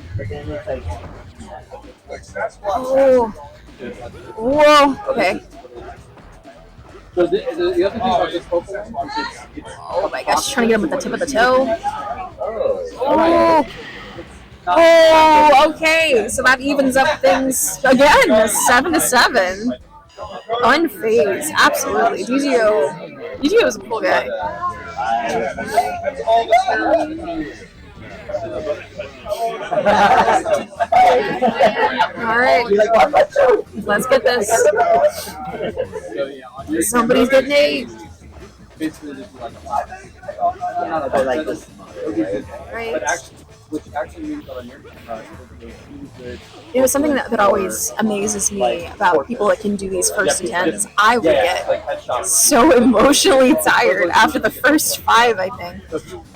Oh. Whoa. Okay.
So the other thing about this Pokemon is
Oh my gosh, trying to get him with the tip of the toe. Oh. Oh, okay. So that evens up things again. 7-7. Unfazed, absolutely. DGO is a cool guy. Alright, let's get this. Somebody's getting 8. Right.
Which actually means that on your camera,
You know, something that always amazes me about people that can do these first attempts, I would get so emotionally tired after the first 5, I think.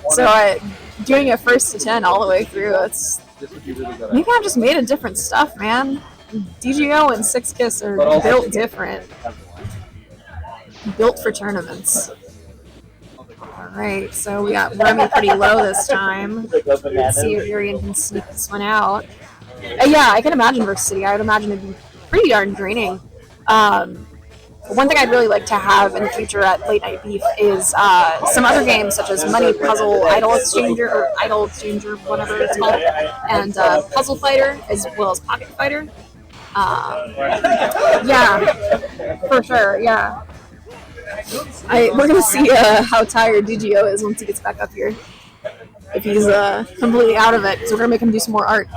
So doing a first to 10 all the way through, it's maybe I've just made a different stuff, man. DGO and 6-Kiss are built different. Built for tournaments. Alright, so we got Remy pretty low this time. Let's see if Urian can sneak this one out. Yeah, I can imagine versus City. I would imagine it'd be pretty darn draining. One thing I'd really like to have in the future at Late Night Beef is some other games such as Money Puzzle, Idol Exchanger, whatever it's called, and Puzzle Fighter, as well as Pocket Fighter. Yeah, for sure, yeah. We're gonna see how tired DGO is once he gets back up here. If he's completely out of it, so we're gonna make him do some more art.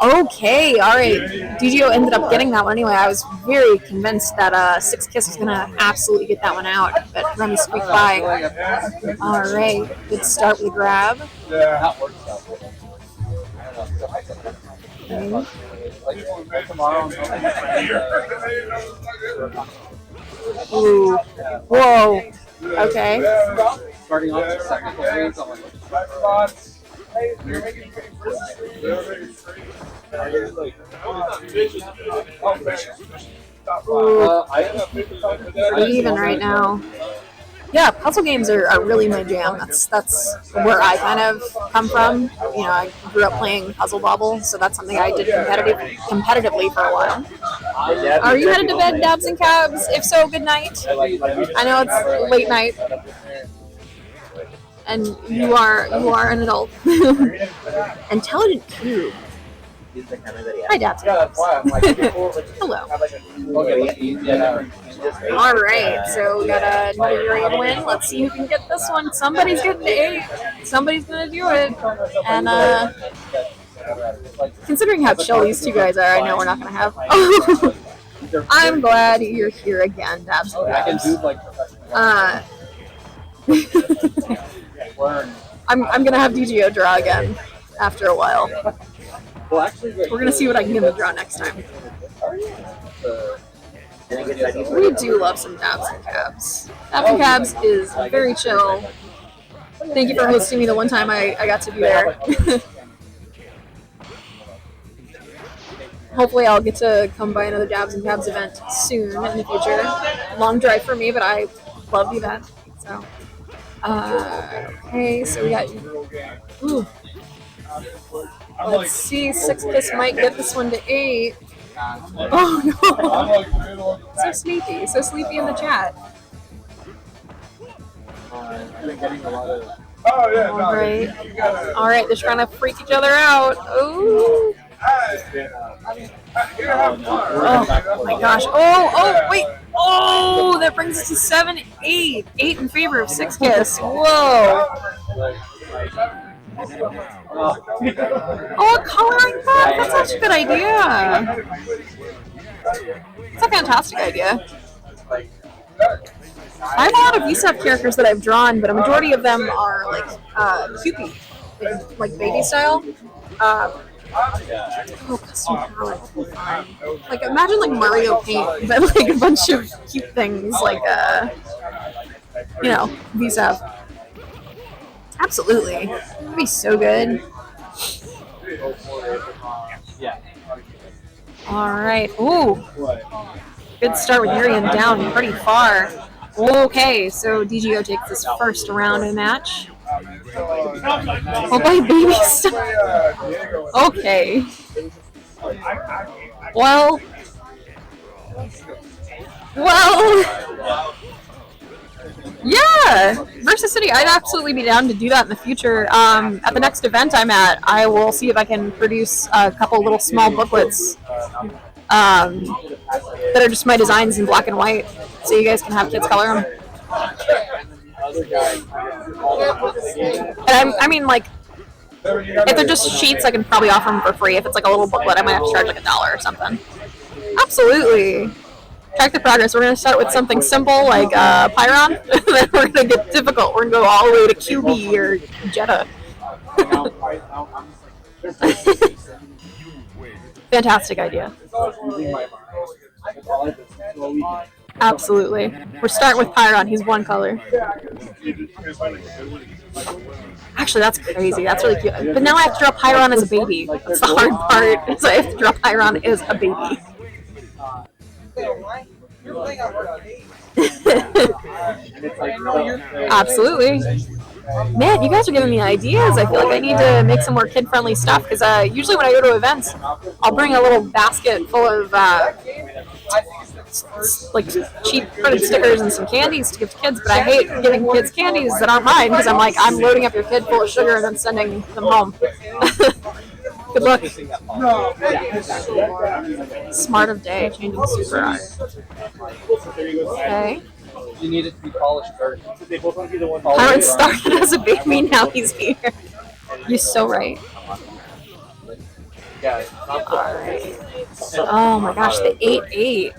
Okay, alright. DGO ended up getting that one anyway. I was very convinced that 6-Kiss was gonna absolutely get that one out, but Remy squeaked by. Alright, good start with the grab. Okay. Ooh. Whoa. Okay.
starting off the second phase on
even right now. Yeah, puzzle games are really my jam. That's where I kind of come from. You know, I grew up playing Puzzle Bobble, so that's something I did competitively for a while. Are you headed to bed, Dabs and Cabs? If so, good night. I know it's late night, and you are an adult. Intelligent Cube. Hi, Dabs and Cabs. Hello. All right, so we got another Urian win. Let's see who can get this one. Somebody's getting to 8. Somebody's gonna do it. And considering how chill these two guys are, I know we're not gonna have. I'm glad you're here again, Dabs and Cabs. I'm gonna have DGO draw again after a while. We're gonna see what I can get him to draw next time. We do love some Dabs and Cabs. Dabs and Cabs is very chill. Thank you for hosting me the one time I got to be there. Hopefully I'll get to come by another Dabs and Cabs event soon in the future. Long drive for me, but I love the event. So, okay, so we got. Ooh. Let's see, 6-Kiss might get this one to 8. Oh no! So sleepy in the chat. All right, they're trying to freak each other out. Ooh. Oh my gosh. Oh, wait. Oh, that brings us to 7, 8. 8 in favor of 6 Kiss. Whoa. Oh, a coloring book? That's such a good idea. It's a fantastic idea. I have a lot of VSAP characters that I've drawn, but a majority of them are like Cupid, like baby style. Custom palette. Like imagine like Mario Paint, but like a bunch of cute things like VSAP. Absolutely, that'd be so good. All right. Ooh. Good start with Urian down pretty far. Okay, so DGO takes this first round of the match. Oh boy, baby stuff. Okay. Well. Yeah, Versus City, I'd absolutely be down to do that in the future. At the next event I'm at, I will see if I can produce a couple little small booklets that are just my designs in black and white, so you guys can have kids color them. And I mean, like, if they're just sheets, I can probably offer them for free. If it's like a little booklet, I might have to charge like $1 or something. Absolutely. Track the progress. We're going to start with something simple like Pyron, and then we're going to get difficult. We're going to go all the way to QB or Jetta. Fantastic idea. Absolutely. We're starting with Pyron. He's one color. Actually, that's crazy. That's really cute. But now I have to draw Pyron as a baby. That's the hard part. So I have to draw Pyron as a baby. Absolutely. Man, you guys are giving me ideas. I feel like I need to make some more kid-friendly stuff because usually when I go to events, I'll bring a little basket full of like cheap printed stickers and some candies to give to kids. But I hate giving kids candies that aren't mine because I'm like, I'm loading up your kid full of sugar and then sending them home. Good luck. Smart of day, changing super art. Okay.
You need it to be polished first.
Pyron started as a baby, now he's here. You're so right. Alright. Oh my gosh, the 8-8.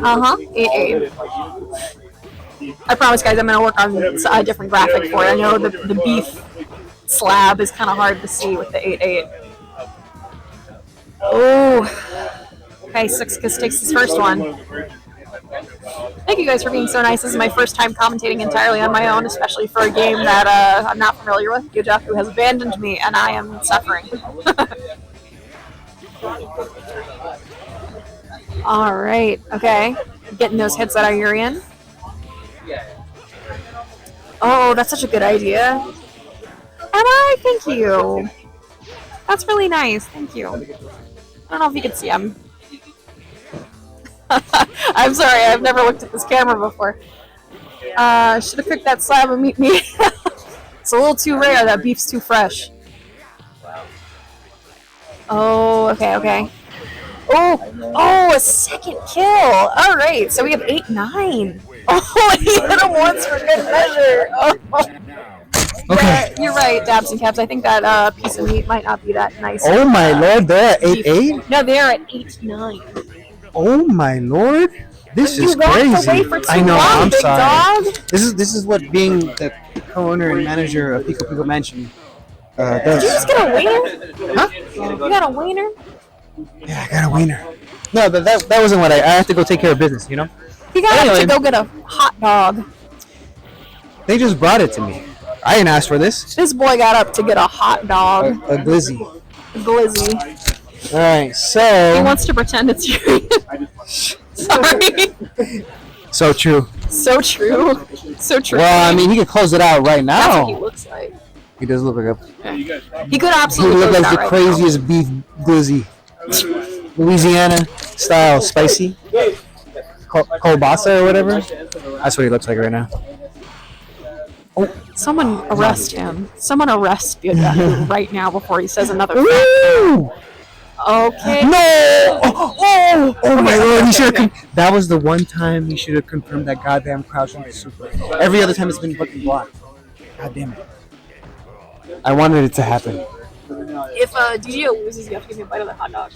Uh-huh, 8-8. I promise, guys, I'm going to work on a different graphic for it. I know the beef slab is kind of hard to see with the 8-8. Oh. Okay, 6kiss takes his first one. Thank you guys for being so nice. This is my first time commentating entirely on my own, especially for a game that I'm not familiar with. Yujaku has abandoned me, and I am suffering. Alright, okay. Getting those hits that are Urian. Oh, that's such a good idea. Am I? Thank you. That's really nice. Thank you. I don't know if you can see him. I'm sorry, I've never looked at this camera before. Should have picked that slab of meat. It's a little too rare, that beef's too fresh. Oh, okay. Oh, a second kill. Alright, so we have 8-9. Oh, he hit him once for good measure. Oh.
Okay.
Yeah, you're right, Dabs and Caps. I think that piece of meat might not be that nice.
Oh my lord, they're at 8-8?
No, they're at 8-9.
Oh my lord, this is
You walked
crazy.
away for too
I know,
long,
I'm
big
sorry.
dog.
This is what being the co-owner and manager of Pico Pico Mansion does.
Did you just get a wiener?
Huh?
You got a wiener?
Yeah, I got a wiener. No, but that wasn't what I have to go take care of business, you know?
You got
Anyway.
to go get a hot dog.
They just brought it to me. I didn't ask for this.
This boy got up to get a hot dog.
A glizzy.
A glizzy.
Alright,
He
so...
wants to pretend it's you. Sorry.
So true.
So true. So true.
Well, I mean, he could close it out right
That's
now.
what he looks like.
He does look like a...
He could
He
absolutely
look
close
like
it
the
out right now.
craziest beef glizzy. Louisiana style, spicy. Kolbasa or whatever. That's what he looks like right now.
Someone arrest him. Someone arrest Yojaku right now before he says another fact.
Woo!
Okay.
No! Oh my lord! He should have. That was the one time he should have confirmed that goddamn crouching super. Every other time it's been fucking blocked. God damn it! I wanted it to happen.
If DGO loses, you have to give me a bite of the hot dog.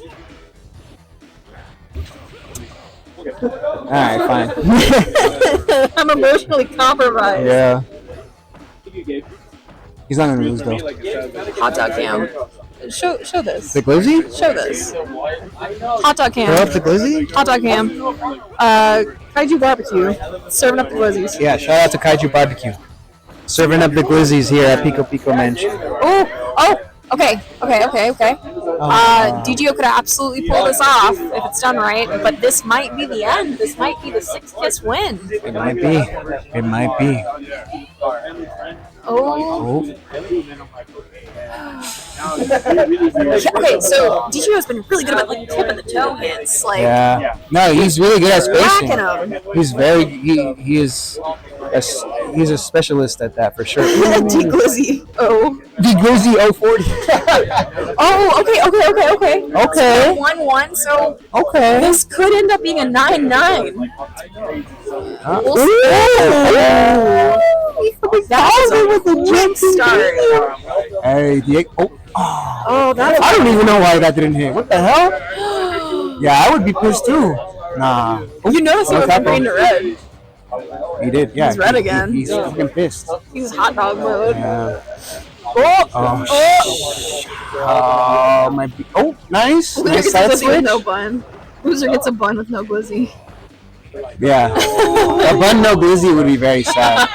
Alright, fine.
I'm emotionally compromised.
Yeah. He's not gonna lose though.
Hot dog cam. Show this.
The glizzy?
Show this. Hot dog cam.
Throw up the glizzy?
Hot dog cam. Kaiju barbecue. Serving up the glizzies.
Yeah, shout out to Kaiju Barbecue. Serving up the glizzies here at Pico Pico Mansion.
Oh, okay. DGO could absolutely pull this off if it's done right, but this might be the end. This might be the 6-kiss win.
It might be. It might be.
Oh. Okay, so DGO has been really good about like tip of the toe hits, like
Yeah. No, he's really good at spacing.
whacking them.
He's very. He is. He's a specialist at that for sure.
D-Glizzy. Oh.
D-Glizzy 040.
Oh, okay.
Okay.
1-1, so
Okay.
this could end up being a 9-9. We'll see. That was a quick start.
Hey,
Oh, that's
I don't even know why that didn't hit. What the hell? Yeah, I would be pissed too. Nah.
You notice he went from green to red.
He did, yeah.
He's red again.
He's fucking pissed.
He's hot dog mode.
Yeah. Nice.
Loser
Nice
gets a
side
glizzy with
switch.
no bun. Loser gets a bun with no glizzy.
Yeah. A bun no glizzy would be very sad.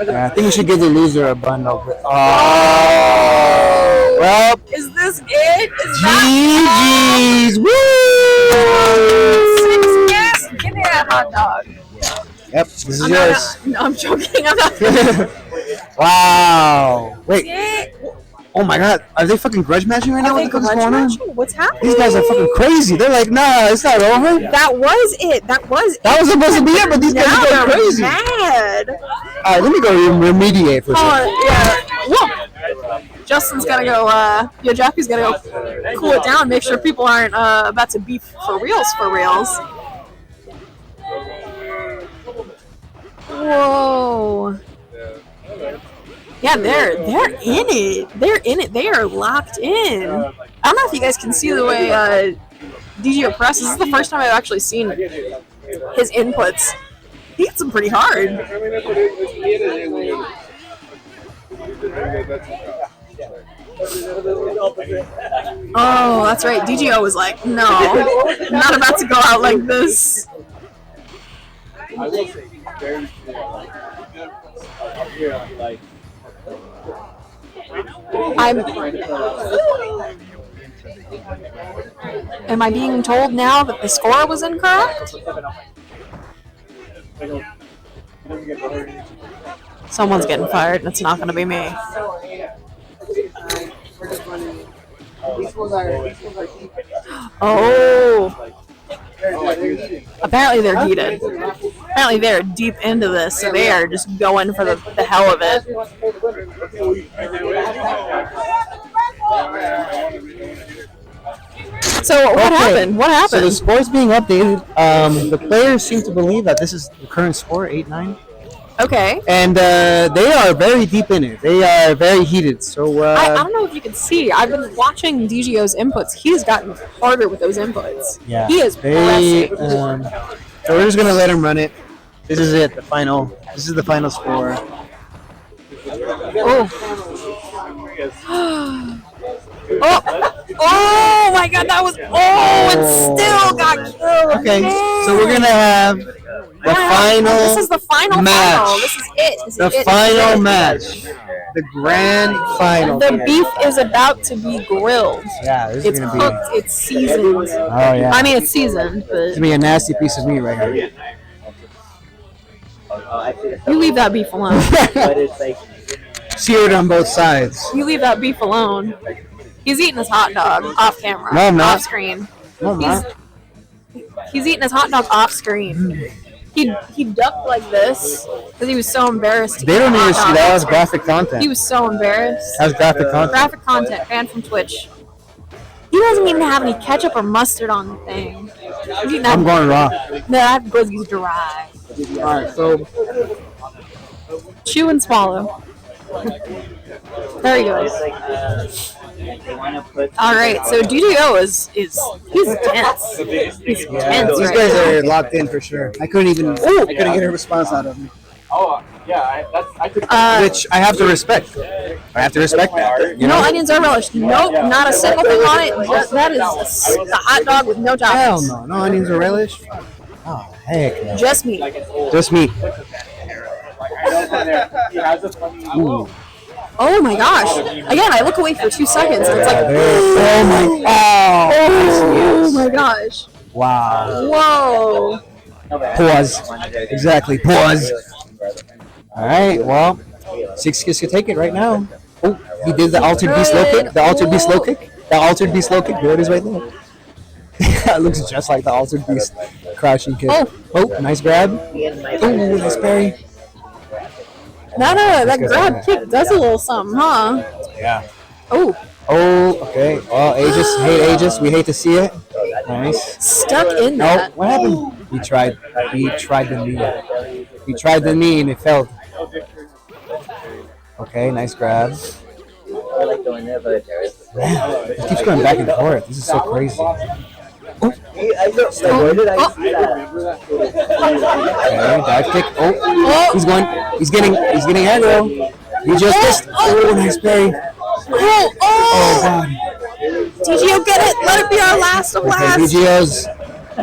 Yeah, I think we should give the loser a bun no glizzy. Oh. Well,
Is this it? Is
GG's. Woo!
that 6-kiss? Give me that hot dog.
Yep, this is yours.
No, I'm joking. I'm not.
Wow. Wait.
Yeah.
Oh my god. Are they fucking grudge matching right now?
Are they
What the fuck's
grudge
going on?
matching? What's happening?
These guys are fucking crazy. They're like, nah, it's not over.
That was it. That was
supposed to be it, but these guys are
now
going crazy.
mad.
Alright, let me go remediate for a second.
Yeah. Whoa. Justin's gotta go. Yojaku's gotta go cool it down. Make sure people aren't about to beef for reals. Whoa. Yeah, they're in it. They're in it. They are locked in. I don't know if you guys can see the way DGO presses. This is the first time I've actually seen his inputs. He hits them pretty hard. Oh, that's right. DGO was like, no, I'm not about to go out like this. Am I being told now that the score was incorrect? Someone's getting fired, and it's not going to be me. Oh. Apparently they're heated. Apparently they're deep into this, so they are just going for the hell of it. So what happened? What happened?
So the score's being updated. The players seem to believe that this is the current score, 8-9.
Okay.
And they are very deep in it. They are very heated. So
I don't know if you can see. I've been watching DGO's inputs. He's gotten harder with those inputs.
yeah,
He is pressing.
So we're just gonna let him run it. This is it. This is the final score.
Oh my god, that was. Oh, it still got killed.
Okay,
Man.
so we're gonna have the final.
This is the final
match.
final. This is it. This is
The
it.
final match. The grand final.
The beef is about to be grilled.
Yeah, this is
It's
gonna be.
cooked. It's seasoned.
Oh yeah.
I mean, it's seasoned,
It's
but
gonna be a nasty piece of meat right here.
you leave that beef alone.
But it's like
Seared on both sides.
You leave that beef alone. He's eating his hot dog off camera.
No, I'm not.
Off screen.
No, I'm not.
He's eating his hot dog off screen. he ducked like this because he was so embarrassed.
They don't need to see that. That was graphic content.
He was so embarrassed.
That was graphic content.
Graphic content, banned from Twitch. He doesn't even have any ketchup or mustard on the thing.
I'm going raw.
No, that glizzy's dry.
Alright, so
chew and swallow. There he goes. All right, so DDO is he's tense. He's tense.
These guys are locked in for sure. I couldn't get a response out of him. Which I have to respect. I have to respect that. You know?
No onions or relish. Nope, not a single thing on it. That is a hot dog with no toppings.
Hell no, no onions or relish. Oh heck no.
Just meat.
Just meat.
Ooh. Oh my gosh! Again, I look away for 2 seconds, and it's like, oh my gosh!
Wow!
Whoa!
Pause. Exactly. Pause. All right. Well, 6 Kiss could take it right now. Oh, he did the altered beast low kick. The altered beast low kick. The altered beast low kick. There it is, right there. It looks just like the altered beast crouching kick. Oh, nice grab. Oh, nice parry.
That grab kick does a little something, huh?
Yeah.
Oh.
Oh, okay. Oh, Aegis. Hate Aegis. We hate to see it. Nice.
Stuck in that.
Oh, what happened? He tried the knee. He tried the knee and it failed. Okay, nice grab. Man, it keeps going back and forth. This is so crazy. Okay, dive kick. Oh, he's getting aggro. He just missed. Oh, nice parry. Oh god.
DGO, get it. Let it be our last of last.
DGO's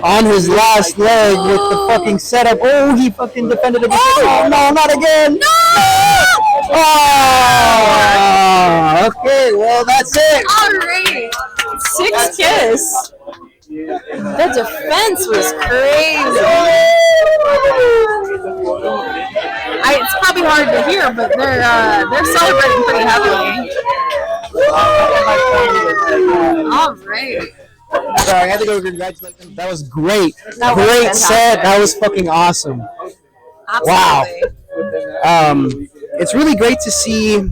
on his last leg with the fucking setup. Oh, he fucking defended it. Oh no, not again. No. Oh, okay. Well, that's it.
All right. 6 Kiss. The defense was crazy. It's probably hard to hear, but they're celebrating pretty heavily. All right.
Sorry, I had to go congratulate them. That was great.
That was
great
fantastic.
set. That was fucking awesome.
Absolutely.
Wow. It's really great to see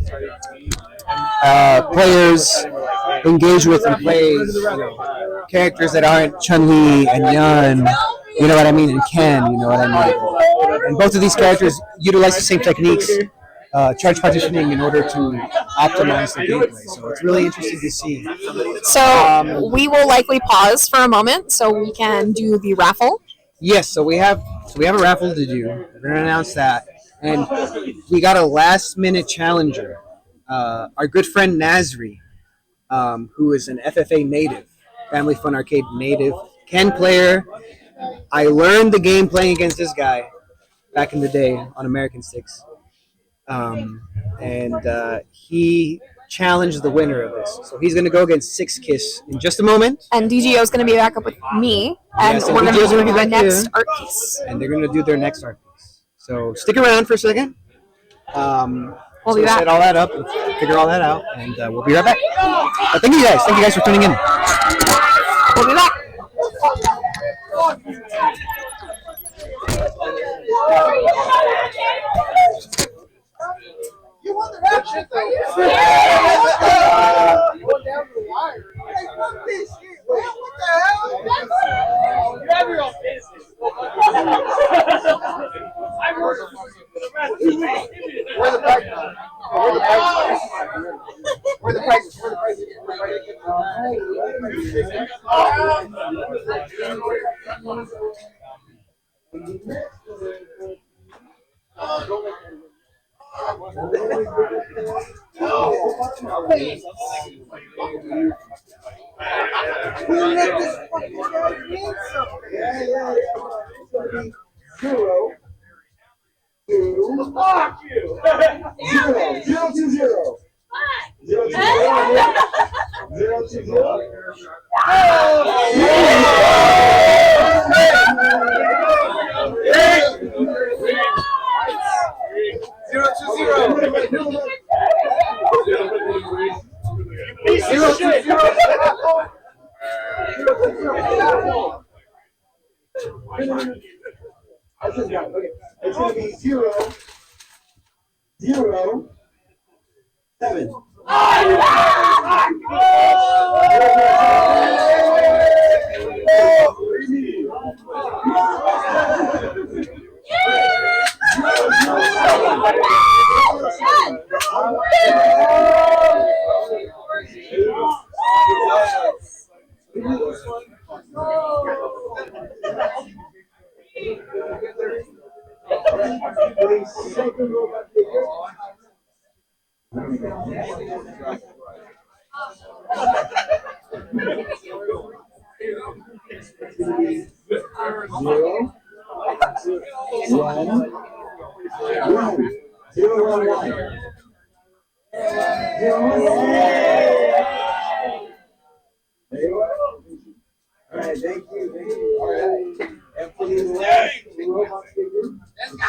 players engage with and play characters that aren't Chun-Li and Yun, you know what I mean, and Ken, you know what I mean. And both of these characters utilize the same techniques, charge partitioning, in order to optimize the gameplay. So it's really interesting to see.
So we will likely pause for a moment so we can do the raffle.
Yes, so we have a raffle to do. We're gonna announce that, and we got a last-minute challenger. Our good friend Nasri, who is an FFA native, Family Fun Arcade native, Ken player. I learned the game playing against this guy back in the day on American Sticks. And he challenged the winner of this. So he's going to go against 6 Kiss in just a moment.
And DGO is going to be back up with me, and
Yes,
we're going
DGO 's
to do
gonna be
the
back
next
here.
art piece.
And they're going to do their next art piece. So stick around for a second.
We'll be
So
back.
set all that up and figure all that out, and we'll be right back. But thank you guys for tuning in.
We'll be back.
You won the rap shit though. Going down to the wire. Hey, fuck this shit, man. What the hell? You have your own business. Where the price? Where the price? Where the price? Where the price? Fuck you! 0-2-0. 0-2-0.
Okay. It's going to be 0, 0, 7. Second robot figure. Zero, one, one, 0, 1, 1. 0, 1. There you go. All right, thank you. All right. And for the last robot figure. Let's go!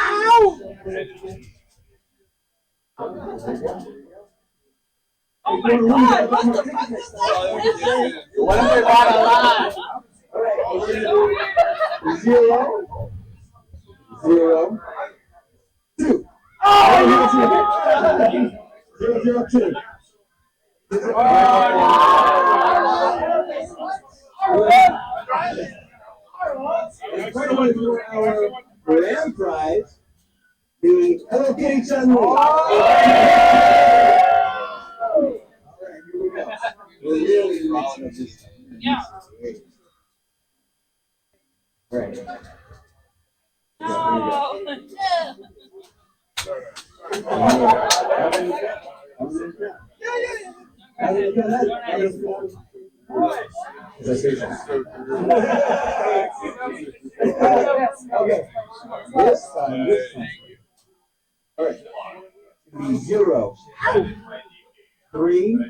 Oh my god, what the fuck is that?
What if they bought a lot? All right. 0, 0, 2. Oh, 0, 0, 2. And finally, for our grand prize, the Hello Kitty Chun-Li. All right, here we go. We're really mixing up this time. Yeah. Right. Okay. This time. All right. 0, 3, 9.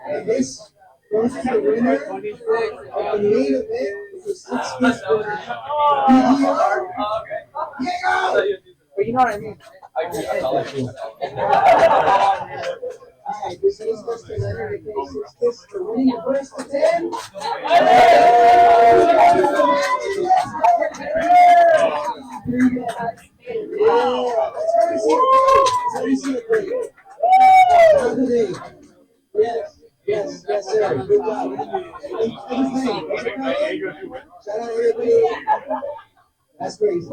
And this goes to the winner of the main event. But you know what I mean? Alright, this is Mr. Leonard. Is this the winning first to 10? Yes, sir. Good job. Shout out everybody. That's crazy.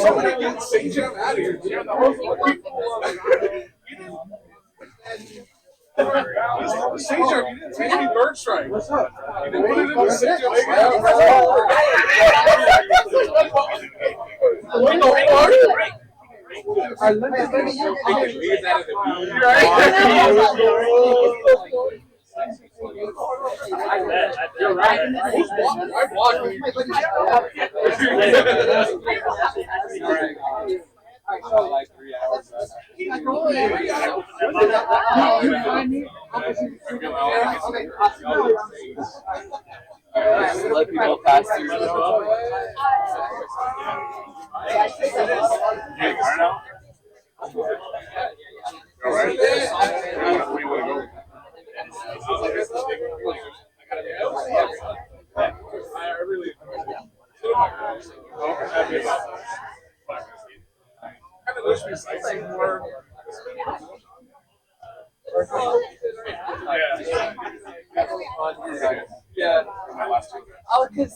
Somebody get St. John out of here. St. John, you didn't take any bird strike. What's up? You didn't put it in the St. John. You're right. I blocked you. Like 3 hours. Let people pass through. All right. Where do you want to go? I really kind of wish we sightseeing more. Yeah.
Oh, because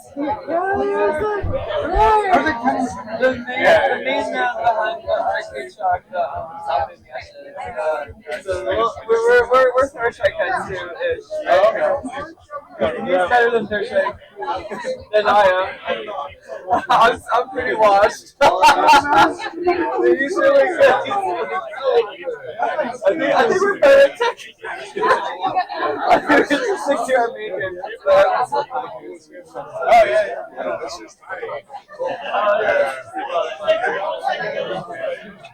the main behind the arcade shop, South Indiana. So we're Third Strike heads too, ish. He's better than Third Strike than I am. I'm pretty washed. He's really good. I think we're better at tech. I think it's a 6-year median.
Oh, yeah. That's just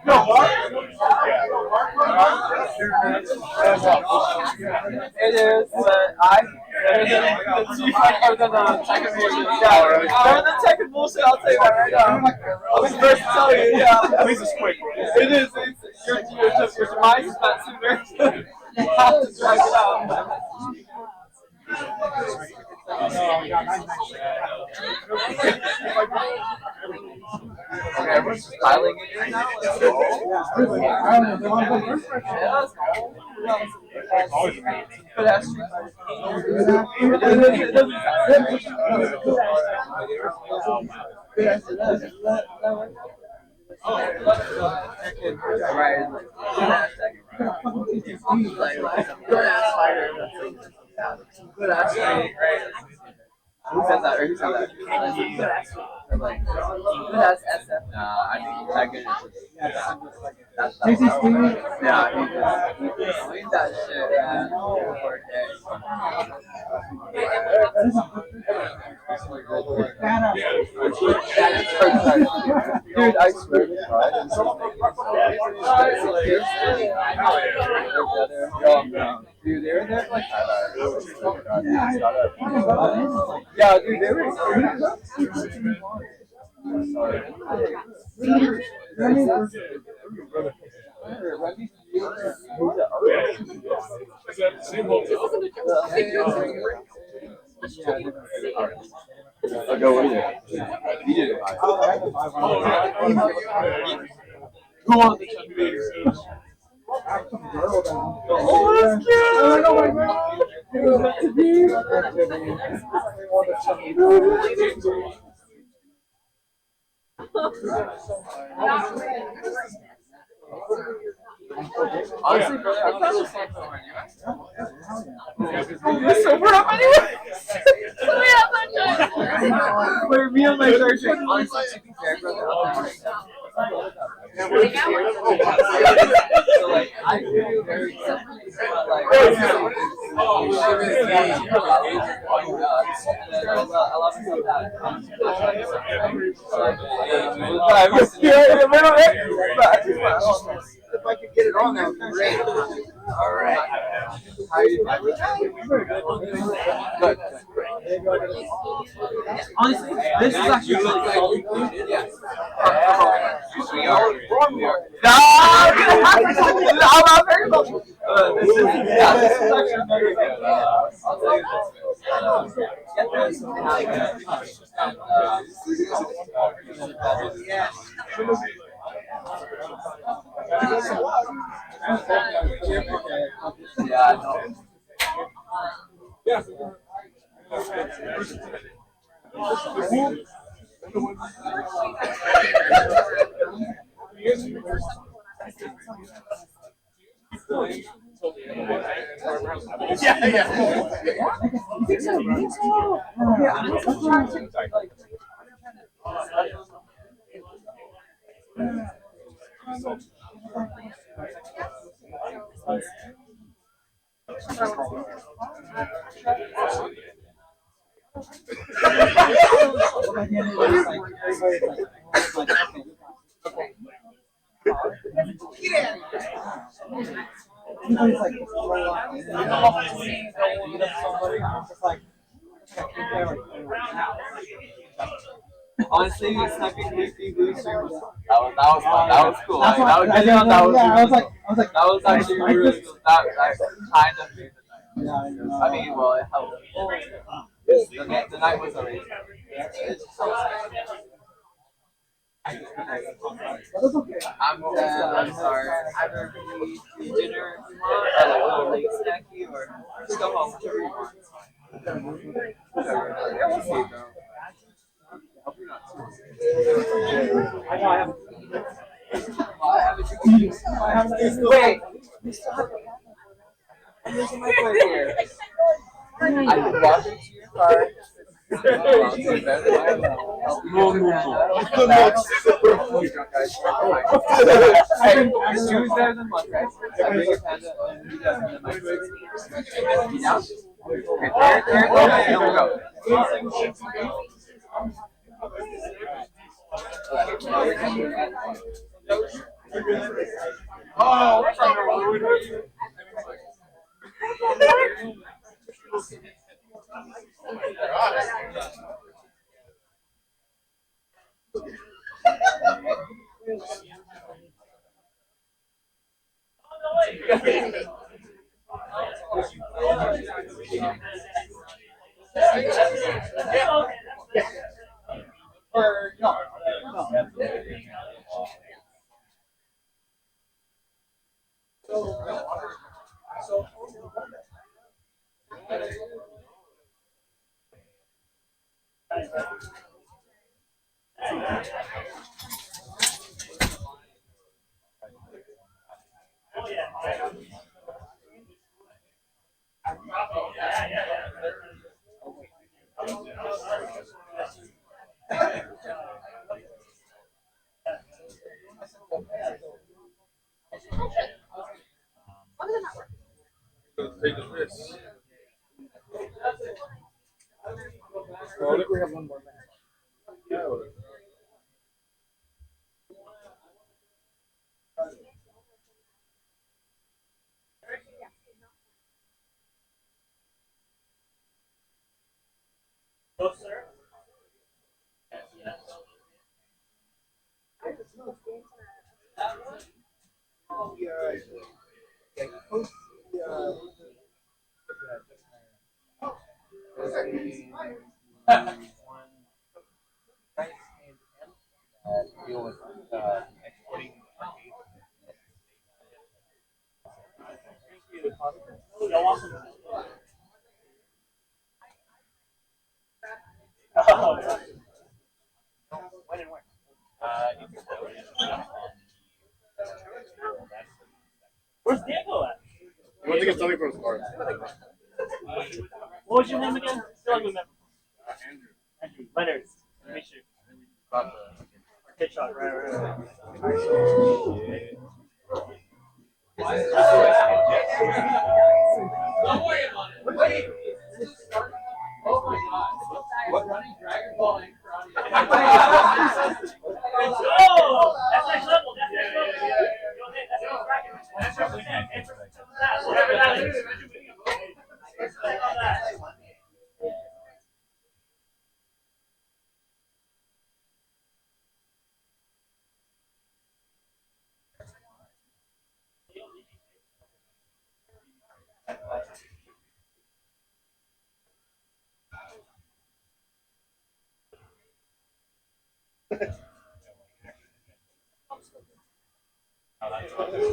No, what? it is, but they're the chief or the second bullshit. Yeah, they're the second bullshit. I'll tell you that right now. I was first to tell you. Yeah,
This is quick.
it is. Your demise is not sooner. You have to drag it out. Okay, everyone's just piling in here now. Let's go. Who said that? Or who said that? Good ass SF. Nah, I mean, that good is yeah, he's that shit, man. Poor dude, I swear to God. Dude, they were there like yeah, dude, they were
Same hotel.
I'll go with you. You did it. Who wants the champagne? Oh, that's cute! Oh my honestly, brother, I thought it was fun for you. You're sober up anyway? Wait, me and my church, honestly, to be fair, brother, so, like, I feel very separate, but, like, if I could get it on, that would be great. All right. How are you doing? Good. Honestly, this is actually really cool. Yeah. We are. No, I'm not very much. This is actually very good. I'll tell you this. Get this. Yeah, I know. Honestly, it's not going to be booster. That was fun. That was cool. That was that was actually really cool. That kind of made the night. I mean, well, it helped. The night was amazing. I'm sorry. Either we do dinner if you want, or like a little late snacky, or just go home, whichever you want. Yeah, we'll see, bro. Hope you're not too wait. There's a microwave here. I can walk into your car. It's Tuesday than Monday. I bring a panda and you guys in the microwave. You down? Okay, there we go.
Take this.
I think we have one more match. Deal with exporting when and where? Where's Diego at?
I want to get something from his car.
What was your name again? Still like remember. Andrew. Leonard. Make sure. Hit shot. Right. Oh my god. What? Running Dragon Ball and karate. Oh! That's next level. That's next level. That's whatever that is.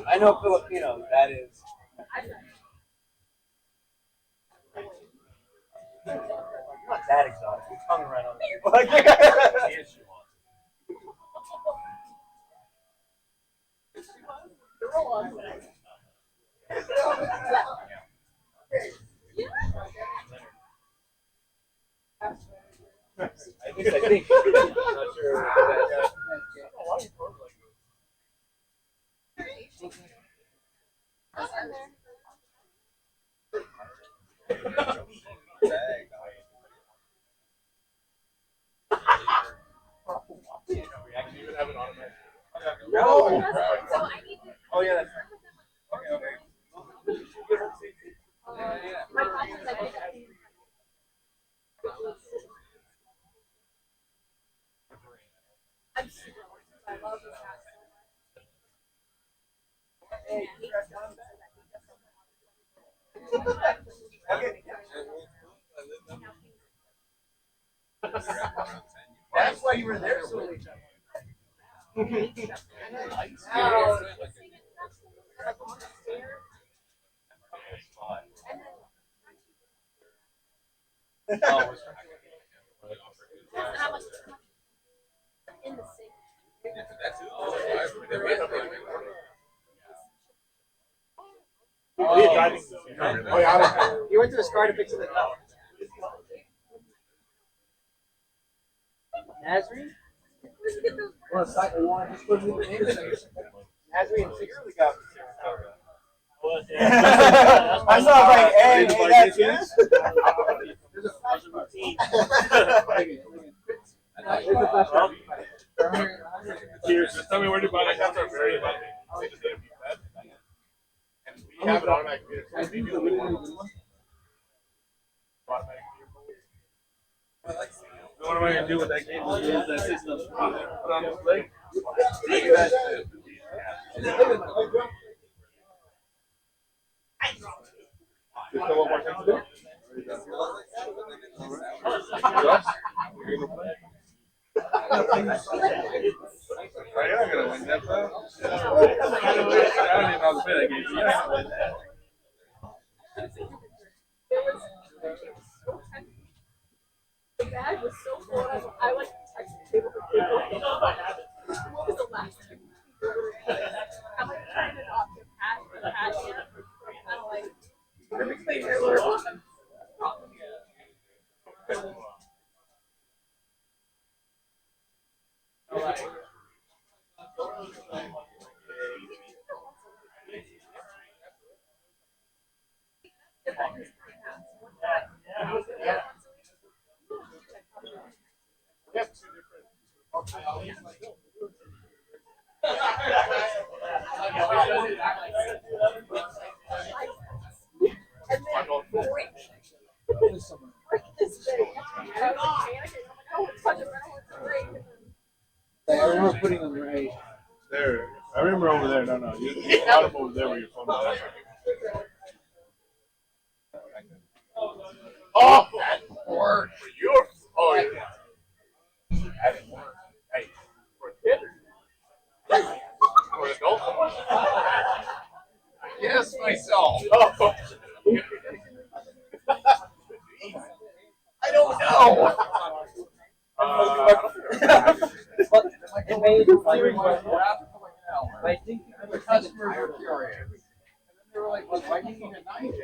I know Filipino, that is. Not that exotic. You're tongue right on it. Yes, you want. I think. I'm not sure. No. Oh yeah, that's right. Okay. That's why you were there so late. Oh yeah, he went to his car to fix it up. Nazri? Well, it's like one. Just put me the name. Nazri and secretly got. I saw like, hey, that's you. There's a flash routine.
Cheers. Just tell me where to buy it. That's our very bad. And we have it automatically. What am I gonna do with that game? Use that system. Put on the leg. Take that. Just one more time to do. You're not gonna win that, bro. I don't even know how to play that game. You're not gonna win that.
The bag was so full. I like texted table for table. What was the last time? I'm like trying to not get past yet. I'm like, perfectly here. And then break this thing. And I'm like panicking. I'm like, oh, it's such a mental break.
I remember putting them right.
There. I remember over there. No. You got them over there where your phone was. Oh, that worked for you. Oh, yeah. That didn't work. Hey, for a kid. For an adult. Yes, myself. Oh. I don't know.
It made I think the customers were curious. And then they were like, well, why do you need a knife?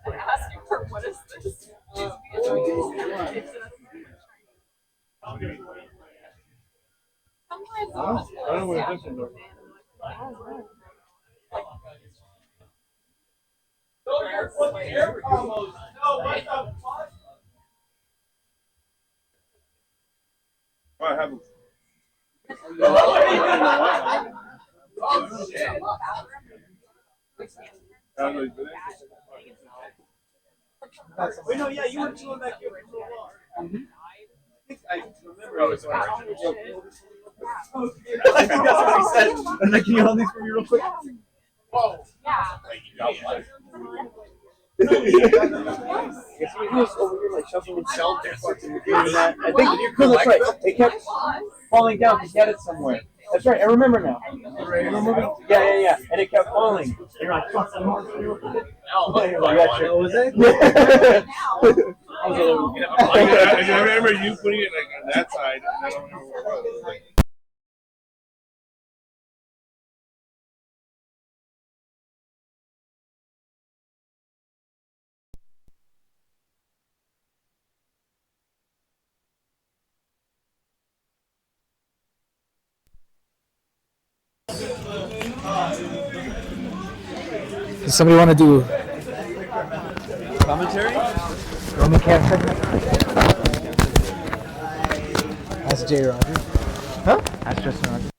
Asking her, what is this?
I don't know what this is. What happened? Oh, shit.
Wait, no, yeah, you were chilling back here for so long. I remember.
Oh, it's alright.
I think that's what he said. I was like, can you hold these for me real quick?
Whoa.
Yeah.
He was over here like shuffling cell desks and doing that. I think no, that's right. They kept falling down to get it somewhere. That's right. I remember now. Yeah. And it kept falling. And you're like, fuck, I'm on was it?
I remember you putting it like on that side, and I don't remember where it was. Like,
Does somebody want to do
Commentary?
Roman character? That's J. Roger. Huh? That's Justin Roger.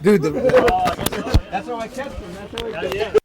Dude,
That's how I catch them. That's how I catch them.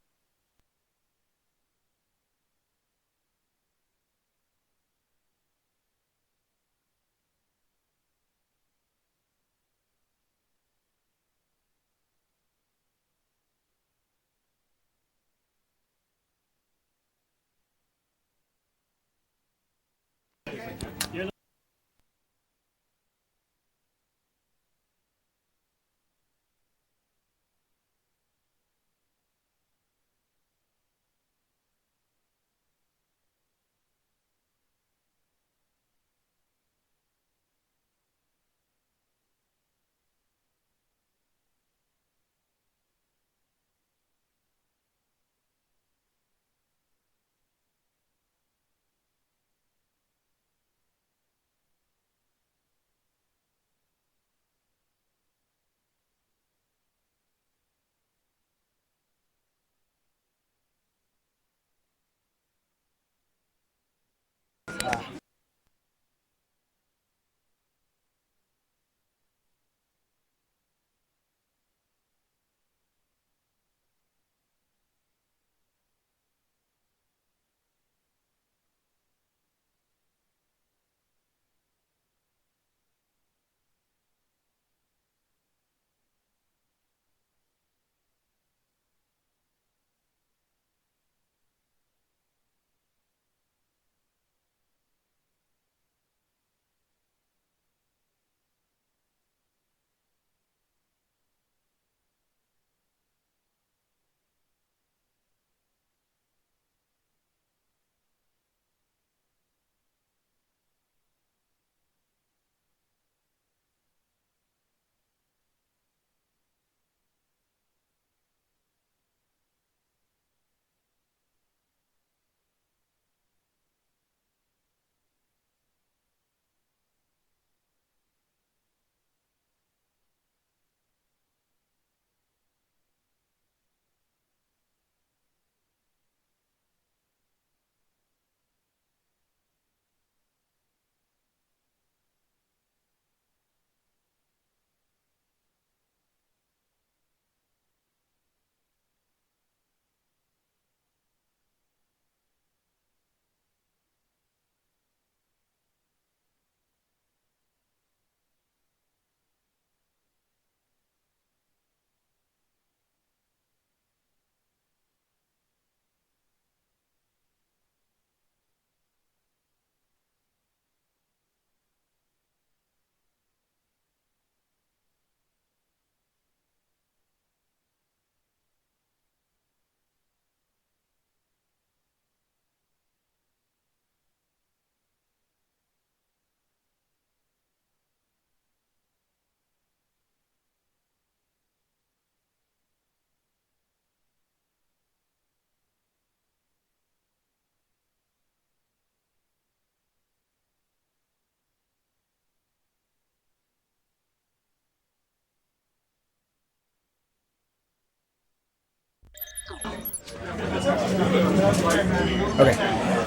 Okay.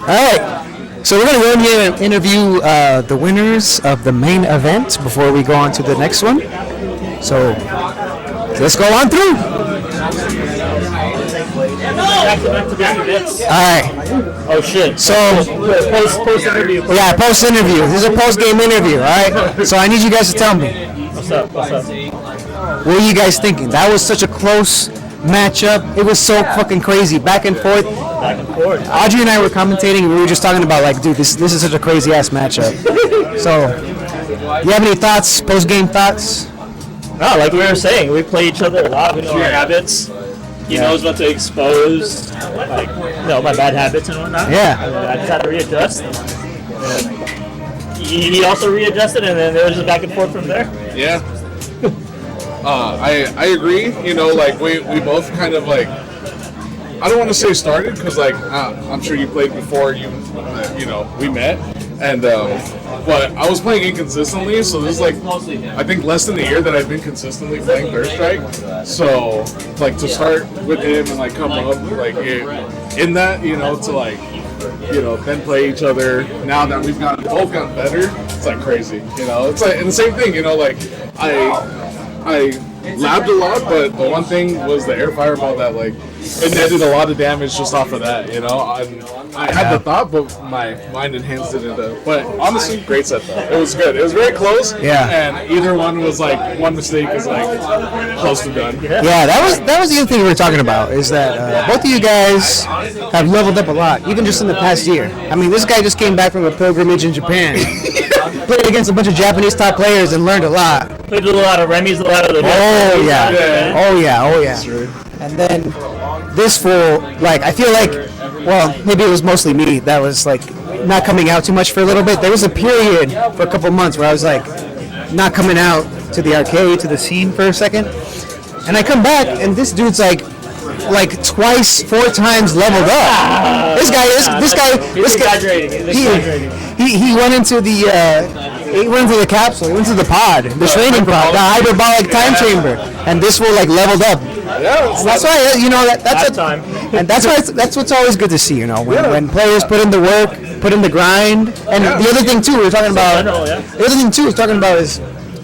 All right. So we're going to go in here and interview the winners of the main event before we go on to the next one. So let's go on through. All right.
Oh shit.
So
Post interview.
yeah, post interview. This is a post game interview. All right. So I need you guys to tell me.
What's up?
What are you guys thinking? That was such a close matchup. It was so fucking crazy, back and forth. Audrey and I were commentating, and we were just talking about like, dude, this is such a crazy ass matchup. So, you have any thoughts? Post game thoughts?
No, like we were saying, we play each other a lot. We know our habits. He knows what to expose, like my bad habits and whatnot.
Yeah.
I just had to readjust. He also readjusted, and then there was just back and forth from there.
Yeah. I agree. Like we both kind of like, I don't want to say started because like I'm sure you played before we met, and but I was playing inconsistently. So this is like I think less than a year that I've been consistently playing Third Strike. So like to start with him and like come up like in that to like then play each other. Now that we've both gotten better, it's like crazy. It's like and the same thing. Like I labbed a lot, but the one thing was the air fireball that like it netted a lot of damage just off of that. I had the thought, but my mind enhanced it into. But honestly, great set though. It was good. It was very close.
Yeah.
And either one was like one mistake is like close to done.
Yeah, that was the other thing we were talking about is that both of you guys have leveled up a lot, even just in the past year. I mean, this guy just came back from a pilgrimage in Japan, played against a bunch of Japanese top players, and learned a lot.
Played with a lot of Remy's, a lot of the.
Oh yeah. And then this fool, like I feel like, well, maybe it was mostly me that was like not coming out too much for a little bit. There was a period for a couple months where I was like not coming out to the arcade, to the scene for a second, and I come back and this dude's like twice, 4 times leveled up. This guy. He went into the capsule. He went to the pod, the training pod, the hyperbolic time chamber, and this will like leveled up.
Yeah,
so that's why that's what's always good to see. When players put in the work, put in the grind, and the other thing too we're talking about. The other thing too we're talking about is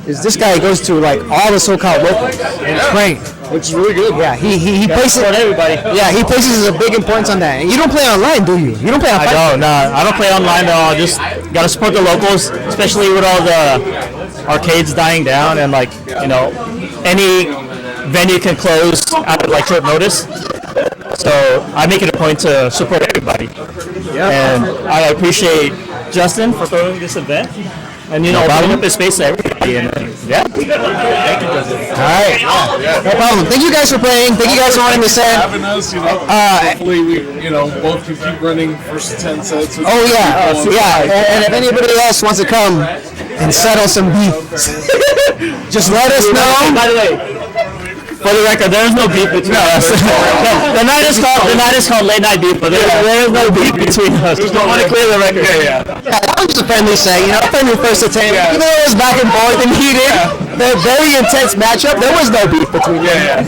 this guy goes to like all the so-called locals and train.
Which is really good.
Yeah, he places
everybody.
Yeah, he places a big importance on that. And you don't play online, do you? You don't play on.
I don't play online at all. Just gotta support the locals, especially with all the arcades dying down and like any venue can close out of like short notice. So I make it a point to support everybody. Yeah. And I appreciate Justin for throwing this event. And opening up his space to everybody. And yeah. Thank you, Justin.
All right. No problem. Thank you guys for playing. Thank you guys for running the set.
Having us, hopefully we, both can keep running first 10 sets.
Oh yeah, and if anybody else wants to come and settle some beef, just let us know.
By the way, for the record, there is no beef between us. The night is called late night beef, but there is no beef between us. Just don't want to clear the record.
Yeah, that was just a friendly say, friendly first attempt. Even though it was back and forth and heated, the very intense matchup, there was no beef between us.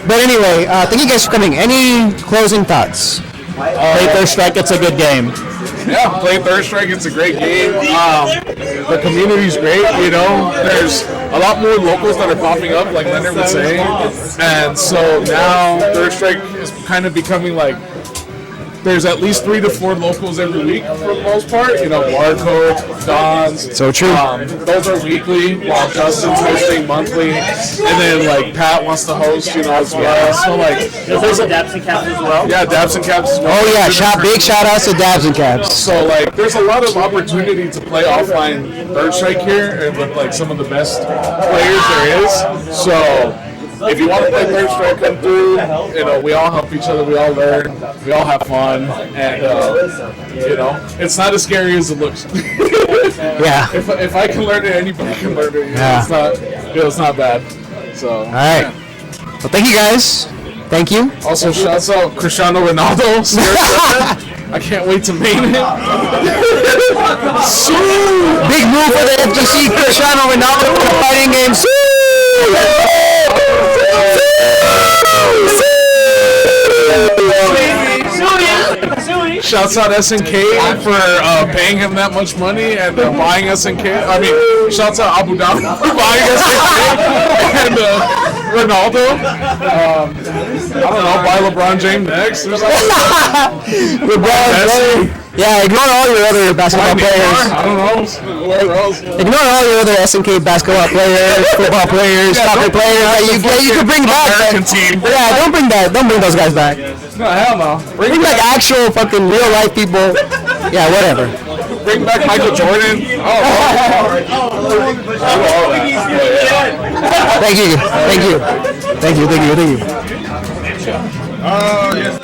But anyway, thank you guys for coming. Any closing thoughts?
Play Third Strike, it's a good game.
Yeah, play Third Strike, it's a great game. The community's great, there's a lot more locals that are popping up, like Leonard was saying. And so now Third Strike is kind of becoming like, there's at least 3 to 4 locals every week for the most part. Barcode, Don's.
So true.
Those are weekly, while Justin's hosting monthly. And then like Pat wants to host, as well. So like,
there's also Dabs and Caps as well.
Yeah, Dabs and Caps as well.
Oh yeah, big shout outs to Dabs and Caps.
So like, there's a lot of opportunity to play offline Third Strike here, and with like some of the best players there is. So if you want to play Third Strike, come through. We all help each other. We all learn. We all have fun, and it's not as scary as it looks.
Yeah.
If I can learn it, anybody can learn it.
Yeah.
It's not bad. So.
All right. Yeah. Well, thank you guys. Thank you.
Also, shouts out Cristiano Ronaldo. I can't wait to main it.
Big move for the FGC. Cristiano Ronaldo for the fighting game.
Shouts out SNK for paying him that much money and buying SNK. I mean, shouts out Abu Dhabi for buying SNK and Ronaldo. I don't know, buy LeBron James next or something.
LeBron, yeah, ignore all your other basketball players.
I don't know. Whoever else.
Ignore all your other SNK basketball players, football players, soccer players that you can bring back.
American team.
Yeah, don't bring those guys back.
No, hell no.
Bring back actual fucking real life people. Yeah, whatever.
Bring back Michael Jordan.
Thank you.
Oh, yes.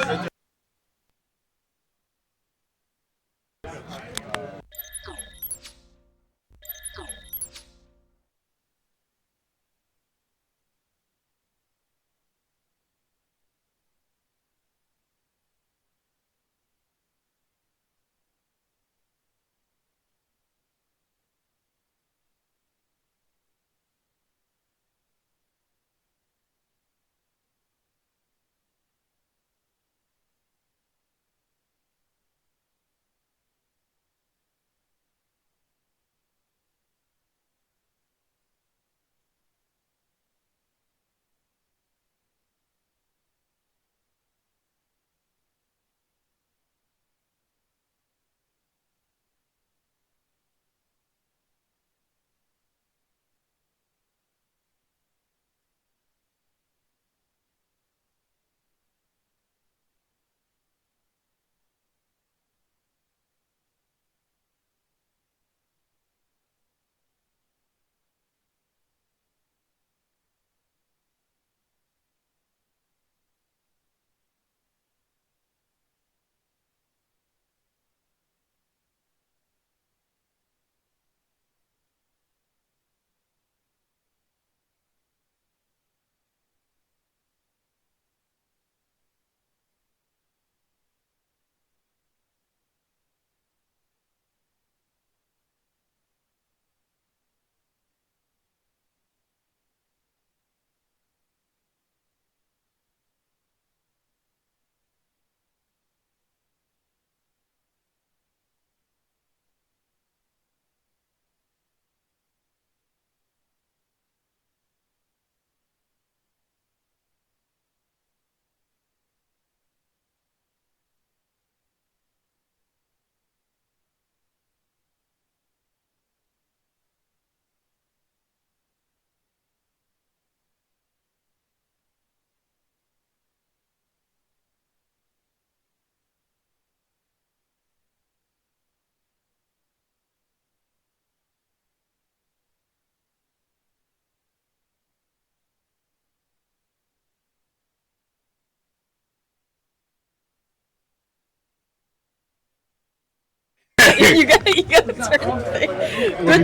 you gotta turn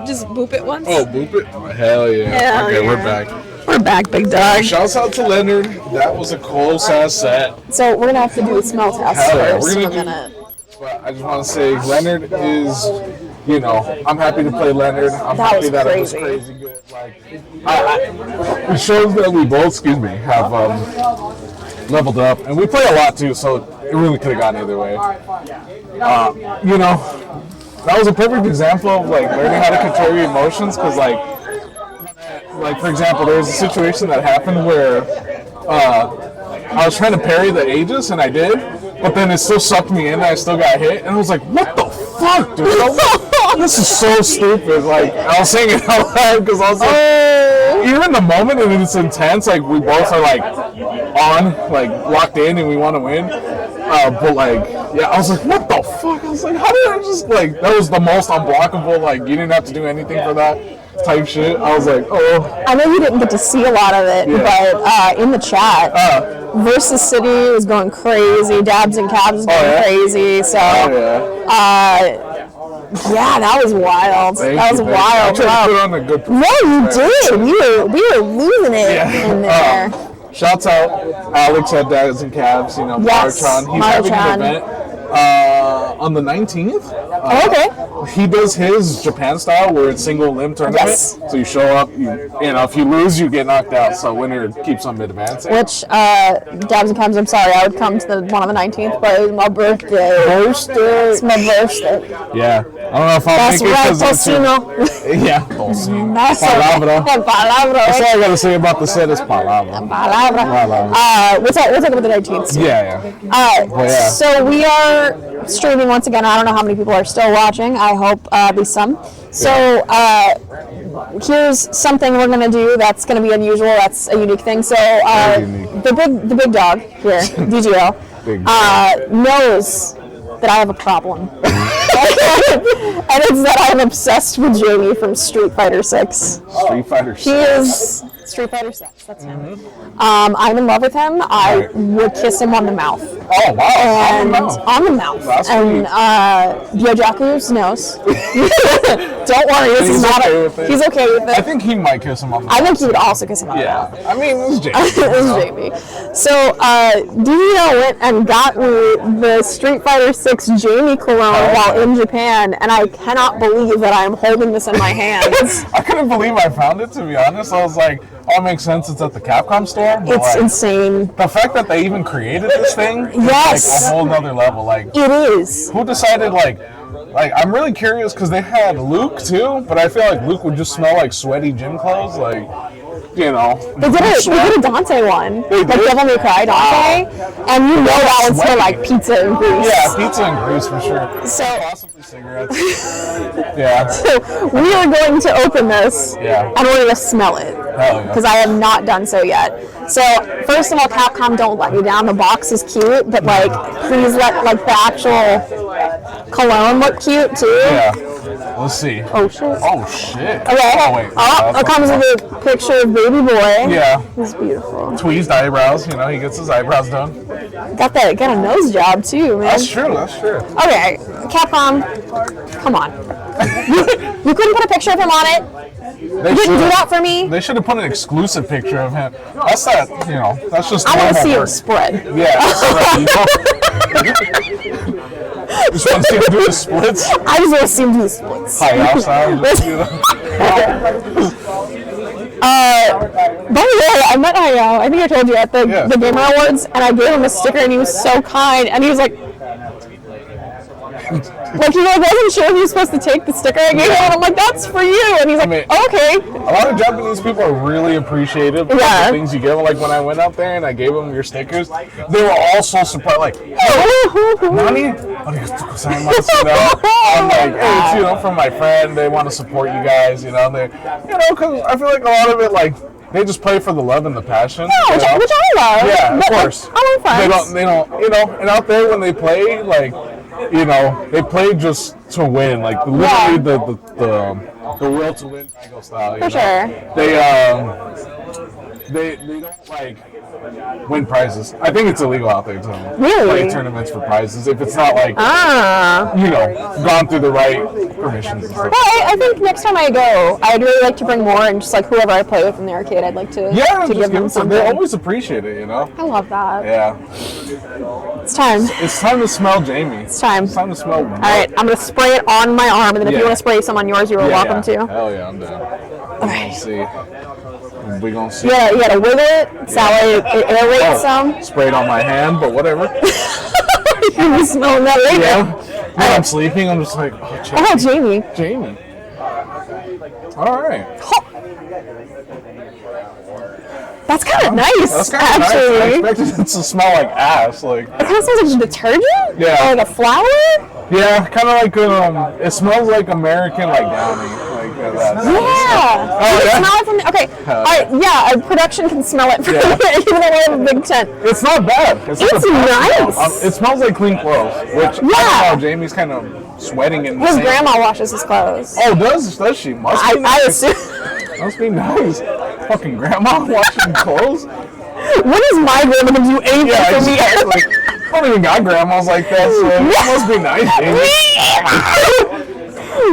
just boop it once.
Oh, boop it? Hell yeah.
Hell
Okay,
yeah.
we're back.
We're back, big dog.
Shouts out to Leonard. That was a close ass set.
So we're gonna have to do a smell test
Hell yeah,
first
we're
in a
gonna do-
minute.
But I just want to say Leonard is, you know, I'm happy to play Leonard. I'm
That
happy
was
that it was
crazy.
crazy good. Like, it shows that we both, have leveled up, and we play a lot too. So it really could have gone either way. You know, that was a perfect example of like learning how to control your emotions, because like for example, there was a situation that happened where I was trying to parry the Aegis, and I did, but then it still sucked me in, and I still got hit, and I was like, what the fuck, dude? This is so stupid. Like, I was saying it out loud, because I was like, even in the moment, and it's intense, like, we both are, like, on, like, locked in, and we want to win, but, like, yeah, I was like, what the fuck? I was like, how did I just, like, that was the most unblockable, like, you didn't have to do anything for that type shit. I was like, oh.
I know you didn't get to see a lot of it, but in the chat, Versus City was going crazy, Dabs and Cabs was going crazy, so yeah, that was wild. That was wild.
I tried to put on a good
No, you did. We were losing it in there.
Shouts out Alex at Dads and Cabs, you know,
Yes,
Martron. He's having an event. on the 19th.
Okay.
He does his Japan style where it's single limb tournament.
Yes.
So you show up, you know, if you lose, you get knocked out. So winner keeps on advancing.
Which, Dabs and Cubs, I'm sorry, I would come to the one on the 19th, but it's my birthday. It's my birthday.
Yeah. I don't know if I'll
That's
make it
right,
because
Tocino.
Yeah, Tocino.
That's
Palabra.
Palabra.
That's all I gotta say about the set is palabra.
Palabra. We'll talk about the 19th.
Yeah. Yeah.
So we are streaming once again. I don't know how many people are still watching. I hope at least some. So here's something we're gonna do that's gonna be unusual. That's a unique thing. So the big dog here, DGO, knows that I have a problem. And it's that I'm obsessed with Jamie from Street Fighter 6.
Street Fighter 6.
He is Street Fighter 6. That's him. I'm in love with him. I would kiss him on the mouth.
Oh wow!
And on the mouth. And Yojaku knows. Don't worry, this is not. He's okay with it.
I think he might kiss him on the mouth.
I think he would also kiss him on the mouth.
I mean, it was Jamie.
It was Jamie. So, DDO went and got me the Street Fighter 6 Jamie cologne while in Japan, and I cannot believe that I am holding this in my hands.
I couldn't believe I found it, to be honest. I was like, oh, it makes sense. It's at the Capcom store. But
It's insane.
The fact that they even created this thing is
Yes.
like a whole nother level. Like,
it is.
Who decided, like I'm really curious because they had Luke too, but I feel like Luke would just smell like sweaty gym clothes. Like, you know.
They did a Dante one.
They
like
did?
Devil May Cry Dante. And you know that would smell like pizza and grease.
Yeah, pizza and grease for sure.
So,
possibly cigarettes. Yeah.
So we are going to open this and we're going to smell it. Because I have not done so yet. So first of all, Capcom, don't let me down. The box is cute, but like please let like the actual cologne look cute too.
Yeah. Let's see.
Oh shit.
Oh shit.
Okay.
Oh wait.
It comes with a picture of baby boy.
Yeah.
He's beautiful.
Tweezed eyebrows. You know, he gets his eyebrows done.
Got a nose job too, man.
That's true. That's true.
Okay, Capcom, come on. You couldn't put a picture of him on it. You didn't do that for me.
They should have put an exclusive picture of him. That's that. You know. That's just.
I want to see
work.
him spread.
Yeah. That's right, you know? Just want to see him do the splits.
I just want to see him do the splits.
High outside.
By the way, I met I think I told you at the Gamer Awards, and I gave him a sticker, and he was so kind, and he was like, he wasn't sure if he was supposed to take the sticker I gave him, and I'm like, that's for you, and he's like, okay.
A lot of Japanese people are really appreciative of the things you give them. Like when I went out there and I gave them your stickers, they were all so surprised. Like, hey, Nani? I'm like, hey, it's, you know, from my friend. They want to support you guys, you know. Because I feel like a lot of it, like, they just play for the love and the passion.
Yeah, which I love.
Yeah, of course.
I love friends.
They don't, you know, and out there when they play, like, you know, they play just to win. Like, literally the will to win style. You know?
Sure.
They don't like win prizes. I think it's illegal out there to play tournaments for prizes if it's not like you know, gone through the right permissions and stuff.
Well, I think next time I go, I'd really like to bring more, and just like whoever I play with in the arcade, I'd like to give them something.
They always appreciate it, you know.
I love that.
Yeah.
It's time.
It's time to smell Jamie.
It's time.
It's time to smell.
All right, I'm gonna spray it on my arm, and then if you want to spray some on yours, you are welcome to.
Hell yeah, I'm down.
Okay.
We're gonna see.
Yeah, you gotta wiggle it, so it aerates some.
Spray it on my hand, but whatever.
You'll be smelling that later.
Yeah. When I'm sleeping, I'm just like,
oh, Jamie.
Jamie. All right.
That's kind of nice.
That's kind of nice. I expected it to smell like ass. Like.
It kind of smells like detergent.
Yeah.
Or like a flower.
Yeah, kind of like it smells like American like Downy. Like that.
Yeah.
Oh, yeah.
Smell it from okay. All right. Yeah, production can smell it from even though we have a big tent.
It's not bad. It's
nice.
It smells like clean clothes, which I don't know. Jamie's kind of sweating in.
His grandma washes his clothes.
Oh, does she? Must be nice.
I assume.
Must be nice. Fucking grandma washing clothes.
When is my grandma gonna do anything for me?
Like, I don't even got grandmas like that, so it must be nice, Jamie.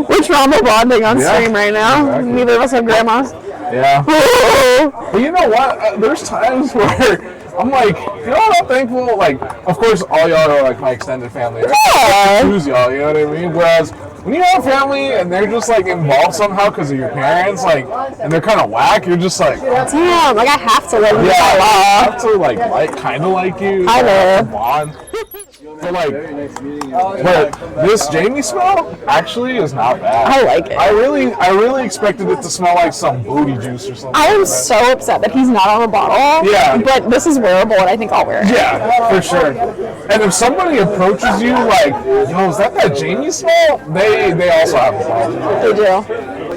We're trauma bonding on stream right now. Exactly. Neither of us have grandmas.
Yeah. But you know what? There's times where I'm like, you know what I'm thankful? Like, of course, all y'all are like my extended family. Right?
Yeah.
Choose y'all, you know what I mean? Whereas when you have family and they're just like involved somehow because of your parents, like, and they're kind of whack, you're just like,
Damn, like I have to live with
yeah,
my
I have to like kind of like you.
I know.
Bond. But like, but this Jamie smell actually is not bad.
I like it.
I really expected it to smell like some booty juice or something.
I am so upset that he's not on a bottle.
Yeah.
But this is wearable, and I think I'll wear it.
Yeah, for sure. And if somebody approaches you like, yo, is that Jamie smell? They also have a problem.
They do.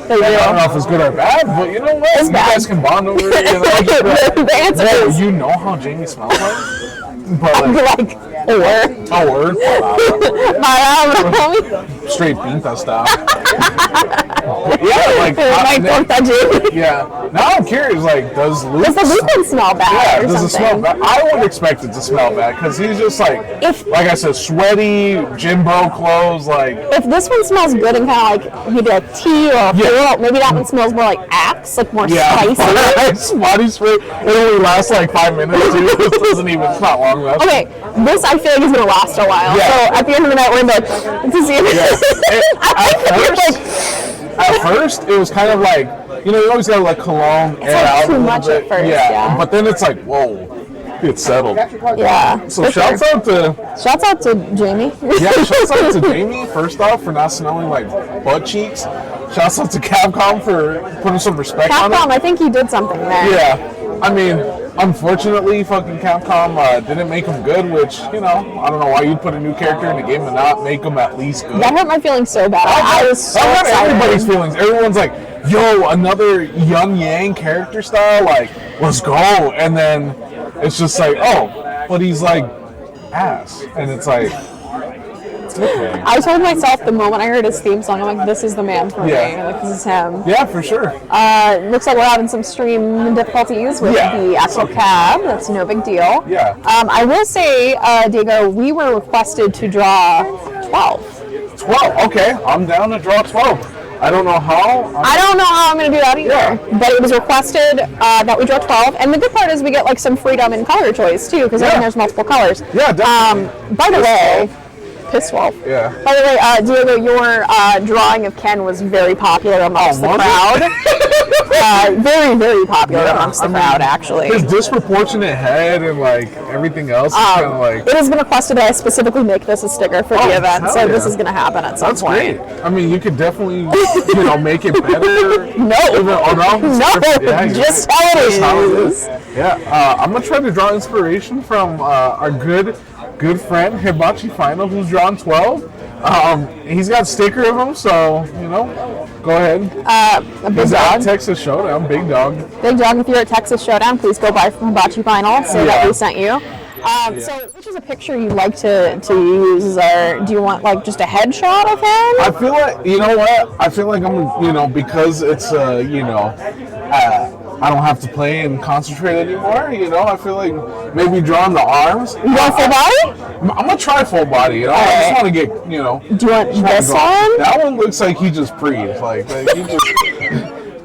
They do.
I don't know if it's good or bad, but you know what?
It's
you
bad.
guys can bond over it. You know,
The answer
no,
is
you know how Jamie smells like? But
like, or
a word.
homie.
Straight pinta style. Yeah, like yeah. Now I'm curious, like, does the
lupin smell bad?
Yeah,
or
does it smell
something?
bad? I would expect it to smell bad because he's just like I said, sweaty, gym bro clothes, like.
If this one smells good and kind of like maybe like tea or a floral, maybe that one smells more like Axe, like more spicy.
Body spray. It only lasts like 5 minutes. Too. It doesn't even. It's not long lasting.
Okay, this I feel like is gonna last a while.
Yeah.
So at the end of the night, we're gonna be like, to see
At first, it was kind of like, you know, you always gotta like cologne air
like
out
too
a little
much
bit.
at first, yeah.
But then it's like, whoa, it's settled.
Yeah.
So
for
shouts
sure.
out to
Jamie.
Yeah, shouts out to Jamie first off for not smelling like butt cheeks. Shouts out to Capcom for putting some respect on it.
Capcom, I think he did something there.
Yeah, I mean, unfortunately, fucking Capcom didn't make him good, which, you know, I don't know why you'd put a new character in the game and not make him at least good.
That hurt my feelings so bad. I was so
that hurt
excited.
everybody's feelings. Everyone's like, yo, another Young Yang character style, like, let's go. And then it's just like, oh, but he's like ass. And it's like, okay.
I told myself the moment I heard his theme song, I'm like, this is the man for me. Like, this is him.
Yeah, for sure.
Looks like we're having some stream difficulties with the actual cab. That's no big deal.
Yeah.
I will say, Diego, we were requested to draw 12.
12, okay. I'm down to draw 12. I don't know how.
I don't know how I'm going to do that either. But it was requested that we draw 12. And the good part is we get like some freedom in color choice too, because I think there's multiple colors.
Yeah, definitely.
By the way, Piss 12.
Yeah.
By the way, Diego, your drawing of Ken was very popular amongst the crowd. Very, very popular amongst the crowd, actually.
His disproportionate head and like everything else is kind of like.
It has been requested that I specifically make this a sticker for the event, so this is going to happen at some point.
Great. I mean, you could definitely, you know, make it better.
No.
Yeah,
just how it is.
Yeah, I'm gonna try to draw inspiration from our good friend Hibachi Final, who's drawn 12. He's got a sticker of him, so you know, go ahead.
A big
He's
dog.
at Texas Showdown, big dog.
Big dog. If you're at Texas Showdown, please go by from Hibachi Final. Say that we sent you. So, which is a picture you'd like to use, or do you want like just a headshot of him?
I feel like, you know what? I feel like I'm, you know, because it's, you know, I don't have to play and concentrate anymore. You know, I feel like maybe drawing the arms.
You want full body?
I'm gonna try full body. You know, I just want to get, you know.
Do you want this one?
That one looks like he just preed. Like he just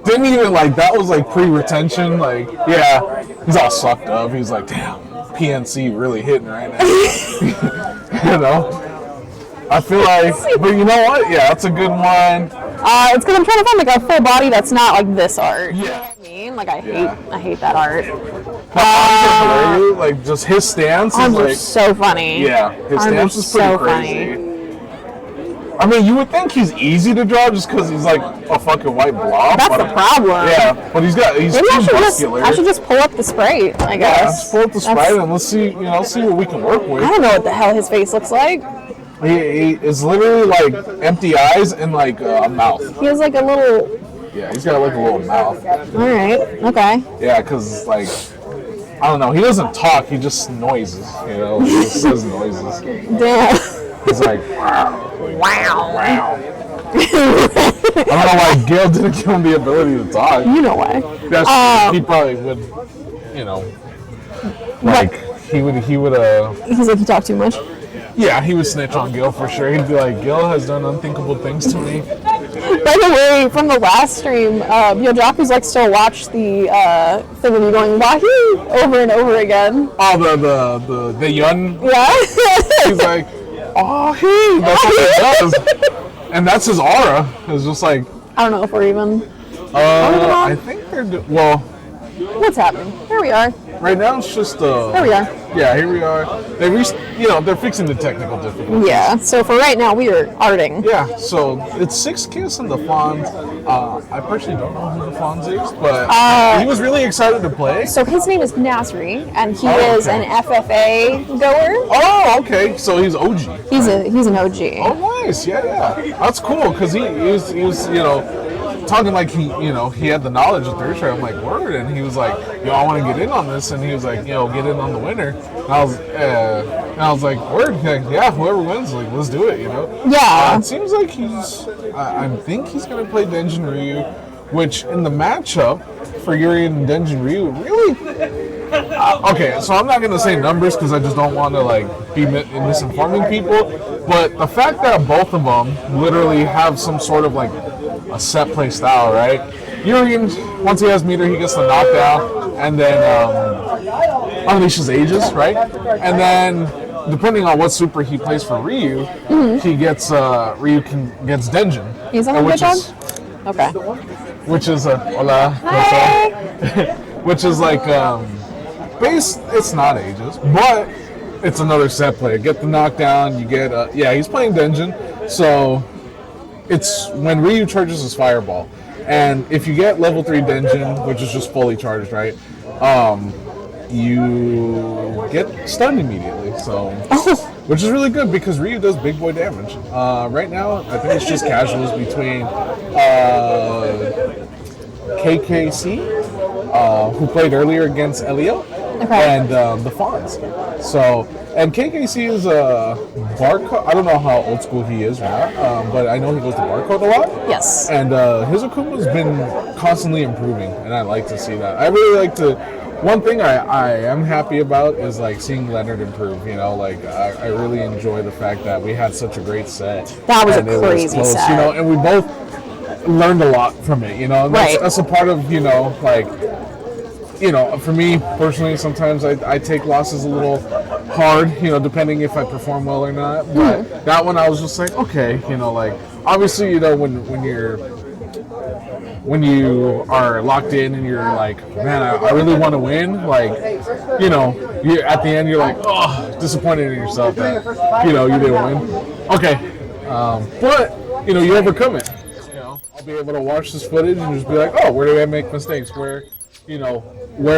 didn't even like. That was like pre-retention. Like, yeah, he's all sucked up. He's like, damn, PNC really hitting right now. You know. I feel like, but you know what? Yeah, that's a good one.
It's because I'm trying to find like a full body that's not like this art.
Yeah.
You know what I mean? Like I hate that art.
Like just his stance
Arms
is
are
like
so funny.
Yeah, his stance is pretty crazy. I mean, you would think he's easy to draw just because he's like a fucking white blob.
That's the problem.
Yeah, but he's
Maybe
too muscular.
I should just pull up the Sprite, I guess.
Yeah, let's pull up the Sprite and let's see, you know, see what we can work with.
I don't know what the hell his face looks like.
He is literally like empty eyes and like a mouth.
He has like a little.
Yeah, he's got like a little mouth.
All right. Okay.
Yeah, because like, I don't know, he doesn't talk, he just noises, you know, he just says noises.
Damn.
He's like, wow. Wow. I don't know why Gail didn't give him the ability to talk.
You know why.
He probably would, you know, like, he would,
He's like, you talk too much.
yeah, he would snitch on Gil for sure. He'd be like, Gil has done unthinkable things to me.
By the way, from the last stream, Yojaku's like still watch the thing of you going wahoo over and over again.
Oh, the yun.
Yeah.
He's like, oh, hey, that's what he does. And that's his aura. It's just like,
I don't know if we're even.
I think they're, well.
What's happening? Here we are.
Right now it's just,
Here we are.
Yeah, here we are. They're fixing the technical difficulties.
Yeah, so for right now, we are arting.
Yeah, so it's 6 Kiss and the Fonz. I personally don't know who the Fonz is, but he was really excited to play.
So his name is Nasri, and he is an FFA goer.
Oh, okay. So he's OG.
He's an OG.
Oh, nice. Yeah. That's cool, because he was, talking like he had the knowledge of third strike. I'm like, word, and he was like, I want to get in on this, and he was like, get in on the winner. And I was like, word, yeah, whoever wins, like, let's do it,
Yeah.
It seems like I think he's gonna play Denjin Ryu, which in the matchup for Yuri and Denjin Ryu, really. Okay, so I'm not gonna say numbers because I just don't want to be misinforming people, but the fact that both of them literally have some sort of a set play style, right? Yurian, once he has meter, he gets the knockdown, and then unleashes Aegis, right? And then, depending on what super he plays for Ryu, he gets gets Denjin.
He's on a good job? Okay.
Which is hola, which is base. It's not Aegis, but it's another set play. Get the knockdown, you get he's playing Denjin, so. It's when Ryu charges his fireball, and if you get level 3 Denjin, which is just fully charged, right? You get stunned immediately, so which is really good because Ryu does big boy damage. Right now, I think it's just casuals between KKC, who played earlier against Elio, and the Fonz. So. And KKC is a barcode. I don't know how old school he is now, but I know he goes to barcode a lot.
Yes.
And his Akuma's been constantly improving, and I like to see that. I really like to. One thing I am happy about is seeing Leonard improve. I really enjoy the fact that we had such a great set.
That was a crazy set.
And we both learned a lot from it. And that's a part of for me personally, sometimes I take losses a little hard, depending if I perform well or not. But that one I was just like, okay, obviously, when you are locked in and you're like, man, I really want to win, you at the end you're like, oh, disappointed in yourself that, you didn't win. Okay, but, you overcome it. I'll be able to watch this footage and just be like, oh, where did I make mistakes? Where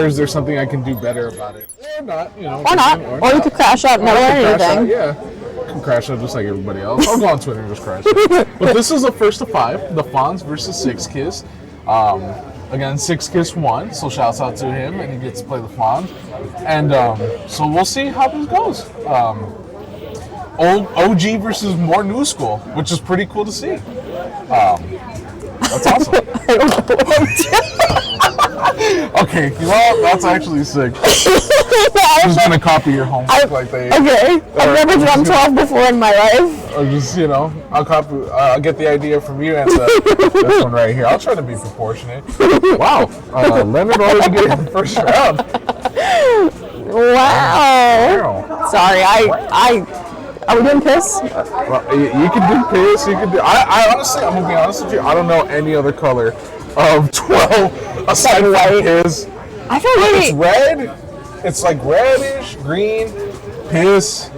is there something I can do better about it? Or not,
Or not. Or you could crash out and never learn anything.
Yeah. I can crash out just like everybody else. I'll go on Twitter and just crash out. But this is a first of 5, the Fonz versus 6 Kiss. Again, 6 Kiss won, so shouts out to him, and he gets to play the Fonz. And so we'll see how this goes. Old OG versus more new school, which is pretty cool to see. That's awesome. Okay, that's actually sick. I'm just gonna copy your homework like they.
Okay, I've never done 12 before in my life.
Or just I'll copy. I'll get the idea from you and this one right here. I'll try to be proportionate. Wow, Leonard already get in the first round.
Wow. Sorry, are we doing piss?
Well, you can do piss. You can do. I honestly, I'm gonna be honest with you. I don't know any other color of 12 aside from his.
I feel like
it's red. It's like reddish, green, piss,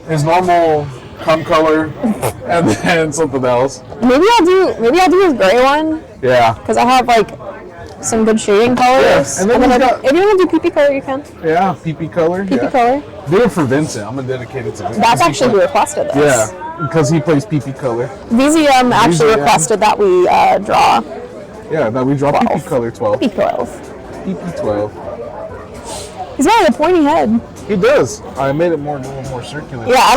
his normal cum color, and then something else.
Maybe I'll do his gray one.
Yeah.
Because I have some good shading colors.
Yeah. And then
if you want to do PP color, you can.
Yeah, PP color.
PP color.
Do it for Vincent. I'm gonna dedicate it to Vincent.
That's actually who requested this.
Yeah, because he plays PP color.
VZM actually requested that we draw.
Yeah, that we draw PP color 12.
PP 12.
PP 12.
He's got a pointy head.
He does. I made it a little more circular.
Yeah, I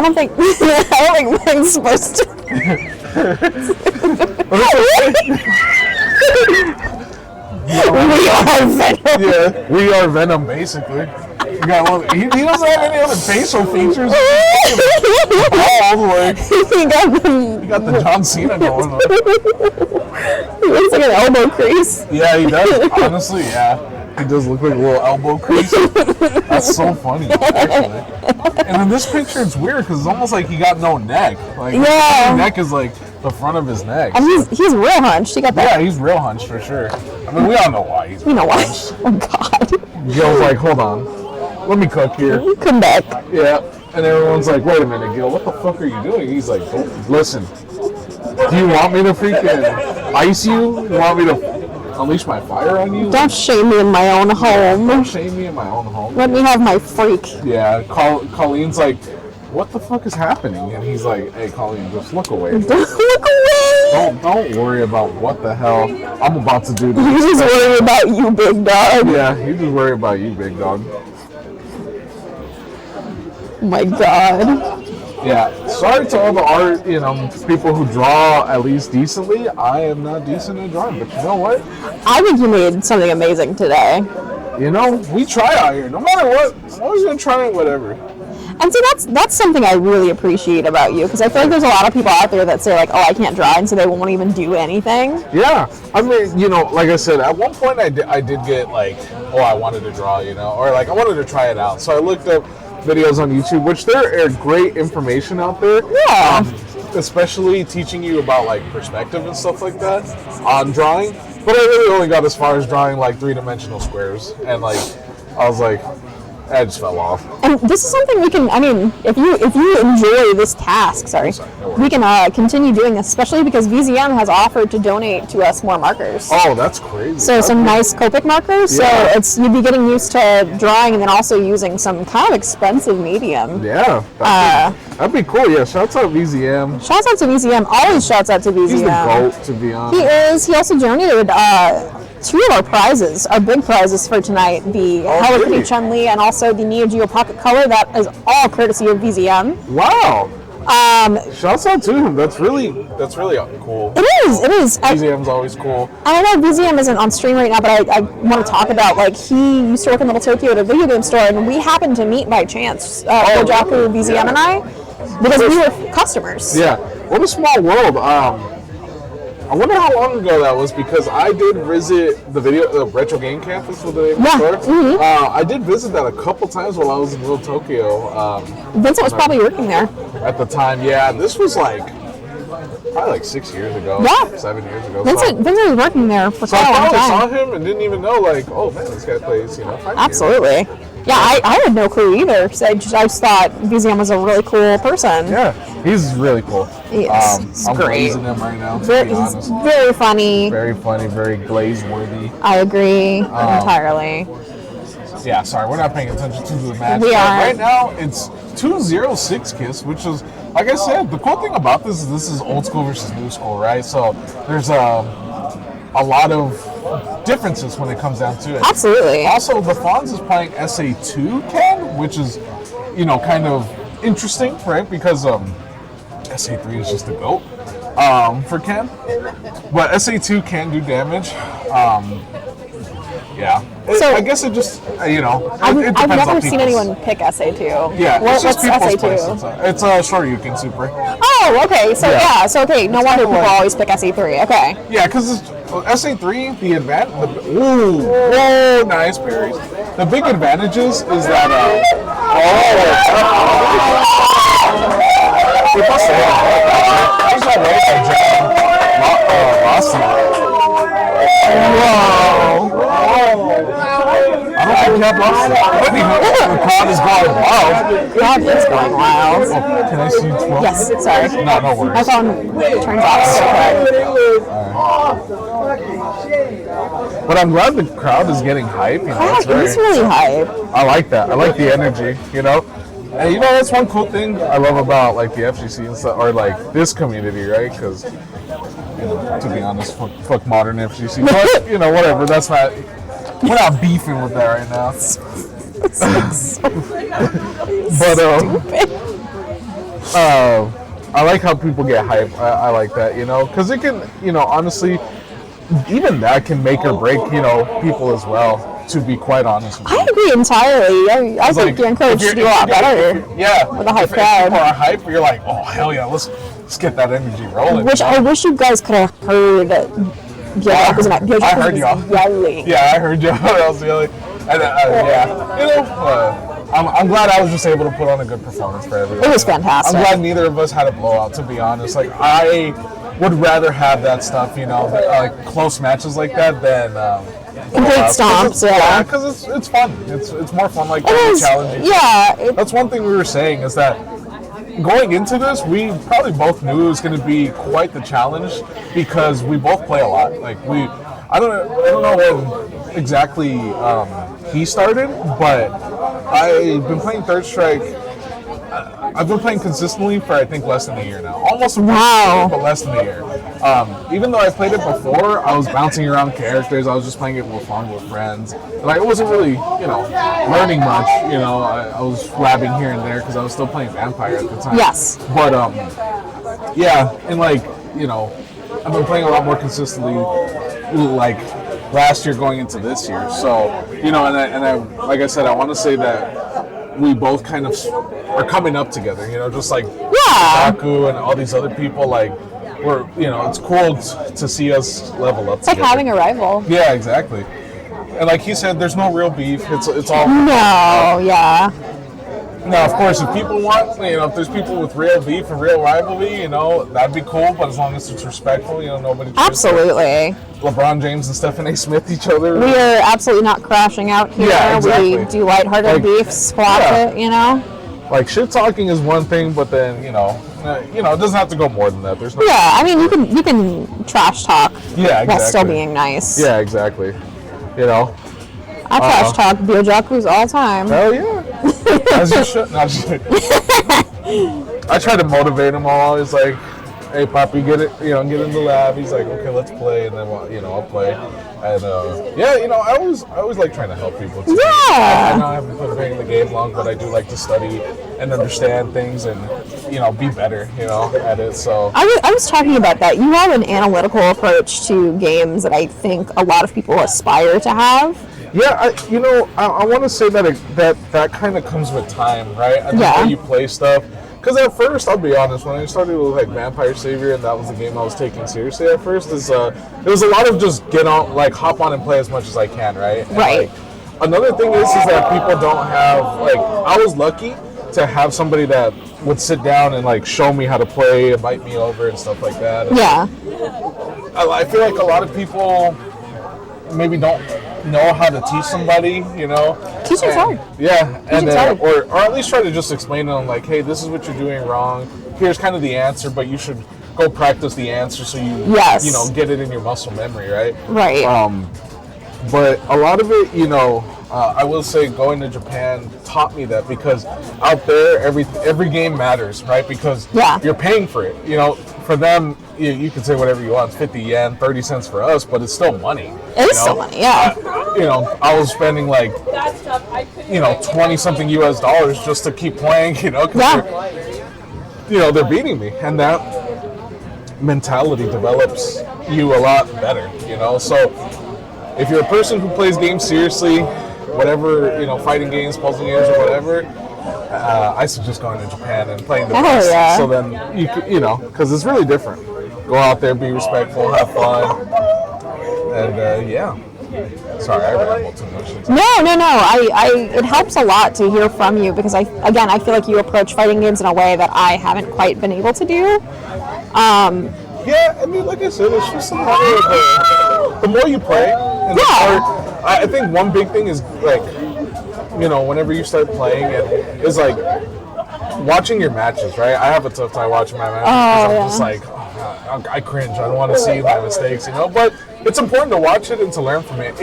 don't think Wayne's supposed to. We are Venom.
Yeah, we are Venom, basically. He doesn't have any other facial features. He got got the John Cena going on.
He looks like an elbow crease.
Yeah, he does. Honestly, yeah. He does look like a little elbow crease. That's so funny, actually. And in this picture, it's weird because it's almost like he got no neck. Like,
Yeah.
his neck is like the front of his neck.
And he's real hunched. He got that.
Yeah, he's real hunched for sure. I mean, we all know why he's
You know why? Oh God.
Gil's like, hold on. Let me cook here.
Come back.
Yeah. And everyone's like, wait a minute, Gil, what the fuck are you doing? He's like, listen, do you want me to freaking ice you? You want me to unleash my fire on you?
Don't shame me in my own home.
Don't shame me in my own home.
Let me have my freak.
Yeah, Colleen's like, what the fuck is happening? And he's like, hey, Colleen, just look away.
Don't look away.
Don't worry about what the hell I'm about to do.
You just worry about you, big dog.
Yeah, you just worry about you, big dog.
Oh my God.
Yeah, sorry to all the art, people who draw at least decently. I am not decent at drawing, but you know what?
I think you made something amazing today.
We try out here. No matter what, I'm always gonna try it, whatever.
And see, that's something I really appreciate about you, because I feel like there's a lot of people out there that say like, oh, I can't draw, and so they won't even do anything.
Yeah, I mean, like I said, at one point I did get like, oh, I wanted to draw, or like I wanted to try it out. So I looked up videos on YouTube, which there are great information out there.
Yeah.
Especially teaching you about like perspective and stuff like that on drawing. But I really only got as far as drawing like 3-dimensional squares, and like I was like, I just fell off.
And this is something we can, if you enjoy this task, we can continue doing this, especially because VZM has offered to donate to us more markers.
Oh, that's crazy.
So some nice Copic markers.
Yeah.
So you'd be getting used to drawing and then also using some kind of expensive medium.
Yeah, that'd be cool. Yeah, shouts out VZM.
Shouts out to VZM. Always shouts out to VZM.
He's the GOAT, to be honest.
He is. He also donated 2 of our prizes, our big prizes for tonight, the Hello Kitty Chun-Li and also the Neo Geo Pocket Color. That is all courtesy of VZM.
Wow. Shouts out to him. That's really cool.
It is.
VZM's always cool.
I know VZM isn't on stream right now, but I want to talk about, like, he used to work in Little Tokyo at a video game store, and we happened to meet by chance, Ojaku, VZM, and I, because we were customers.
Yeah. What a small world. I wonder how long ago that was, because I did visit the Retro Game Campus with the store.
Mm-hmm.
I did visit that a couple times while I was in Little Tokyo.
Vincent was probably working there
at the time. Yeah, this was probably like 6 years ago.
Yeah.
7 years ago.
Vincent was working there for
so
quite a long
I
time.
saw him and didn't even know, like, oh man, this guy plays, fighting
Absolutely.
games.
Yeah, I had no clue either. So I just thought VZM was a really cool person.
Yeah, he's really cool.
He is. He's
I'm
great.
glazing him right now.
He's very funny.
Very funny, very glaze-worthy.
I agree entirely.
Yeah, sorry, we're not paying attention to the match.
We are.
Right now, it's 2-0-6 Kiss, which is, like I said, the cool thing about this is old school versus new school, right? So there's a lot of differences when it comes down to it.
Absolutely.
Also, the Fonz is playing SA2 Ken, which is, kind of interesting, right? Because SA3 is just the GOAT for Ken. But SA2 can do damage. Yeah. I guess it just, it depends
I've never
on
seen
people's-
anyone pick SA2.
Yeah,
What's
it's just people's
SA2?
plays. It's a Shoryuken Super.
Oh, okay. So
Yeah.
no wonder people always pick SA3. Okay.
Yeah, because SA3, the advantage. Whoa, nice parries. The big advantages is that. I don't think Cap lost it. The crowd is going wild.
Crowd is going wild.
Can I see 12?
Yes, sorry.
No worries.
My phone turns off so quick.
But I'm glad the crowd is getting hype.
Crowd is really hype.
I like that. I like the energy, And that's one cool thing I love about like the FGC and stuff, or like this community, right? Because, to be honest, fuck modern FGC. But, whatever. That's not. We're not beefing with that right now. But I like how people get hype. I like that, because it can, honestly, even that can make or break, people as well. to be quite honest with you.
I agree entirely. I think
like,
you're encouraged
if
to do a lot better.
Yeah,
with a hype
if people
crowd.
are hype, you're like, oh hell yeah, let's get that energy rolling.
Which I wish you guys could have heard. Biojack was
I heard y'all
yelling.
Yeah, I heard y'all. I was yelling. And, yeah, you know, I'm glad I was just able to put on a good performance for everyone.
It was fantastic.
I'm glad neither of us had a blowout, to be honest. Like, I would rather have that stuff, you know, like close matches like that than
complete stomps.
Yeah, because it's fun. It's more fun, like challenging.
Yeah.
That's one thing we were saying is that going into this, we probably both knew it was going to be quite the challenge because we both play a lot. Like I don't know when exactly he started, but I've been playing Third Strike. I've been playing consistently for I think less than a year now, almost
wow,
but less than a year. Even though I played it before, I was bouncing around characters. I was just playing it for fun with friends. Like it wasn't really, learning much. I was labbing here and there because I was still playing Vampire at the time.
Yes.
But yeah, and I've been playing a lot more consistently, like last year going into this year. So and I like I said, I want to say that we both kind of are coming up together. Just like Baku and all these other people. Like we're, it's cool to see us level up.
It's like having a rival.
Yeah, exactly. And like he said, there's no real beef. It's all.
No, yeah.
Now, of course, if people want, if there's people with real beef and real rivalry, that'd be cool. But as long as it's respectful, nobody.
Absolutely.
LeBron James and Stephen A. Smith each other.
We are absolutely not crashing out here.
Yeah, exactly.
We do lighthearted beef, squash it,
Like shit talking is one thing, but then it doesn't have to go more than that. There's no.
Yeah, I mean you can trash talk.
Yeah, exactly.
While still being nice.
Yeah, exactly.
I trash talk Biojaku's all time.
Hell yeah. As you should. No, I try to motivate him all. It's like, hey, Poppy, get in the lab. He's like, okay, let's play, and then I'll play. And I always like trying to help people too.
Yeah.
I know I haven't been playing the game long, but I do like to study and understand things and be better at it. So
I was talking about that. You have an analytical approach to games that I think a lot of people aspire to have.
Yeah, I want to say that kind of comes with time, right? The way you play stuff. Because at first, I'll be honest, when I started with like Vampire Savior, and that was the game I was taking seriously at first, there was a lot of just hop on and play as much as I can, right? And,
right.
Another thing is that people don't have, I was lucky to have somebody that would sit down and show me how to play, invite me over and stuff like that. And
yeah.
I feel like a lot of people maybe don't know how to teach somebody,
Teaching's hard.
Yeah, and
hard.
or at least try to just explain to them hey, this is what you're doing wrong. Here's kind of the answer, but you should go practice the answer so you get it in your muscle memory, right?
Right.
But a lot of it, I will say going to Japan taught me that because out there every game matters, right? Because you're paying for it. For them, you can say whatever you want, 50 yen, 30 cents for us, but it's still money.
It is still money, yeah.
I was spending 20 something US dollars just to keep playing, because they're beating me, and that mentality develops you a lot better, So if you're a person who plays games seriously, whatever, fighting games, puzzle games, or whatever, I suggest going to Japan and playing the best.
Yeah.
So then because it's really different. Go out there, be respectful, have fun, and Sorry, I rambled too much.
No. It helps a lot to hear from you because I feel like you approach fighting games in a way that I haven't quite been able to do.
Yeah, I mean, like I said, it's just a matter of the more you play, and the more, I think one big thing is whenever you start playing it, is watching your matches, right? I have a tough time watching my matches because I'm just I cringe. I don't want to see my mistakes, but it's important to watch it and to learn from it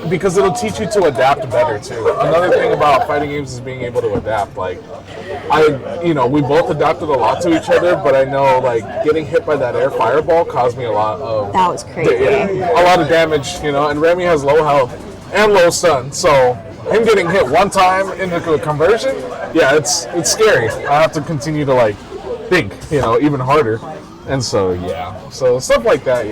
because it'll teach you to adapt better too. Another thing about fighting games is being able to adapt. We both adapted a lot to each other, but I know getting hit by that air fireball caused me a lot of
that was crazy.
A lot of damage, and Remy has low health and low stun, so him getting hit one time into a conversion, it's scary. I have to continue to think, even harder. And so, so stuff like that,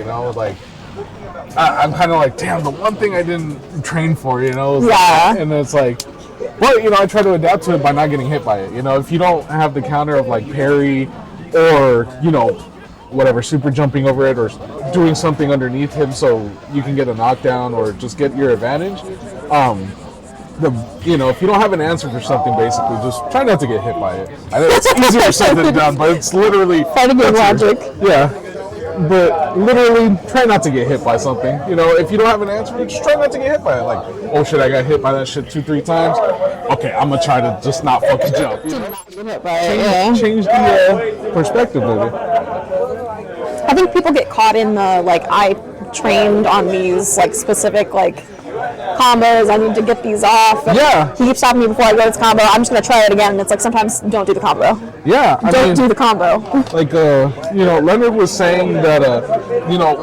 I'm kind of like, damn, the one thing I didn't train for, is
Yeah.
and it's like, well, I try to adapt to it by not getting hit by it. If you don't have the counter of like parry or, whatever, super jumping over it or doing something underneath him so you can get a knockdown or just get your advantage. If you don't have an answer for something, basically, just try not to get hit by it. I know it's easier said than done, but it's literally
Fighting with logic.
Yeah, but literally try not to get hit by something. If you don't have an answer, just try not to get hit by it. Like, oh shit, I got hit by that shit 2-3 times. Okay, I'm gonna try to just not fucking jump. Change the perspective of it.
I think people get caught in the like I trained on these like specific like combos. I need to get these off. And
Yeah.
He keeps stopping me before I go to this combo. I'm just gonna try it again. And it's like sometimes don't do the combo.
Yeah.
Don't do the combo.
Like Leonard was saying that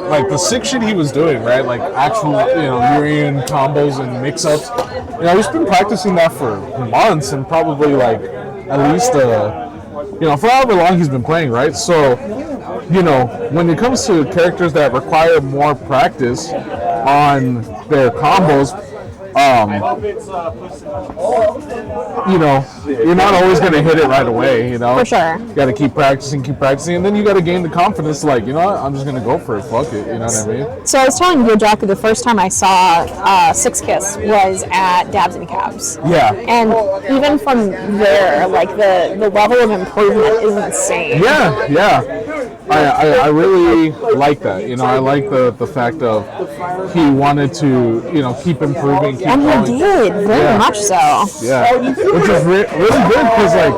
like the sick shit he was doing, right? Like actual Urian combos and mix-ups. He's been practicing that for months and probably like at least for however long he's been playing, right? So when it comes to characters that require more practice on their combos, you're not always going to hit it right away,
For sure.
You got to keep practicing, and then you got to gain the confidence, like, what, I'm just going to go for it, fuck it, you know what I mean?
So I was telling Yojaku the first time I saw Six Kiss was at Dabs and Cabs.
Yeah.
And even from there, like the level of improvement is insane.
Yeah. I really like that. I like the fact of he wanted to, keep improving, keep
And
going.
he did, very much so.
Yeah, which is really good because, like,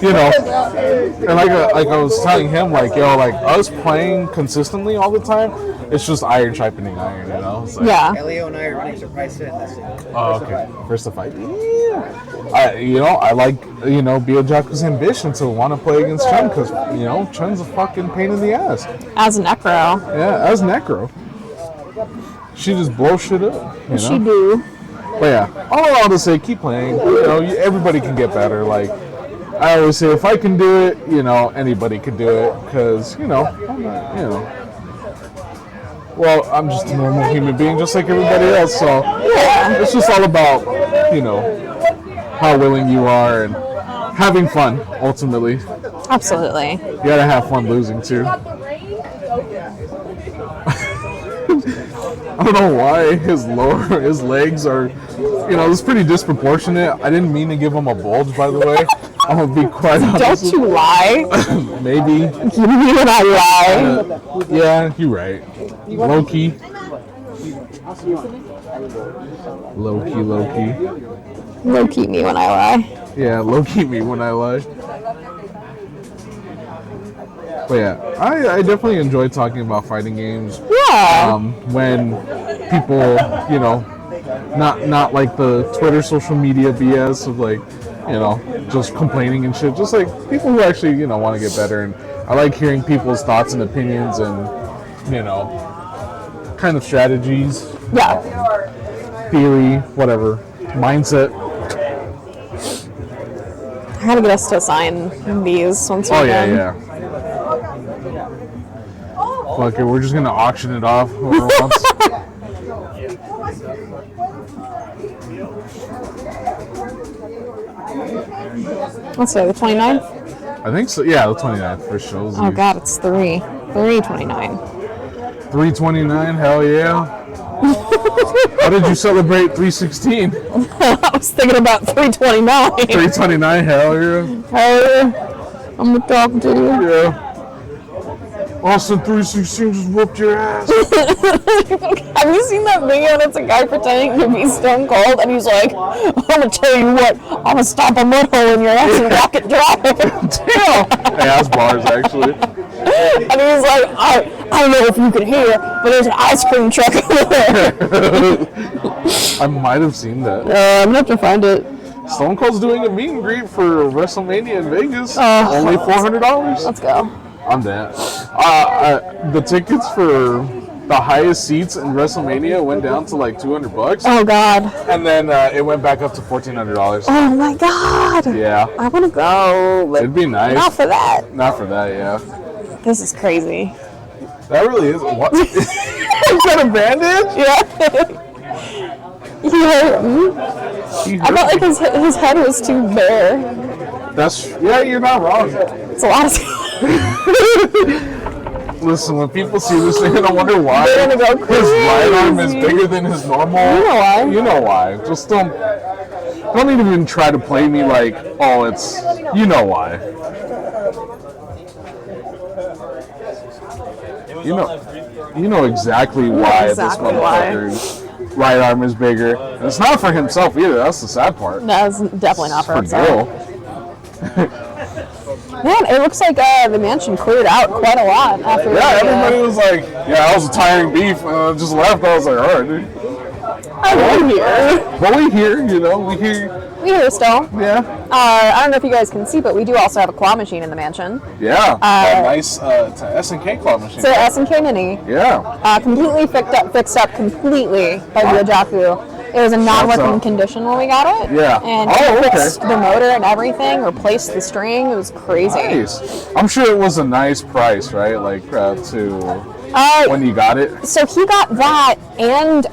and like I was telling him, like, like us playing consistently all the time, it's just iron sharpening iron, It's like,
Yeah.
Elio and I are running surprise fit.
Oh, okay. First to fight. Yeah. I like, Biojaku's ambition to want to play against Chen because, Chen's a fucking pain in the ass.
As Necro.
Yeah, as Necro. She just blows shit up,
She do.
But yeah, all in all to say, keep playing. Everybody can get better. Like, I always say, if I can do it, anybody can do it. Because, I'm not, well, I'm just a normal human being, just like everybody else. So it's just all about, how willing you are and having fun, ultimately.
Absolutely.
You gotta have fun losing, too. I don't know why his legs are, it's pretty disproportionate. I didn't mean to give him a bulge, by the way. I'm gonna be quite honest.
Don't you lie.
Maybe.
You and I lie.
Yeah, you're right. Low key.
Low key me when I lie.
Yeah, low key me when I lie. But yeah, I definitely enjoy talking about fighting games.
Yeah.
When people, not like the Twitter social media BS of like, just complaining and shit. Just like people who actually, want to get better. And I like hearing people's thoughts and opinions and, kind of strategies.
Yeah.
Theory, whatever. Mindset.
I gotta get us to sign these once we're done.
Yeah. Fuck it, we're just gonna auction it off over once.
Let's say the 29th?
I think so. Yeah, the 29th for shows.
Oh god, it's 329.
329, hell yeah. How did you celebrate 316?
I was thinking about 329.
329, hell yeah.
Hell yeah. I'm gonna talk to you.
Yeah. Austin 316 just whooped your ass.
Have you seen that video? And it's a guy pretending to be Stone Cold, and he's like, "I'm gonna tell you what, I'm gonna stomp a mud hole in your ass and walk it dry."
Damn. Hey, that's bars actually.
And he's like, I don't know if you can hear, but there's an ice cream truck over there.
I might have seen that.
I'm gonna have to find it.
Stone Cold's doing a meet and greet for WrestleMania in Vegas. Only $400.
Let's go.
I'm down. The tickets for the highest seats in WrestleMania went down to like $200.
Oh god.
And then it went back up to $1,400.
Oh my god.
Yeah.
I want to go, but
it'd be nice.
not for that.
Not for that, yeah.
This is crazy.
That really is. What? Is that a bandage?
Yeah. He hurt me. I felt like his head was too bare.
Yeah, you're not wrong.
It's a lot of.
Listen, when people see this, they're gonna wonder why
They're gonna go
his right arm is
crazy.
bigger than his normal.
You know why?
You know why. Just don't even try to play me like, oh, it's, you know why. You know exactly why this motherfucker's right arm is bigger. And it's not for himself either. That's the sad part.
That's definitely not for himself.
Gil.
Man, it looks like the mansion cleared out quite a lot after.
Yeah, everybody was like, yeah, that was a tiring beef. Just left. I was like, all right, dude.
I'm here.
But we here, we hear.
We here still.
Yeah.
I don't know if you guys can see, but we do also have a claw machine in the mansion.
Yeah. A nice S&K claw machine.
So S&K Mini.
Yeah.
Completely fixed up completely by Byajaku. It was in non-working condition when we got it.
Yeah.
And fixed the motor and everything, replaced the string. It was crazy.
Nice. I'm sure it was a nice price, right? Like when you got it.
So he got that and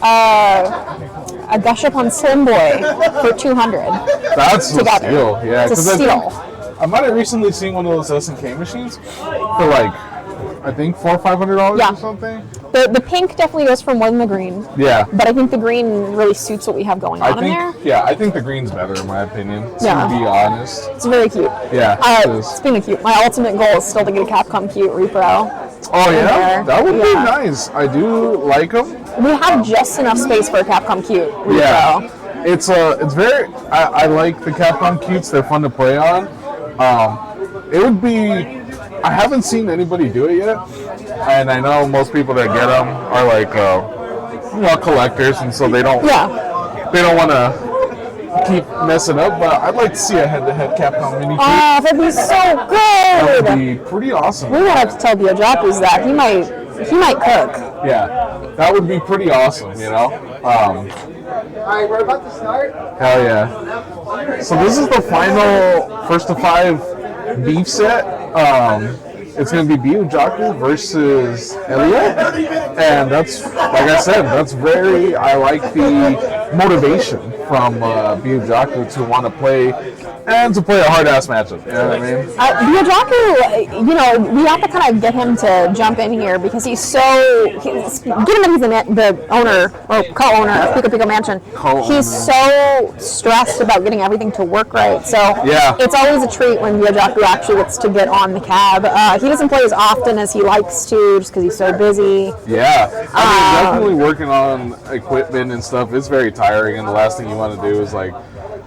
a Gush Up on Slim Boy for $200.
That's a steal. Yeah.
It's a steal.
I might have recently seen one of those S&K machines for like, I think $400 or $500 or something.
The pink definitely goes for more than the green.
Yeah.
But I think the green really suits what we have going on in there.
Yeah, I think the green's better in my opinion. To be honest.
It's very cute.
Yeah.
Speaking of cute, my ultimate goal is still to get a Capcom Cute Repro.
Oh yeah? That would be nice. I do like them.
We have just enough space for a Capcom Cute Repro.
Yeah. It's very, I like the Capcom Cutes. They're fun to play on. It would be, I haven't seen anybody do it yet, and I know most people that get them are like, collectors, and so they don't want to keep messing up. But I'd like to see a head-to-head Capcom Mini.
Oh, that'd be so good!
That would be pretty awesome.
We would have to tell Byajaku's that he might cook.
Yeah, that would be pretty awesome.
Alright, we're about to start.
Hell yeah! So this is the final first to 5 beef set. It's going to be Byajaku versus Elliot, and that's, like I said, I like the motivation from Byajaku to want to play and to play a hard-ass matchup, you know what I mean?
Byajaku, we have to kind of get him to jump in here because he's the owner or co-owner of Pico Pico Mansion. He's so stressed about getting everything to work right. So it's always a treat when Byajaku actually gets to get on the cab. He doesn't play as often as he likes to just because he's so busy.
Yeah, definitely working on equipment and stuff is very tiring, and the last thing you want to do is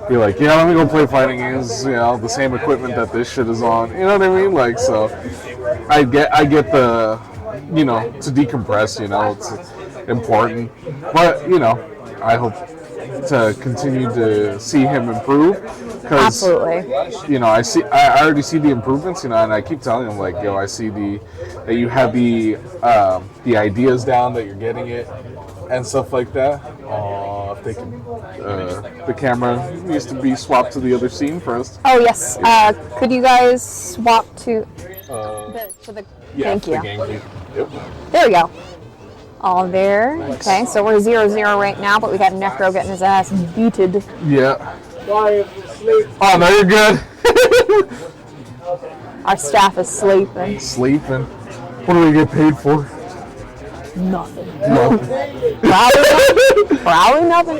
be like, let me go play fighting games, the same equipment that this shit is on. You know what I mean? So I get the, to decompress, it's important. But, I hope to continue to see him improve.
Absolutely.
I already see the improvements, and I keep telling him, I see that you have the ideas down, that you're getting it, and stuff like that. If they can, the camera needs to be swapped to the other scene first.
Oh yes. Could you guys swap to the? Thank you.
The game view. Yep.
There we go. All there. Okay, so we're 0-0 right now, but we got Necro getting his ass beated.
Yeah. Oh no, you're good.
Our staff is sleeping.
Sleeping. What do we get paid for?
Nothing. Probably nothing.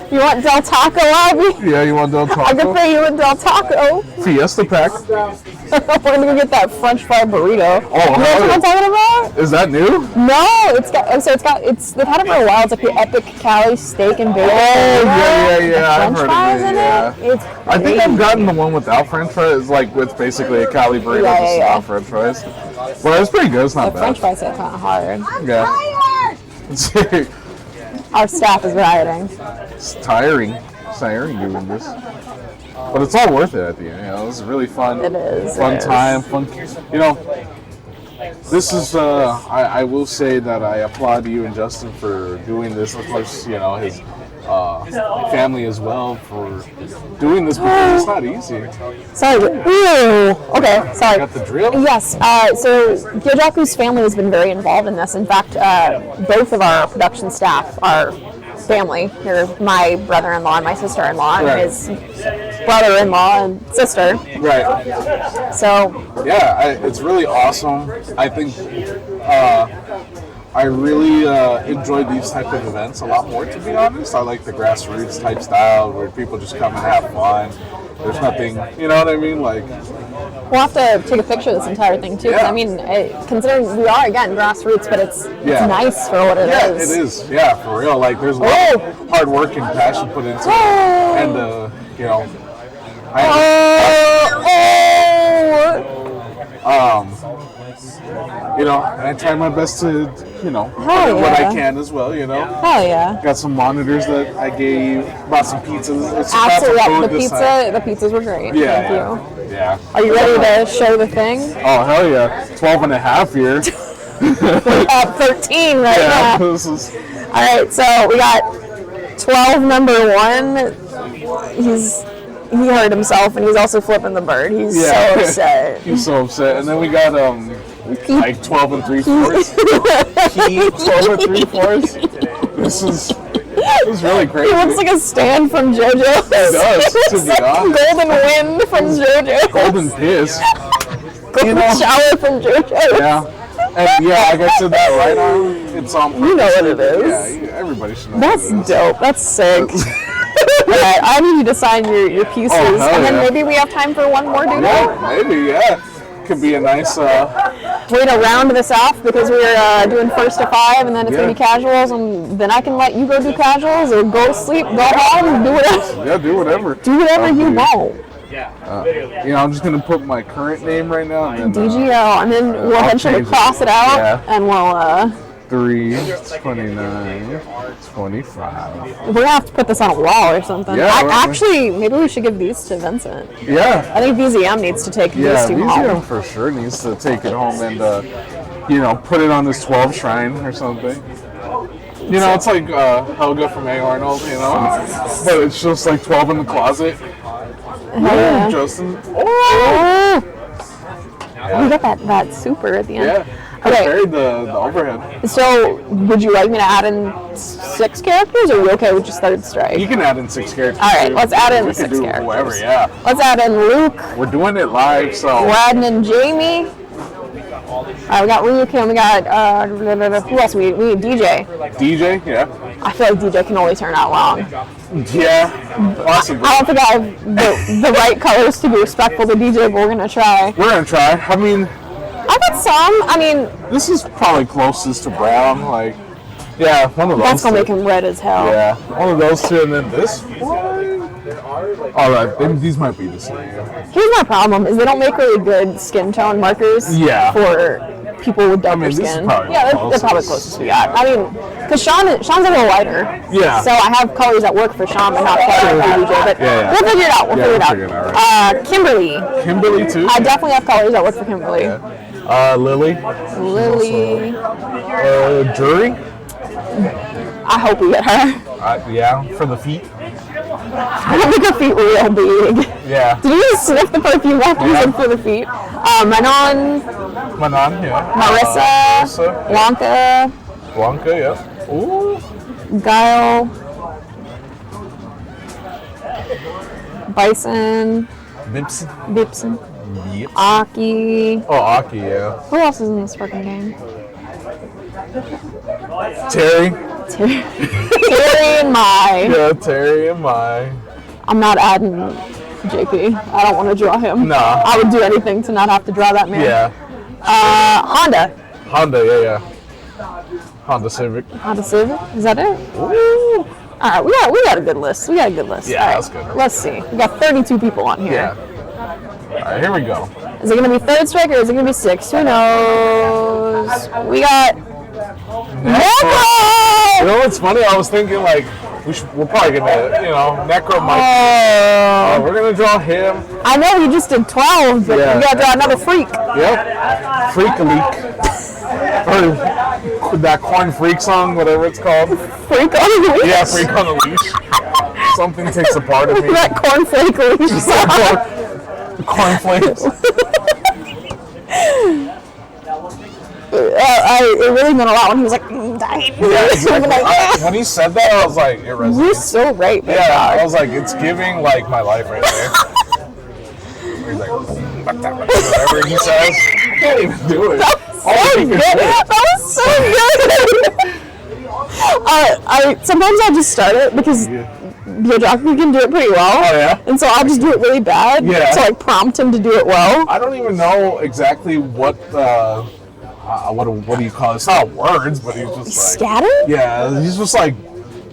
You want Del Taco, Abby?
Yeah, you want Del Taco?
I can pay you with Del Taco.
Fiesta pack.
We're gonna get that French fry burrito.
Oh,
you know what I'm talking about?
Is that new?
No, they've had it for a while. It's like the epic Cali steak and bacon.
Oh, yeah.
French fries in it. It's
I think I've gotten the one without French fries, with basically a Cali burrito without French fries. Well, it's pretty good. It's not bad.
French fries are kind of hard.
Yeah.
Our staff is rioting.
It's tiring doing this. But it's all worth it at the end. This is really fun.
It is.
Fun time. This is, I will say that I applaud you and Justin for doing this. Of course, family as well for doing this because it's not easy.
Sorry. Ooh. Okay. Sorry.
Got the drill?
Yes. So Gyojaku's family has been very involved in this. In fact, both of our production staff are family. They're my brother-in-law and my sister-in-law, and his brother-in-law and sister.
Right.
So.
Yeah, it's really awesome. I think I really enjoy these type of events a lot more, to be honest. I like the grassroots type style where people just come and have fun. There's nothing, you know what I mean? Like,
we'll have to take a picture of this entire thing too. 'Cause, I mean, considering we are again grassroots, but it's nice for what it is.
Yeah, it is. Yeah, for real. Like, there's a lot of hard work and passion put into it, and you know, you know, and I try my best to, you know, put in what I can as well, you know.
Hell yeah.
Got some monitors that I gave, bought some pizzas.
Absolutely, the pizzas were great.
Yeah,
Thank you.
Yeah.
Are you ready to show the thing?
Oh, hell yeah. 12 and a half here.
We're at 13 right now.
This is...
All right, so we got 12 number 1. He hurt himself, and he's also flipping the bird. He's so upset.
He's so upset. And then we got like 12 and 3/4. 12 and 3/4. This is really crazy.
He looks like a stand from JoJo.
He does, to be honest.
Golden wind from JoJo.
Golden piss.
Golden shower from JoJo.
Yeah. And yeah, like I said, that right arm, it's on purpose.
You know what it is.
Yeah, everybody should know.
That's dope. That's sick. Alright, I need you to sign your pieces, and then maybe we have time for one more doodle.
Yeah, maybe, yeah. Could be a nice...
We're going to round this off because we're doing first to 5, and then it's going to be casuals, and then I can let you go do casuals, or go sleep, go home, do whatever.
Yeah, do whatever.
Do whatever you want.
You know, I'm just going to put my current name right now. And then,
DGO, and then we'll eventually cross it out, and we'll...
3, 29, 25.
We're going to have to put this on a wall or something.
Yeah,
actually, maybe we should give these to Vincent.
Yeah.
I think VZM needs to take these two home.
Yeah, VZM for sure needs to take it home and, you know, put it on this 12 shrine or something. You know, it's like Helga from A. Arnold, you know? But it's just like 12 in the closet.
Yeah.
Justin.
Oh! We got that super at the end.
Yeah.
Okay.
Buried the overhead.
So, would you like me to add in 6 characters, or are you okay with just third strike?
You can add in 6 characters.
All right, let's add in
we
6
can do
characters.
Whoever, yeah.
Let's add in Luke.
We're doing it live, so.
We're adding in Jamie. All right, we got Luke, and we got who else? We need DJ.
DJ, yeah.
I feel like DJ can only turn out wrong.
Yeah, possibly.
I don't think I have the right colors to be respectful to DJ, but we're gonna try.
We're gonna try. I mean.
I got some. I mean,
this is probably closest to brown. Like, yeah, one of those.
That's gonna make him red as hell.
Yeah, one of those two, and then this one. All right, these might be the same.
Here's my problem: is they don't make really good skin tone markers.
Yeah.
For people with darker skin. Yeah, they're probably closest we got. I mean, because Sean's a little lighter.
Yeah.
So I have colors that work for Sean, but not quite for DJ. But we'll figure it out. We'll figure it out.
Right.
Kimberly.
Kimberly too.
I definitely have colors that work for Kimberly.
Yeah. Lily.
Lily.
Jury.
I hope we get her.
Yeah, for the feet.
I don't think her feet were real big.
Yeah.
Did you just sniff the perfume after you said for the feet? Manon.
Manon, yeah.
Marissa. Blanca.
Blanca, yeah. Ooh.
Guile. Bison. Bipson.
Yep.
Aki.
Oh, Aki, yeah.
Who else is in this fucking game?
Terry.
Terry and Mai.
Yeah, Terry and Mai.
I'm not adding JP. I don't want to draw him.
Nah.
I would do anything to not have to draw that man.
Yeah.
Honda.
Honda, yeah. Honda Civic.
Honda Civic? Is that it?
Ooh.
All right, we got a good list. Yeah,
all right, that's good.
Let's see. We got 32 people on here.
Yeah. All right, here we go.
Is it going to be third strike or is it going to be 6? Who knows? We got Necro!
You know what's funny? I was thinking like we're probably gonna, you know, Necro might. We're gonna draw him.
I know we just did 12, but we gotta draw another freak.
Yep. Freak leak. Or that Corn Freak song, whatever it's called.
Freak on a leash?
Yeah, Freak on a Leash. Something takes a part of me.
That cornflake leash song.
Cornflakes.
It really meant a lot when he was like, dying.
Yeah, exactly.
Like,
when he said that, I was like, it resonates.
You're so right, man.
Yeah, I was like, it's giving like my life right there. He's like, whatever he says, I can't even do it.
So good. That was so good. Sometimes I'll just start it because Biodrocker can do it pretty well.
Oh yeah.
And so I'll just do it really bad to like prompt him to do it well.
I don't even know exactly what do you call it? It's not words, but he's just like
scatter.
Yeah, he's just like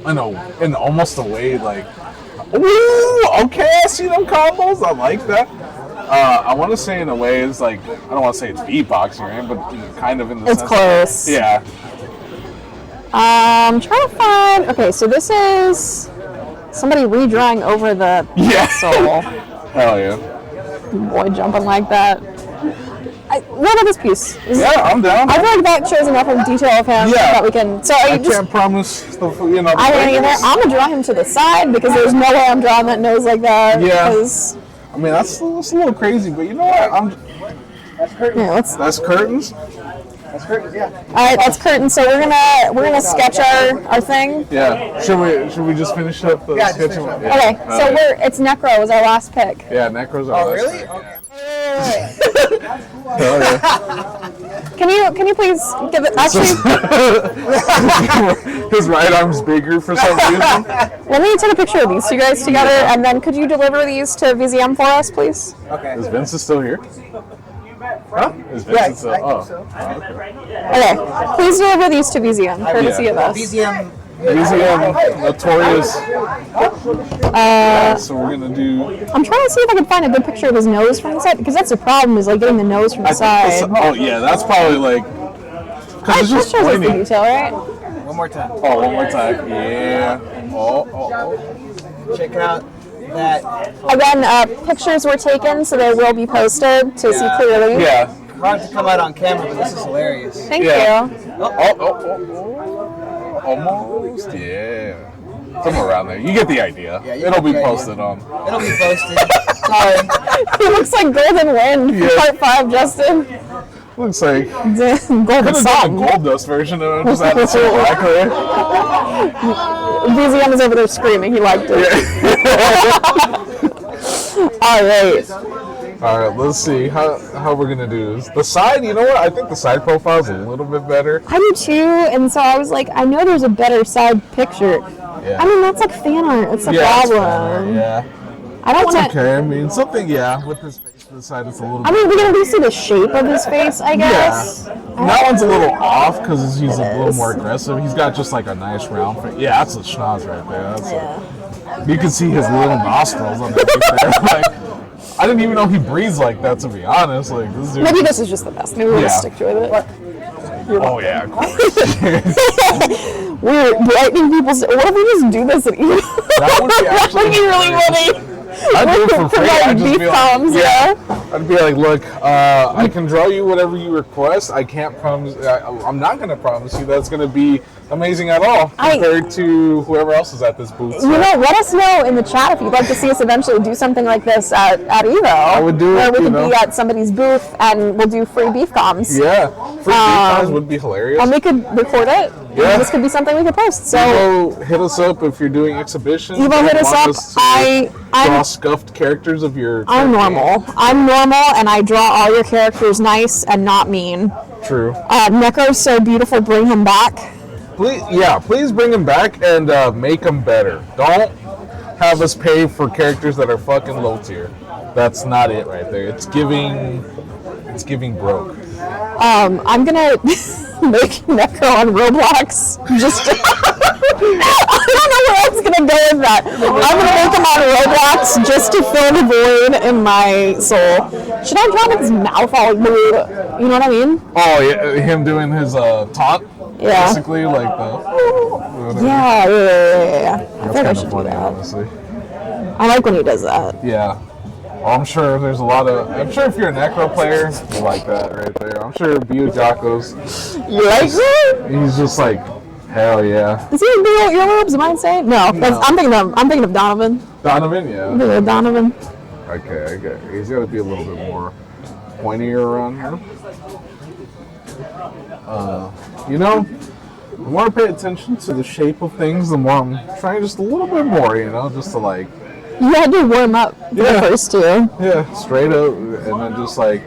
in almost a way like, ooh, okay, I see them combos. I like that. I want to say in a way it's like, I don't want to say it's beatboxing, right? But kind of in the
It's
sense
close.
Yeah.
I'm trying to find. Okay, so this is somebody redrawing over the soul.
Hell yeah.
Boy, jumping like that. What about this piece?
I'm down.
I feel like that shows enough of detail of him that we can. So
I can't promise the
I can't either. I'm gonna draw him to the side because there's no way I'm drawing that nose like that.
Yeah.
Because,
I mean that's a little crazy, but you know what?
That's curtains.
Yeah,
that's curtains.
That's curtains. Yeah.
All right, that's curtain. So we're gonna sketch our thing.
Yeah. Should we just finish up the sketching? Yeah.
Okay. So it's Necro was our last pick.
Yeah, Necro's our last pick.
Okay.
Hell yeah.
Can you please give it? Actually,
his right arm's bigger for some reason.
let me take a picture of these two guys together, and then could you deliver these to VZM for us, please?
Okay.
Is Vincent still here?
Huh?
Is Vincent still?
I think
Oh.
so.
Okay. Please deliver these to VZM, courtesy of us.
BZM.
Notorious. So we're gonna do.
I'm trying to see if I can find a good picture of his nose from the side, because that's the problem, is like getting the nose from the side.
Oh yeah, that's probably like. Cause it's
That
just
shows us the
pointy.
detail, right?
One more time.
Oh, one more time. Yeah. Oh.
Check out that.
Again, pictures were taken, so they will be posted to see clearly.
Yeah.
Hard to come out on camera, but this is hilarious.
Thank
Yeah.
you.
Almost. Yeah. Somewhere around there. You get the idea.
Yeah, you
It'll
get
be
the idea.
posted on.
It'll be posted. Sorry.
He looks like Golden Wind,
Yeah.
part 5, Justin.
Looks like.
Golden
Could have done a
Song.
Gold Dust version of it. Just added some black hair.
VZM is over there screaming. He liked it. All right.
All right, let's see how we're gonna do this. The side, you know what? I think the side profile is a little bit better.
I do too, and so I was like, I know there's a better side picture.
Yeah.
I mean, that's like fan art. That's the
It's
problem.
better, yeah.
I don't
It's
want to.
okay. I mean, something. Yeah, with his face to the side, it's a little.
I mean, we can at least see the shape of his face, I guess.
That one's a little off because he's a little more aggressive. He's got just like a nice round face. Yeah, that's a schnoz right there. That's you can see his little nostrils underneath there. Like, I didn't even know he breathes like that, to be honest. Like this dude.
Maybe this is just the best. Maybe we'll just stick to it.
Oh yeah, of course.
We're lightning people. What if we just do this and eat?
That would be actually.
That would be really funny.
I'd do it for free. I'd just
beef
be like,
comes, yeah.
I'd be like, look, I can draw you whatever you request. I can't promise. I'm not going to promise you that's going to be amazing at all compared to whoever else is at this booth. So.
You know, let us know in the chat if you'd like to see us eventually do something like this at Evo.
I would do
where
it.
we could be at somebody's booth and we'll do free beef comms.
Yeah, free beef comms would be hilarious.
And we could record it.
Yeah.
And this could be something we could post. So
Evo, hit us up if you're doing exhibitions.
Evo, hit us up.
Draw scuffed characters of your.
I'm normal. I'm normal, and I draw all your characters nice and not mean.
True.
Neko's so beautiful. Bring him back.
Please bring him back and make them better. Don't have us pay for characters that are fucking low tier. That's not it right there. It's giving broke.
I'm gonna make Neko on Roblox. Just I don't know where else gonna go with that. I'm gonna make him on Roblox just to fill the void in my soul. Should I draw his mouth all blue? You know what I mean?
Oh yeah, him doing his taunt.
Yeah.
Basically like the.
Yeah. I
That's
think I
kind
should
of
do
funny,
that.
honestly.
I like when he does that.
Yeah. I'm sure there's a lot of. I'm sure if you're a necro player, you like that right there. I'm sure Bio Jocko's.
You like that?
He's just like, hell yeah.
Is he a big old earlobes? Am I insane? No, I'm thinking of Donovan.
Donovan, yeah.
I'm thinking of Donovan.
Okay, I get it. He's got to be a little bit more pointier around here. You know, the more I pay attention to the shape of things, the more I'm trying just a little bit more, you know, just to like.
You had to warm up for the first two.
Yeah, straight up, and then just like,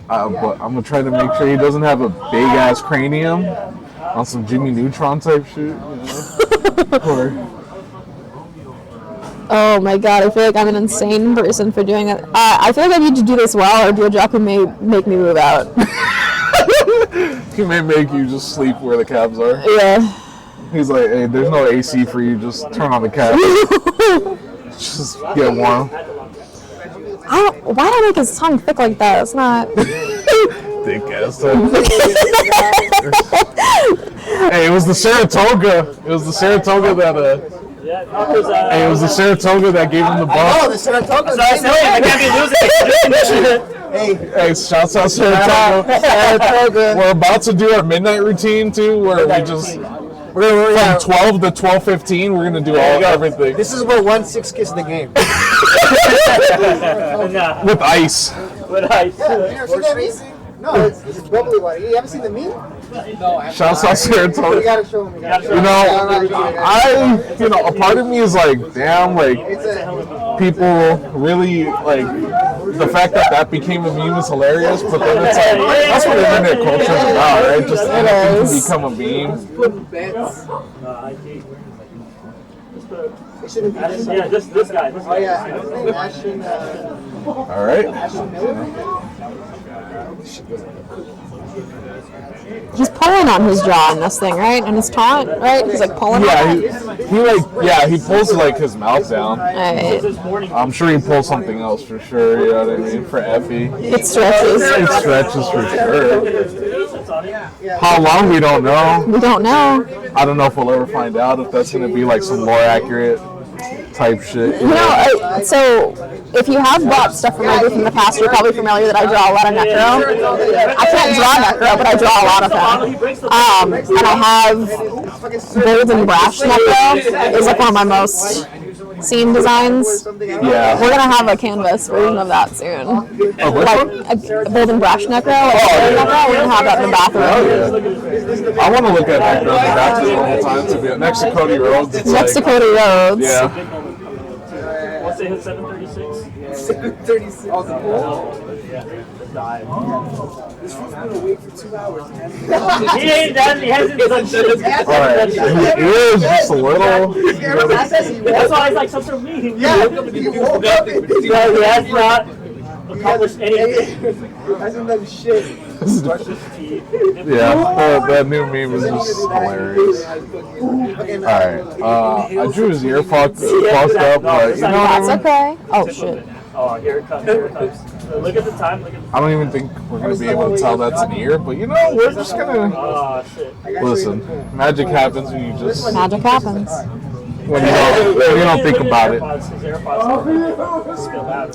but I'm gonna try to make sure he doesn't have a big ass cranium on some Jimmy Neutron type shit, you know. Or,
Oh my god, I feel like I'm an insane person for doing it. I feel like I need to do this well, or Diojaku may make me move out.
he may make you just sleep where the cabs are.
Yeah.
He's like, hey, there's no AC for you, just turn on the cab. Just get warm.
Why do I make his tongue thick like that? It's not.
Thick ass tongue. Hey, it was the Saratoga. It was the Saratoga that Hey, it was the Saratoga that gave him the buff.
Oh, the Saratoga.
I can't be losing.
Hey, shouts out Saratoga.
Saratoga.
We're about to do our midnight routine too, where we just from 12 to 12:15, we're gonna do everything.
This is where 1-6 kiss the game.
With ice.
With ice.
No, it's bubbly water. You haven't seen the meme? No.
Shouts out Saratoga.
You gotta show him.
You know, a part of me is like, damn, like people really like the fact that became a meme is hilarious, but then it's like that's what internet culture is about, right? Just anything can become a meme.
Yeah, this guy.
Oh yeah, Ashton.
All right.
He's pulling on his jaw in this thing, right? And his taunt, right? He's like pulling on it.
He pulls like his mouth down.
Right.
I'm sure he pulls something else for sure. You know what I mean? For Effie,
It stretches.
it stretches for sure. How long we don't know.
We don't know.
I don't know if we'll ever find out if that's gonna be like some lore accurate type shit.
You know, so if you have bought stuff from my booth in the past, you're probably familiar that I draw a lot of necro. I can't draw necro, but I draw a lot of them. And I have gold and brash necro. It's like one of my most seen designs.
Yeah.
We're gonna have a canvas version of that soon. Like a gold and brash necro. We're gonna have that in the bathroom.
I want to look at that in the bathroom one more time. To be next to Cody Rhodes. It's
Next to
like,
Cody Rhodes.
yeah.
What's it hit 736?
736. Oh, the pool? This fool's gonna wait for 2 hours, man.
He ain't done. He hasn't done shit.
All right. He is just a little.
That's why it's like such a meeting.
Yeah, you woke up and
He has not accomplished anything.
hasn't done shit.
Yeah, that new meme is just hilarious. Alright, I drew his ear fucked up, but you know what I
That's
mean?
okay. Oh shit.
Oh, here it comes. Here it comes. Look at the time. Look at the
I don't even think we're going to be able to tell that's an ear, but you know, we're just going to...
Oh, shit.
Listen, magic happens when you just...
Magic happens.
When you don't think about it.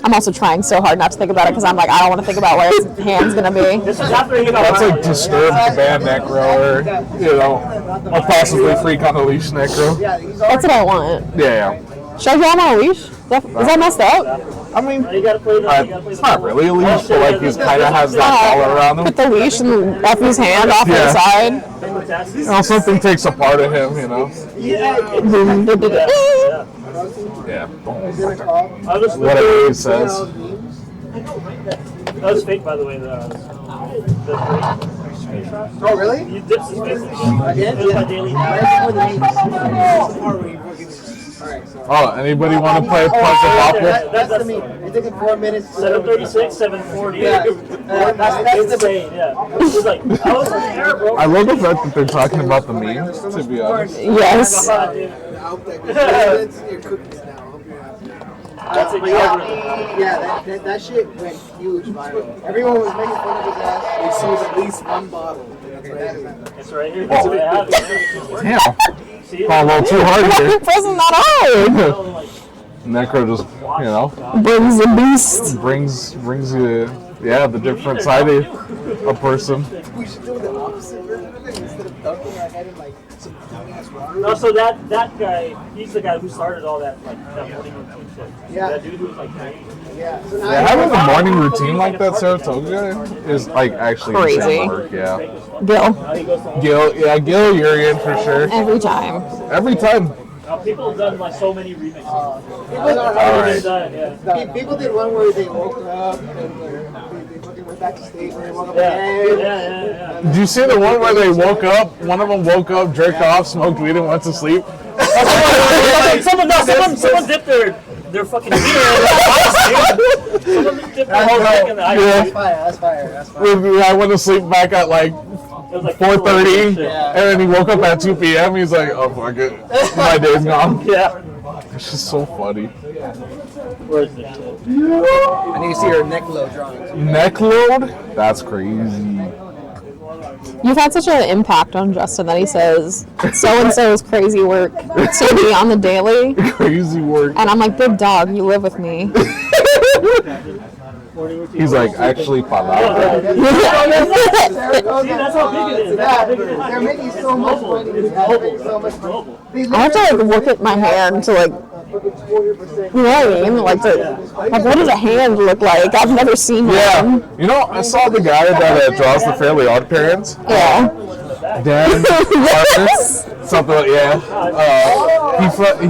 I'm also trying so hard not to think about it because I'm like, I don't want to think about where his hand's gonna be.
This is after he got
That's like disturbed band necro or, you know, or possibly freak on a leash necro.
That's what I want.
Yeah.
Should I draw him on a leash? Is that messed up?
I mean,
You gotta play the.
it's not really a leash, but like he kind of has that collar around him.
Put the leash and Effie's hand off to the
Yeah.
side.
You know, something takes a part of him, you know. Yeah. Whatever he says.
That was fake, by the way. The
Oh, really?
you dipped his face.
Again?
It was my daily.
Oh, anybody want to play Puzzle Bopple?
That's the meme. You're taking 4 minutes.
736, 740.
Yeah. That's the
Insane, yeah. It was like, I was in there, bro.
I love the fact that they're talking about the memes, to be honest.
Yes.
That's a
Yeah, that shit went huge viral. Everyone was making fun of his ass. He sold at least 1 bottle.
It's right here. That's what I have.
Damn.
See?
Oh, a little too hard here.
Pressing that hard.
Necro just, you know,
Brings the beast.
brings you, yeah, the different side of a person.
We should do the opposite version of it instead of dunking our head in like some dumbass water.
No, so that guy, he's the guy who started all that that morning routine shit.
Yeah.
That dude who was like,
Yeah. So now
Yeah, having a morning routine like that, Saratoga, is like actually
Crazy.
insane work. Yeah.
Gil.
Gil Urian for sure.
Every time.
Every time.
people have done like so many remixes.
People did one where they woke up and they fucking went back to stage and they woke up
Yeah.
Did you see the one where they woke up? One of them woke up, jerked off, smoked weed, and went to sleep.
Someone dipped their fucking beer in the ice, dude. Someone dipped their whole dick in the ice.
That's fire.
I went to sleep back at like 4:30, and then he woke up at 2 p.m. He's like, "Oh fuck it, my day's gone."
Yeah,
it's just so funny.
Where's this shit?
I need to see her neck load drawings.
Neck load? That's crazy.
You've had such an impact on Justin that he says, so-and-so's crazy work to me on the daily.
Crazy work.
And I'm like, big dog, you live with me.
He's like, actually, palabra.
See, that's how big it is.
They're making so much money. They're making so much money.
I have to like look at my hand to like, you know what I mean? Like, what does a hand look like? I've never seen one.
Yeah. You know, I saw the guy that draws the Fairly Odd Parents.
Yeah.
Dan
Yes.
something like, yeah.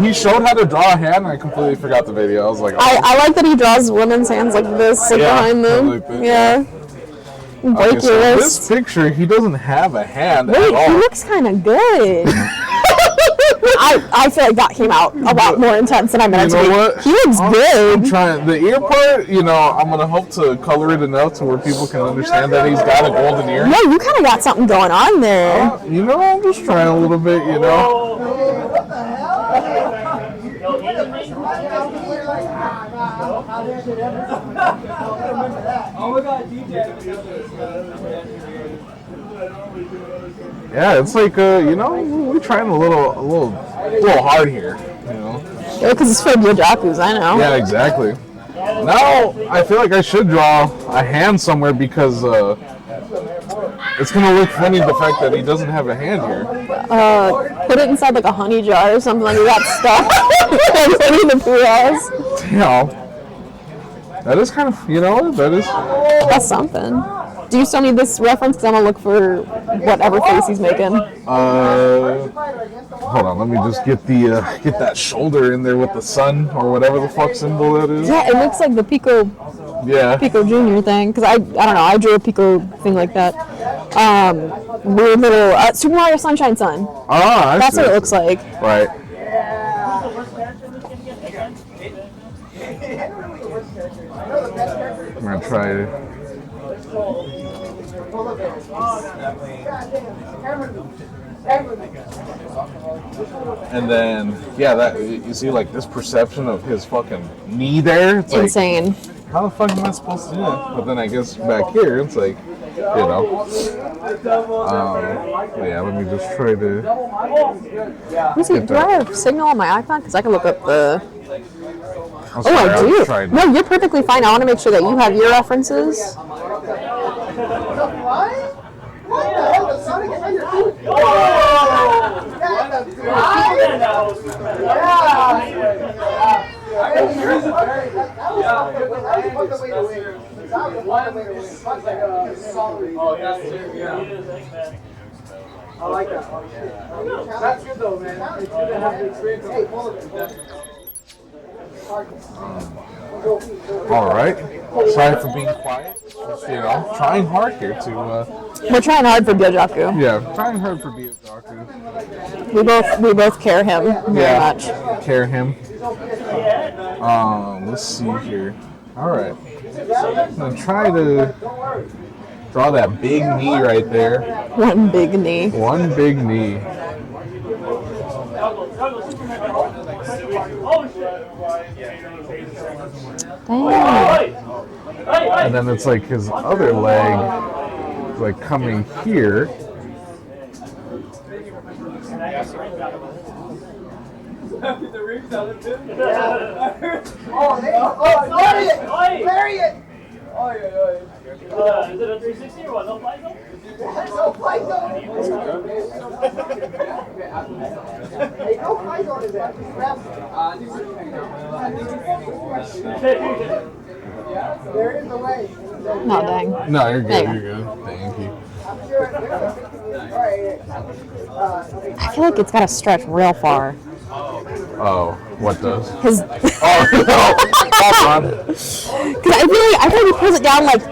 He showed how to draw a hand, and I completely forgot the video. I was like, oh.
I like that he draws women's hands like this, like behind them.
like that.
Yeah. Break
Okay, so
your
in
wrist.
this picture, he doesn't have a hand
Wait,
at all.
he looks kind of good. I feel like that came out a lot more intense than I meant
You
it to
know
be.
what?
He looks good.
I'm trying. The ear part, you know, I'm gonna hope to color it enough to where people can understand that he's got a golden ear.
Yeah, you kind of got something going on there.
You know, I'm just trying a little bit, you know. Yeah, it's like you know, we're trying a little hard here, you know.
Yeah, because it's for Byajakus, I know.
Yeah, exactly. Now I feel like I should draw a hand somewhere because it's gonna look funny the fact that he doesn't have a hand here.
Put it inside like a honey jar or something like that stuff. Like Winnie the Pooh has.
Damn. That is kind of, you know,
That's something. Do you still need this reference? Because I'm gonna look for whatever face he's making.
Hold on, let me just get get that shoulder in there with the sun or whatever the fuck symbol that is.
Yeah, it looks like the Pico Junior thing. Because I don't know, I drew a Pico thing like that. Weird little Super Mario Sunshine Sun.
Ah,
That's what it looks like.
Right. I'm gonna try it. And then, yeah, that you see, like this perception of his fucking knee there. It's
insane.
Like, how the fuck am I supposed to do it? But then I guess back here, it's like, you know. Yeah, let me just try to.
Let me see. Do I have Signal on my iPad? Because I can look up the.
I'm sorry,
I do.
trying to-
No, you're perfectly fine. I want to make sure that you have your references.
I like that. That's good though, man. It's good to have the experience. Hey, pull it.
All right. Sorry for being quiet. Just, you know, trying hard here to.
We're trying hard for Byajaku.
Yeah, trying hard for Byajaku.
We both care him very much.
Care him. Let's see here. All right. I'm gonna try to draw that big knee right there.
One big knee.
One big knee.
Dang.
And then it's like his other leg, like coming here.
Lariat!
Is it a 360 or what? No fly zone?
No fly zone! Hey, no fly zone is like there is a way.
No, dang.
No, you're good.
There you
You're good. Thank you.
I feel like it's got to stretch real far.
Oh, what does?
Because
Oh no! Hold on.
I feel like he pulls it down like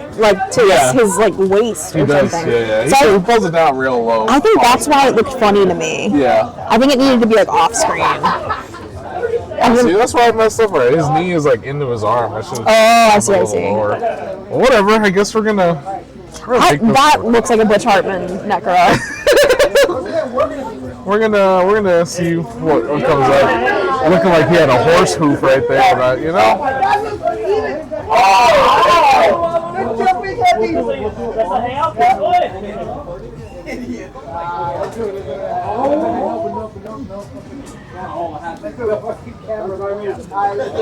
to his like waist
He
or
does.
something.
Yeah.
So
He pulls it down real low.
I think that's why it looked funny to me.
Yeah.
I think it needed to be like off screen.
See, that's why I messed up. Right, his knee is like into his arm. I should.
I see.
Well, whatever. I guess we're gonna.
That looks like a Butch Hartman necro.
We're gonna see what comes up. Looking like he had a horse hoof right there, but you know.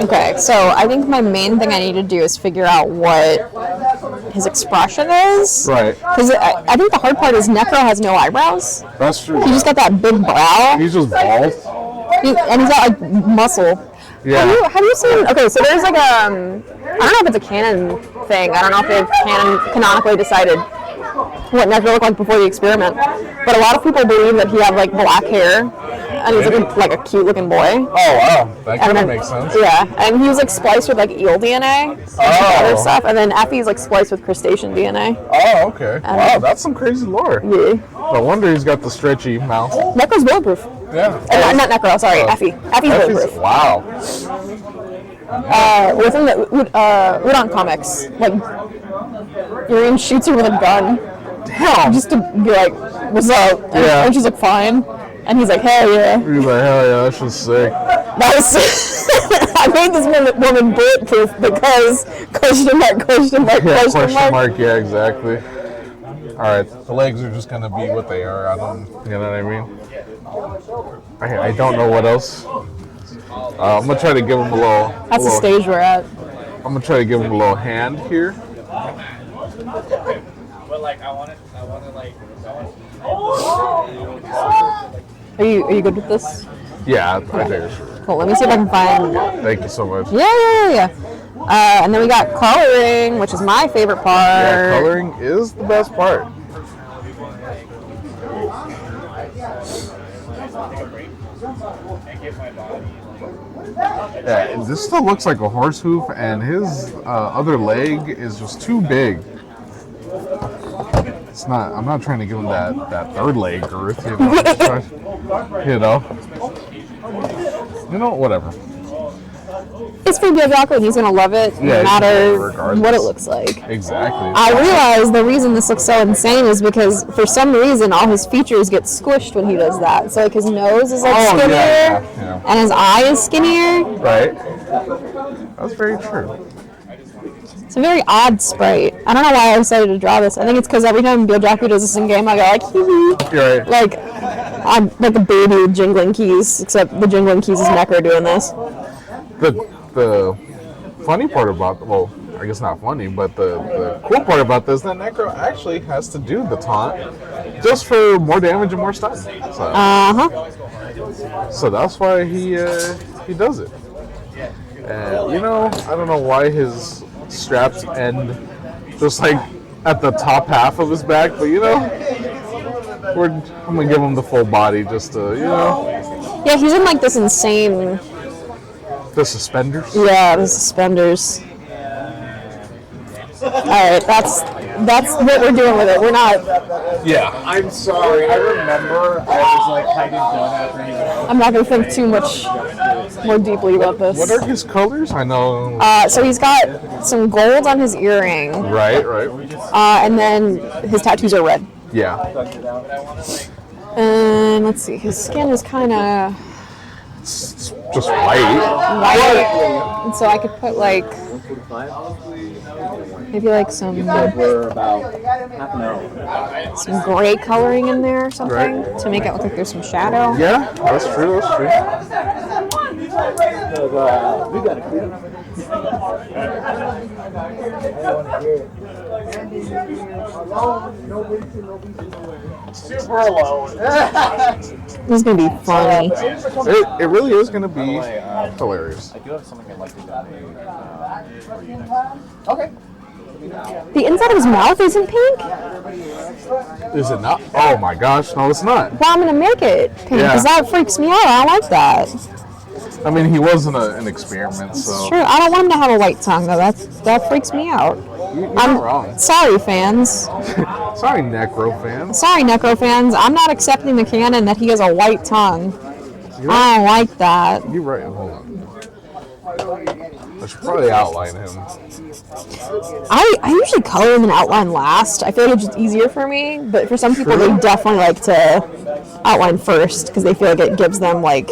Okay, so I think my main thing I need to do is figure out what his expression is.
Right.
Because I think the hard part is Necro has no eyebrows.
That's true.
He just got that big brow.
He's just bald.
And he's got like muscle.
Yeah.
Have you seen? Okay, so there's like I don't know if it's a canon thing. I don't know if they've canonically decided what Necro looked like before the experiment. But a lot of people believe that he had like black hair, and he's like a cute looking boy.
Oh wow, that kind of makes sense.
Yeah, and he was like spliced with like eel DNA and some other stuff, and then Effie's like spliced with crustacean DNA.
Oh, okay. Wow, that's some crazy lore.
Yeah.
No wonder he's got the stretchy mouth.
Necro's bulletproof.
Yeah.
Not Necro, sorry, Effie. Effie's bulletproof.
Wow.
Within the Udon comics, like Urian shoots her with a gun.
Damn.
Just to be like, what's up? And she's like, fine. And he's like, hell yeah.
He's like, hell yeah, that's just sick.
That was I made this woman bulletproof because question mark.
Yeah, exactly. Alright, the legs are just gonna be what they are. You know what I mean? I don't know what else. I'm gonna try to give him a little.
That's the stage we're at.
I'm gonna try to give him a little hand here.
But like, I want to like.
Are you good with this?
Yeah, I think sure.
Cool. Let me see if I can find.
Thank you so much.
Yeah. And then we got coloring, which is my favorite part.
Yeah, coloring is the best part. Yeah, this still looks like a horse hoof, and his other leg is just too big. It's not. I'm not trying to give him that third leg girth, You know, whatever.
It's for Biodaco, and he's gonna love it, no matter what it looks like.
Exactly.
I realize the reason this looks so insane is because for some reason all his features get squished when he does that. So like his nose is like skinnier, and his eye is skinnier.
Right. That's very true.
It's a very odd sprite. I don't know why I decided to draw this. I think it's because every time Biodaco does this in game, I go like, hee hee.
You're right.
Like, I'm like a baby with jingling keys, except the jingling keys is Necro doing this.
The funny part about, well, I guess not funny, but the cool part about this is that Necro actually has to do the taunt just for more damage and more stun. So that's why he does it. And you know, I don't know why his straps end just like at the top half of his back, but you know, I'm gonna give him the full body just to, you know.
Yeah, he's in like this insane.
The suspenders?
Yeah, the suspenders. Alright, that's what we're doing with it. We're not.
Yeah.
I'm sorry. I remember I was like hiding donuts.
I'm not going to think too much more deeply about this.
What are his colors? I know.
So he's got some gold on his earring.
Right.
And then his tattoos are red.
Yeah.
And let's see, his skin is kind of
just white.
And so I could put like maybe like some gray coloring in there or something to make it look like there's some shadow.
Yeah, that's true.
We got super alone.
This is gonna be funny.
It really is going to be hilarious.
I do have something I'd like to donate for you next time.
Okay.
The inside of his mouth isn't pink?
Is it not? Oh my gosh, no, it's not.
Well, I'm gonna make it pink because
Yeah.
that freaks me out. I don't like that.
I mean, he wasn't an experiment, so.
Sure, I don't want him to have a white tongue though. That freaks me out.
You're
I'm
not wrong.
sorry, fans.
Sorry, Necro fans.
Sorry, Necro fans. I'm not accepting the canon that he has a white tongue. I don't like that.
You're right. Hold on. I should probably outline him.
I usually color and then outline last. I feel like it's just easier for me, but for some people, they definitely like to outline first because they feel like it gives them, like,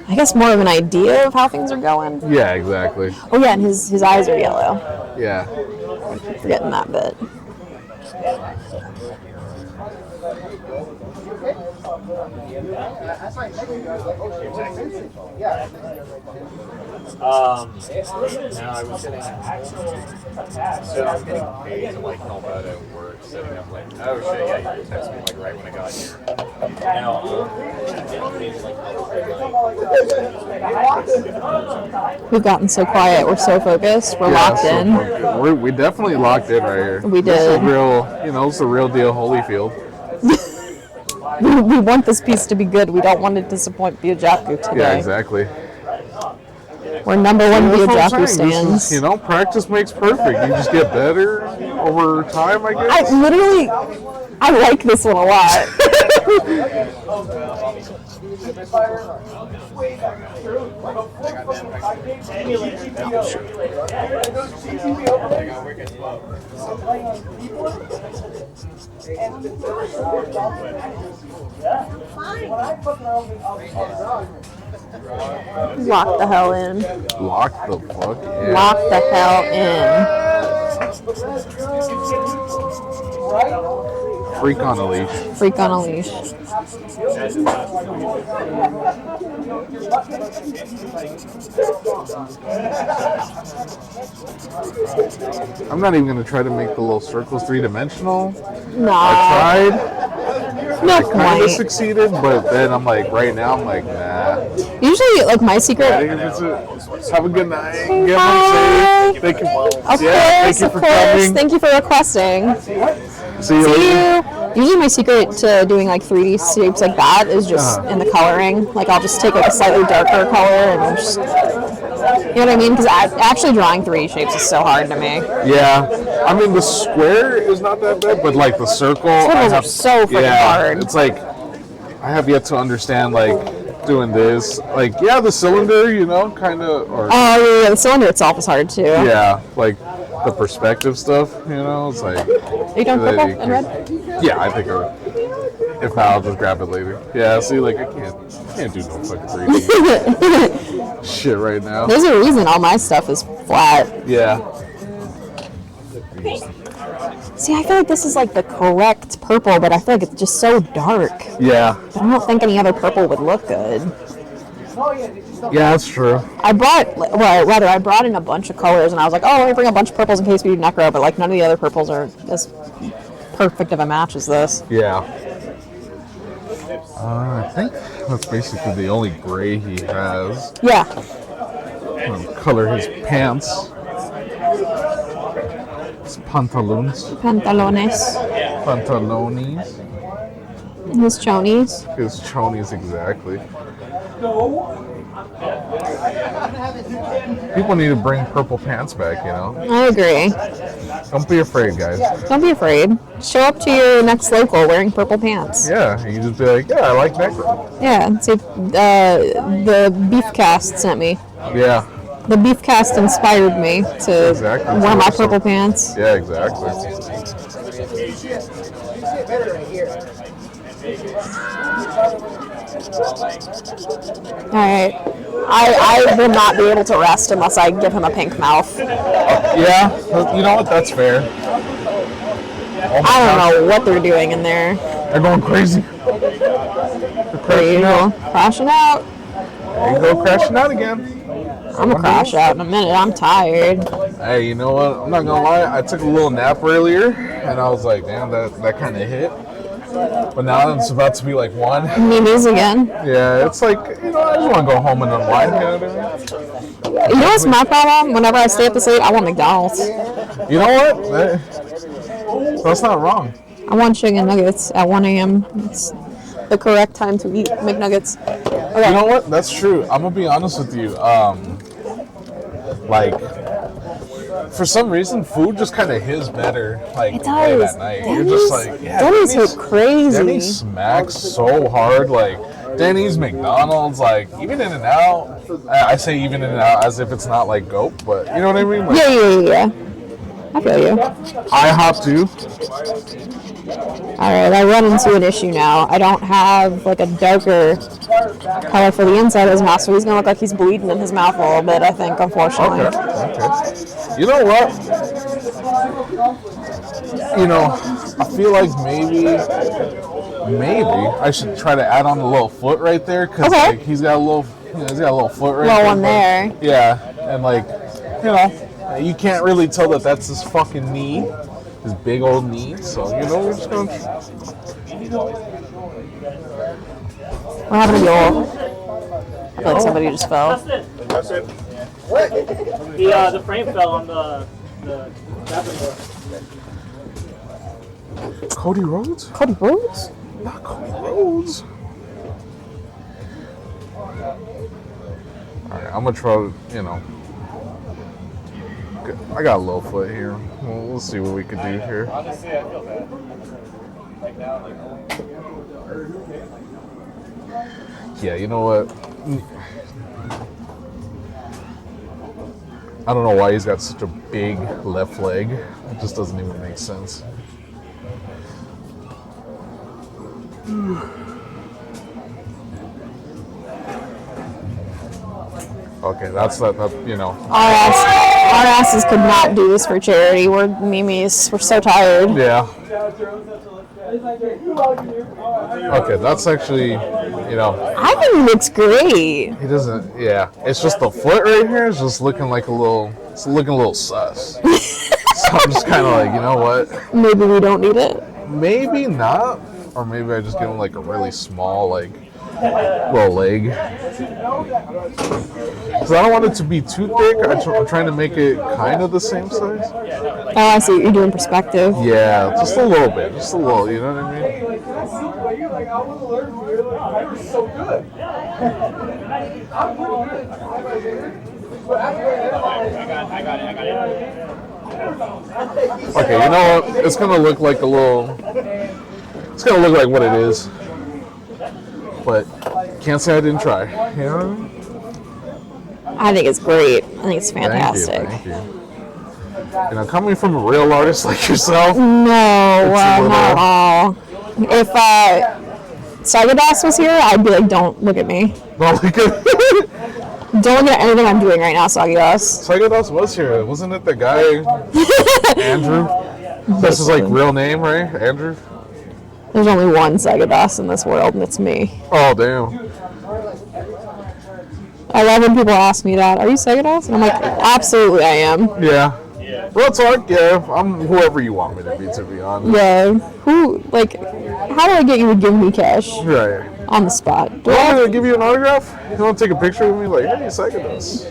I guess, more of an idea of how things are going.
Yeah, exactly.
Oh yeah, and his eyes are yellow.
Yeah.
Forgetting that bit.
Now I was sitting so I'm getting paid to like help out at work, setting up like, oh shit, yeah, you texted me like right when I got here. Now,
We've gotten so quiet. We're so focused. We're locked in.
We definitely locked in right here.
We
This is
did.
real, it's the real deal Holyfield.
We want this piece to be good. We don't want to disappoint Biajaku today.
Yeah, exactly.
We're number one
That's what I'm
Biajaku
saying. This
stands.
is, practice makes perfect. You just get better over time, I guess.
I like this one a lot. Lock the hell in.
Lock the fuck in.
Lock the hell in.
Freak on a leash.
Freak on a leash.
I'm not even gonna try to make the little circles three-dimensional.
No.
I tried.
No
I kind of
point.
succeeded, but then I'm like, right now, I'm like, nah.
Usually, like, my secret.
Have a good night. Get
Bye.
home safe. Thank you.
Of
Yeah,
course,
thank you
of
for
course.
coming.
Thank you for requesting.
See you later.
Usually my secret to doing like 3D shapes like that is just in the coloring. Like I'll just take like a slightly darker color and just, you know what I mean? Because actually drawing 3D shapes is so hard to me.
Yeah. I mean, the square is not that bad, but like the circle.
Circles are so freaking hard.
It's like, I have yet to understand like doing this. Like, yeah, the cylinder, kind of. Or
Oh yeah, the cylinder itself is hard too.
yeah, like the perspective stuff, it's like.
Are you done purple and red?
Yeah, I think I would. If not, I'll just grab it later. Yeah, see, like, I can't do no fucking 3D shit right now.
There's a reason all my stuff is flat.
Yeah.
See, I feel like this is like the correct purple, but I feel like it's just so dark.
Yeah.
But I don't think any other purple would look good.
Yeah, that's true.
I brought in a bunch of colors, and I was like, oh, let me bring a bunch of purples in case we do necro, but like none of the other purples are as perfect of a match as this.
Yeah. I think that's basically the only gray he has.
Yeah.
Color his pants. His pantaloons.
Pantalones.
Pantalones.
His chonies.
His chonies, exactly. People need to bring purple pants back,
I agree.
Don't be afraid, guys.
Don't be afraid. Show up to your next local wearing purple pants.
Yeah, you can just be like, yeah, I like necro.
Yeah, see, the beef cast sent me.
Yeah.
The beef cast inspired me to
Exactly.
wear my purple pants.
Yeah, exactly.
Alright. I will not be able to rest unless I give him a pink mouth.
Yeah, you know what? That's fair.
I don't know what they're doing in there.
They're going crazy.
Crashing out.
There you go, crashing out again.
I'm gonna crash out in a minute. I'm tired.
Hey, you know what? I'm not gonna lie. I took a little nap earlier, and I was like, damn, that kind of hit. But now it's about to be like 1.
Memes again.
Yeah, it's like, I just want to go home and unwind. You know what I mean?
You know what's my problem? Whenever I stay up this late, I want McDonald's.
You know what? That's not wrong.
I want chicken nuggets at 1 a.m. It's the correct time to eat McNuggets. Okay.
You know what? That's true. I'm gonna be honest with you. Like, for some reason, food just kind of hits better. Like
It
late
does.
at night.
Denny's,
You're just like, yeah.
Denny's hit crazy.
Denny's smacks so hard. Like Denny's, McDonald's, like even In-N-Out. I say even In-N-Out as if it's not like GOAT, but you know what I mean? Like,
Yeah. I feel you.
IHOP too.
Alright, I run into an issue now. I don't have like a darker color for the inside of his mouth, so he's gonna look like he's bleeding in his mouth a little bit, I think, unfortunately.
Okay. You know what? I feel like maybe I should try to add on a little foot right there, because like he's got a little foot right there.
One there.
Yeah, and like, you can't really tell that that's his fucking knee, his big old knee. So we're just gonna.
What happened to Joel? I feel like somebody just fell.
That's it. What? The frame fell on the bathroom door.
Cody Rhodes?
Cody Rhodes?
Not Cody Rhodes. Alright, I'm gonna try, I got a low foot here. We'll see what we could do here.
Honestly, I feel bad. Like now,
Yeah, you know what? I don't know why he's got such a big left leg. It just doesn't even make sense. Okay, that's that.
Our asses could not do this for charity. We're memes. We're so tired.
Yeah. Okay, that's actually,
I think he looks great.
He doesn't. Yeah, it's just the foot right here is just looking like a little. It's looking a little sus. So I'm just kind of like, you know what?
Maybe we don't need it.
Maybe not, or maybe I just give him like a really small little leg. Because I don't want it to be too thick. I'm trying to make it kind of the same size.
Oh, I see what you're doing perspective.
Yeah, just a little bit. Just a little, you know what I mean? Okay, you know what? It's going to look like a little... It's going to look like what it is. But can't say I didn't try. You know what I mean?
I think it's great. I think it's fantastic.
Thank you. Coming from a real artist like yourself.
No, not at all. If Sagadas was here, I'd be like, don't look at me.
Don't look at
Don't look at anything I'm doing right now, Sagadas.
Sagadas was here. Wasn't it the guy, Andrew? That's his real name, right? Andrew?
There's only one Sagadas in this world, and it's me.
Oh, damn.
I love when people ask me that. Are you Sagadas? And I'm like, absolutely I am.
Yeah. Real talk, yeah. I'm whoever you want me to be honest.
Yeah. How do I get you to give me cash?
Right.
On the spot.
Do you want me to give you an autograph? You want to take a picture with me? Like, hey, Sagadas.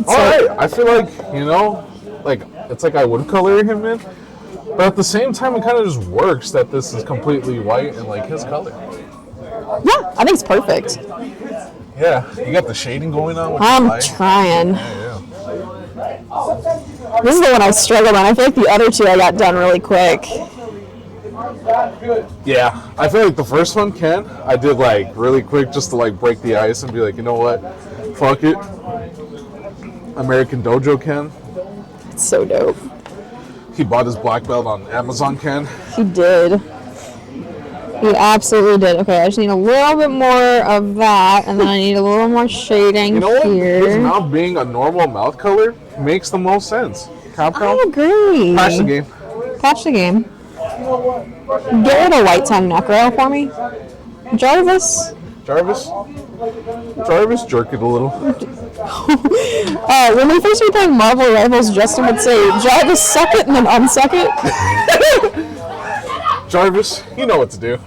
Alright, I feel like, it's like I would color him in. But at the same time, it kind of just works that this is completely white and his color.
Yeah, I think it's perfect.
Yeah, you got the shading going on with
I'm
the light.
trying.
Yeah.
This is the one I struggled on. I feel like the other two I got done really quick.
Yeah, I feel like the first one, Ken, I did really quick just to break the ice and be like, you know what, fuck it. American Dojo Ken.
It's so dope.
He bought his black belt on Amazon, Ken.
He did. He absolutely did. Okay, I just need a little bit more of that, and then I need a little more shading
You know what?
here.
His mouth being a normal mouth color makes the most sense.
I agree.
Patch the game.
Patch the game. Get rid of white tongue necro for me. Jarvis.
Jarvis, jerk it a little.
When we first were playing Marvel Rivals, Justin would say, Jarvis, suck it, and then unsuck it.
Jarvis, you know what to do.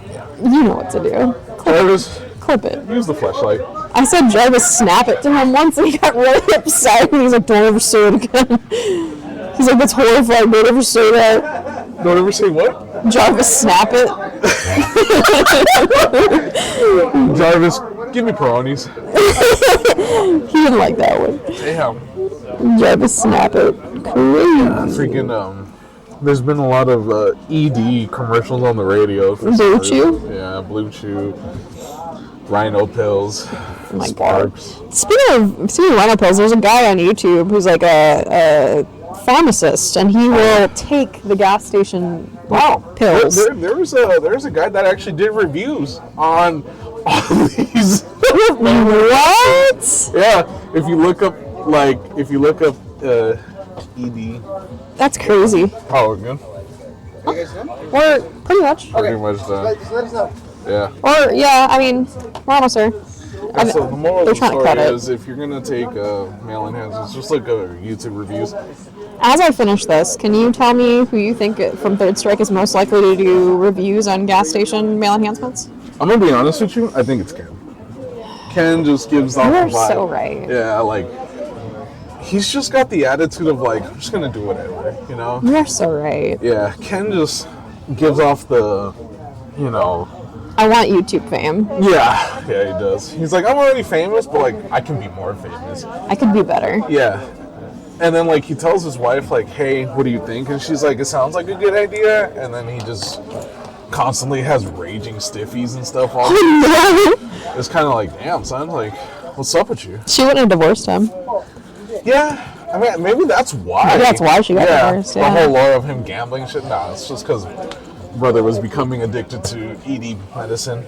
You know what to do.
Jarvis,
clip it.
Use the flashlight.
I said Jarvis, snap it to him once, and he got really upset, and he's like, don't ever say it again. He's like, that's horrifying, don't ever say that.
Don't ever say what?
Jarvis, snap it.
Jarvis, give me Peronis.
He didn't like that one.
Damn.
Jarvis, snap it. Crazy.
Freaking, there's been a lot of ED commercials on the radio.
Blue Chew?
Yeah, Blue Chew. Rhino pills.
Oh my
Sparks.
God. Speaking of Rhino pills, there's a guy on YouTube who's like a pharmacist, and he will take the gas station pills.
There's a guy that actually did reviews on all these.
What?
Yeah, if you look up ED.
That's crazy.
Oh, we're good.
We're pretty much.
Pretty much done.
Just let us know.
Yeah.
Or yeah, I mean, we're almost there.
And so the moral
they're
of the
trying to cut
story
it.
is, if you're gonna take male enhancers, just look at YouTube reviews.
As I finish this, can you tell me who you think from Third Strike is most likely to do reviews on gas station male enhancements?
I'm gonna be honest with you. I think it's Ken. Ken just gives off
You're
the vibe.
so right.
Yeah, like he's just got the attitude of like, I'm just gonna do whatever, you know.
You're so right.
Yeah, Ken just gives off the, you know.
I want YouTube fame.
Yeah, he does. He's like, I'm already famous, but like, I can be more famous.
I could be better.
Yeah. And then like he tells his wife like, hey, what do you think? And she's like, it sounds like a good idea. And then he just constantly has raging stiffies and stuff all It's kind of like, damn, son, like, what's up with you?
She wouldn't have divorced him.
Yeah, I mean, maybe that's why.
Maybe that's why she got divorced, yeah.
The whole lore of him gambling shit, nah, it's just because brother was becoming addicted to ED medicine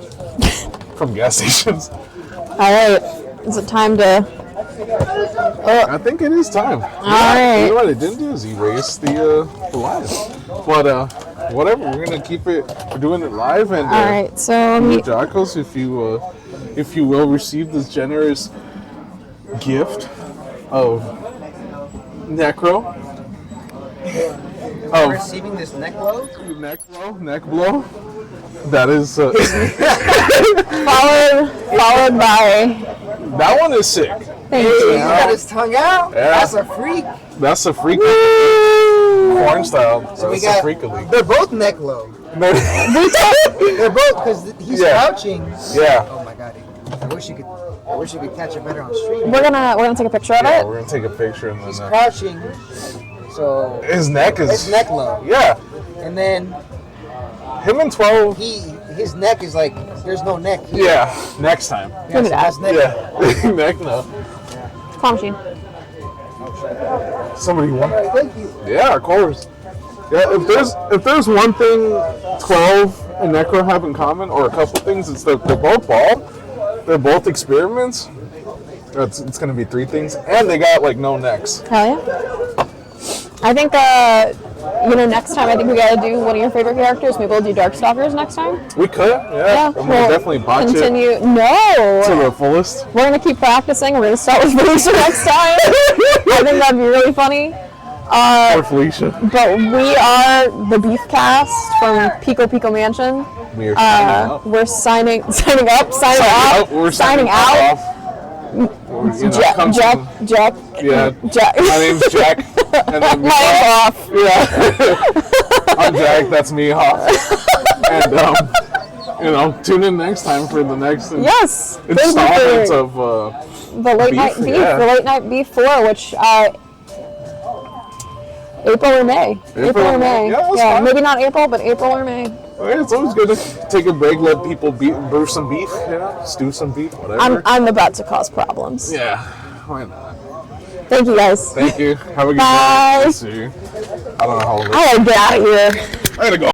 from gas stations.
All right, is it time to...
I think it is time.
All right.
You know what I didn't do is erase the live. But whatever, we're gonna keep it. We're doing it live, and
all right. So
Jacos, if you will receive this generous gift of Necro.
Am I receiving this neck blow?
Neck blow. That is
followed by.
That one is sick.
Thank
He
you.
got his tongue out.
Yeah.
That's a freak.
That's a freak. Porn style.
So we
That's
got.
a freak elite.
They're both neck low. They're both because he's crouching.
Yeah.
Oh my god. I wish you could catch it better on stream.
We're gonna take a picture of
Yeah,
it.
we're gonna take a picture and
He's
then
crouching. So
his neck is.
His neck low.
Yeah.
And then
him and 12.
His neck is like there's no neck here.
Yeah. Next time.
Look at that.
Neck.
Yeah. Neck no.
Claw machine.
Somebody won.
Thank you.
Yeah, of course. Yeah, if there's one thing 12 and Necro have in common, or a couple things, it's that they're both bald. They're both experiments. It's gonna be three things, and they got like no necks.
Hell yeah. I think next time I think we gotta do one of your favorite characters. Maybe we'll do Darkstalkers next time.
We could, yeah. I'm gonna
we'll
definitely botch
continue.
it
No.
to the fullest.
We're gonna keep practicing. We're gonna start with Felicia next time. I think that'd be really funny.
Or Felicia.
But we are the Beef Cast from Pico Pico Mansion.
We are signing out.
We're signing out.
We're
signing out. Jack.
Yeah.
Jack.
My name's Jack. And then
My name's Off.
Yeah. I'm Jack. That's me, Hoff. And tune in next time for the next installment of
the late night beef.
Yeah.
The late night beef 4, which April or May. April or May.
Yeah, fine.
Maybe not April, but April or May.
Yeah, it's always good to take a break, let people brew some beef, stew some beef, whatever.
I'm about to cause problems.
Yeah, why not?
Thank you guys.
Thank you. Have a good
Bye.
day. See you. I don't know how old it is.
I gotta get out of here.
I gotta go.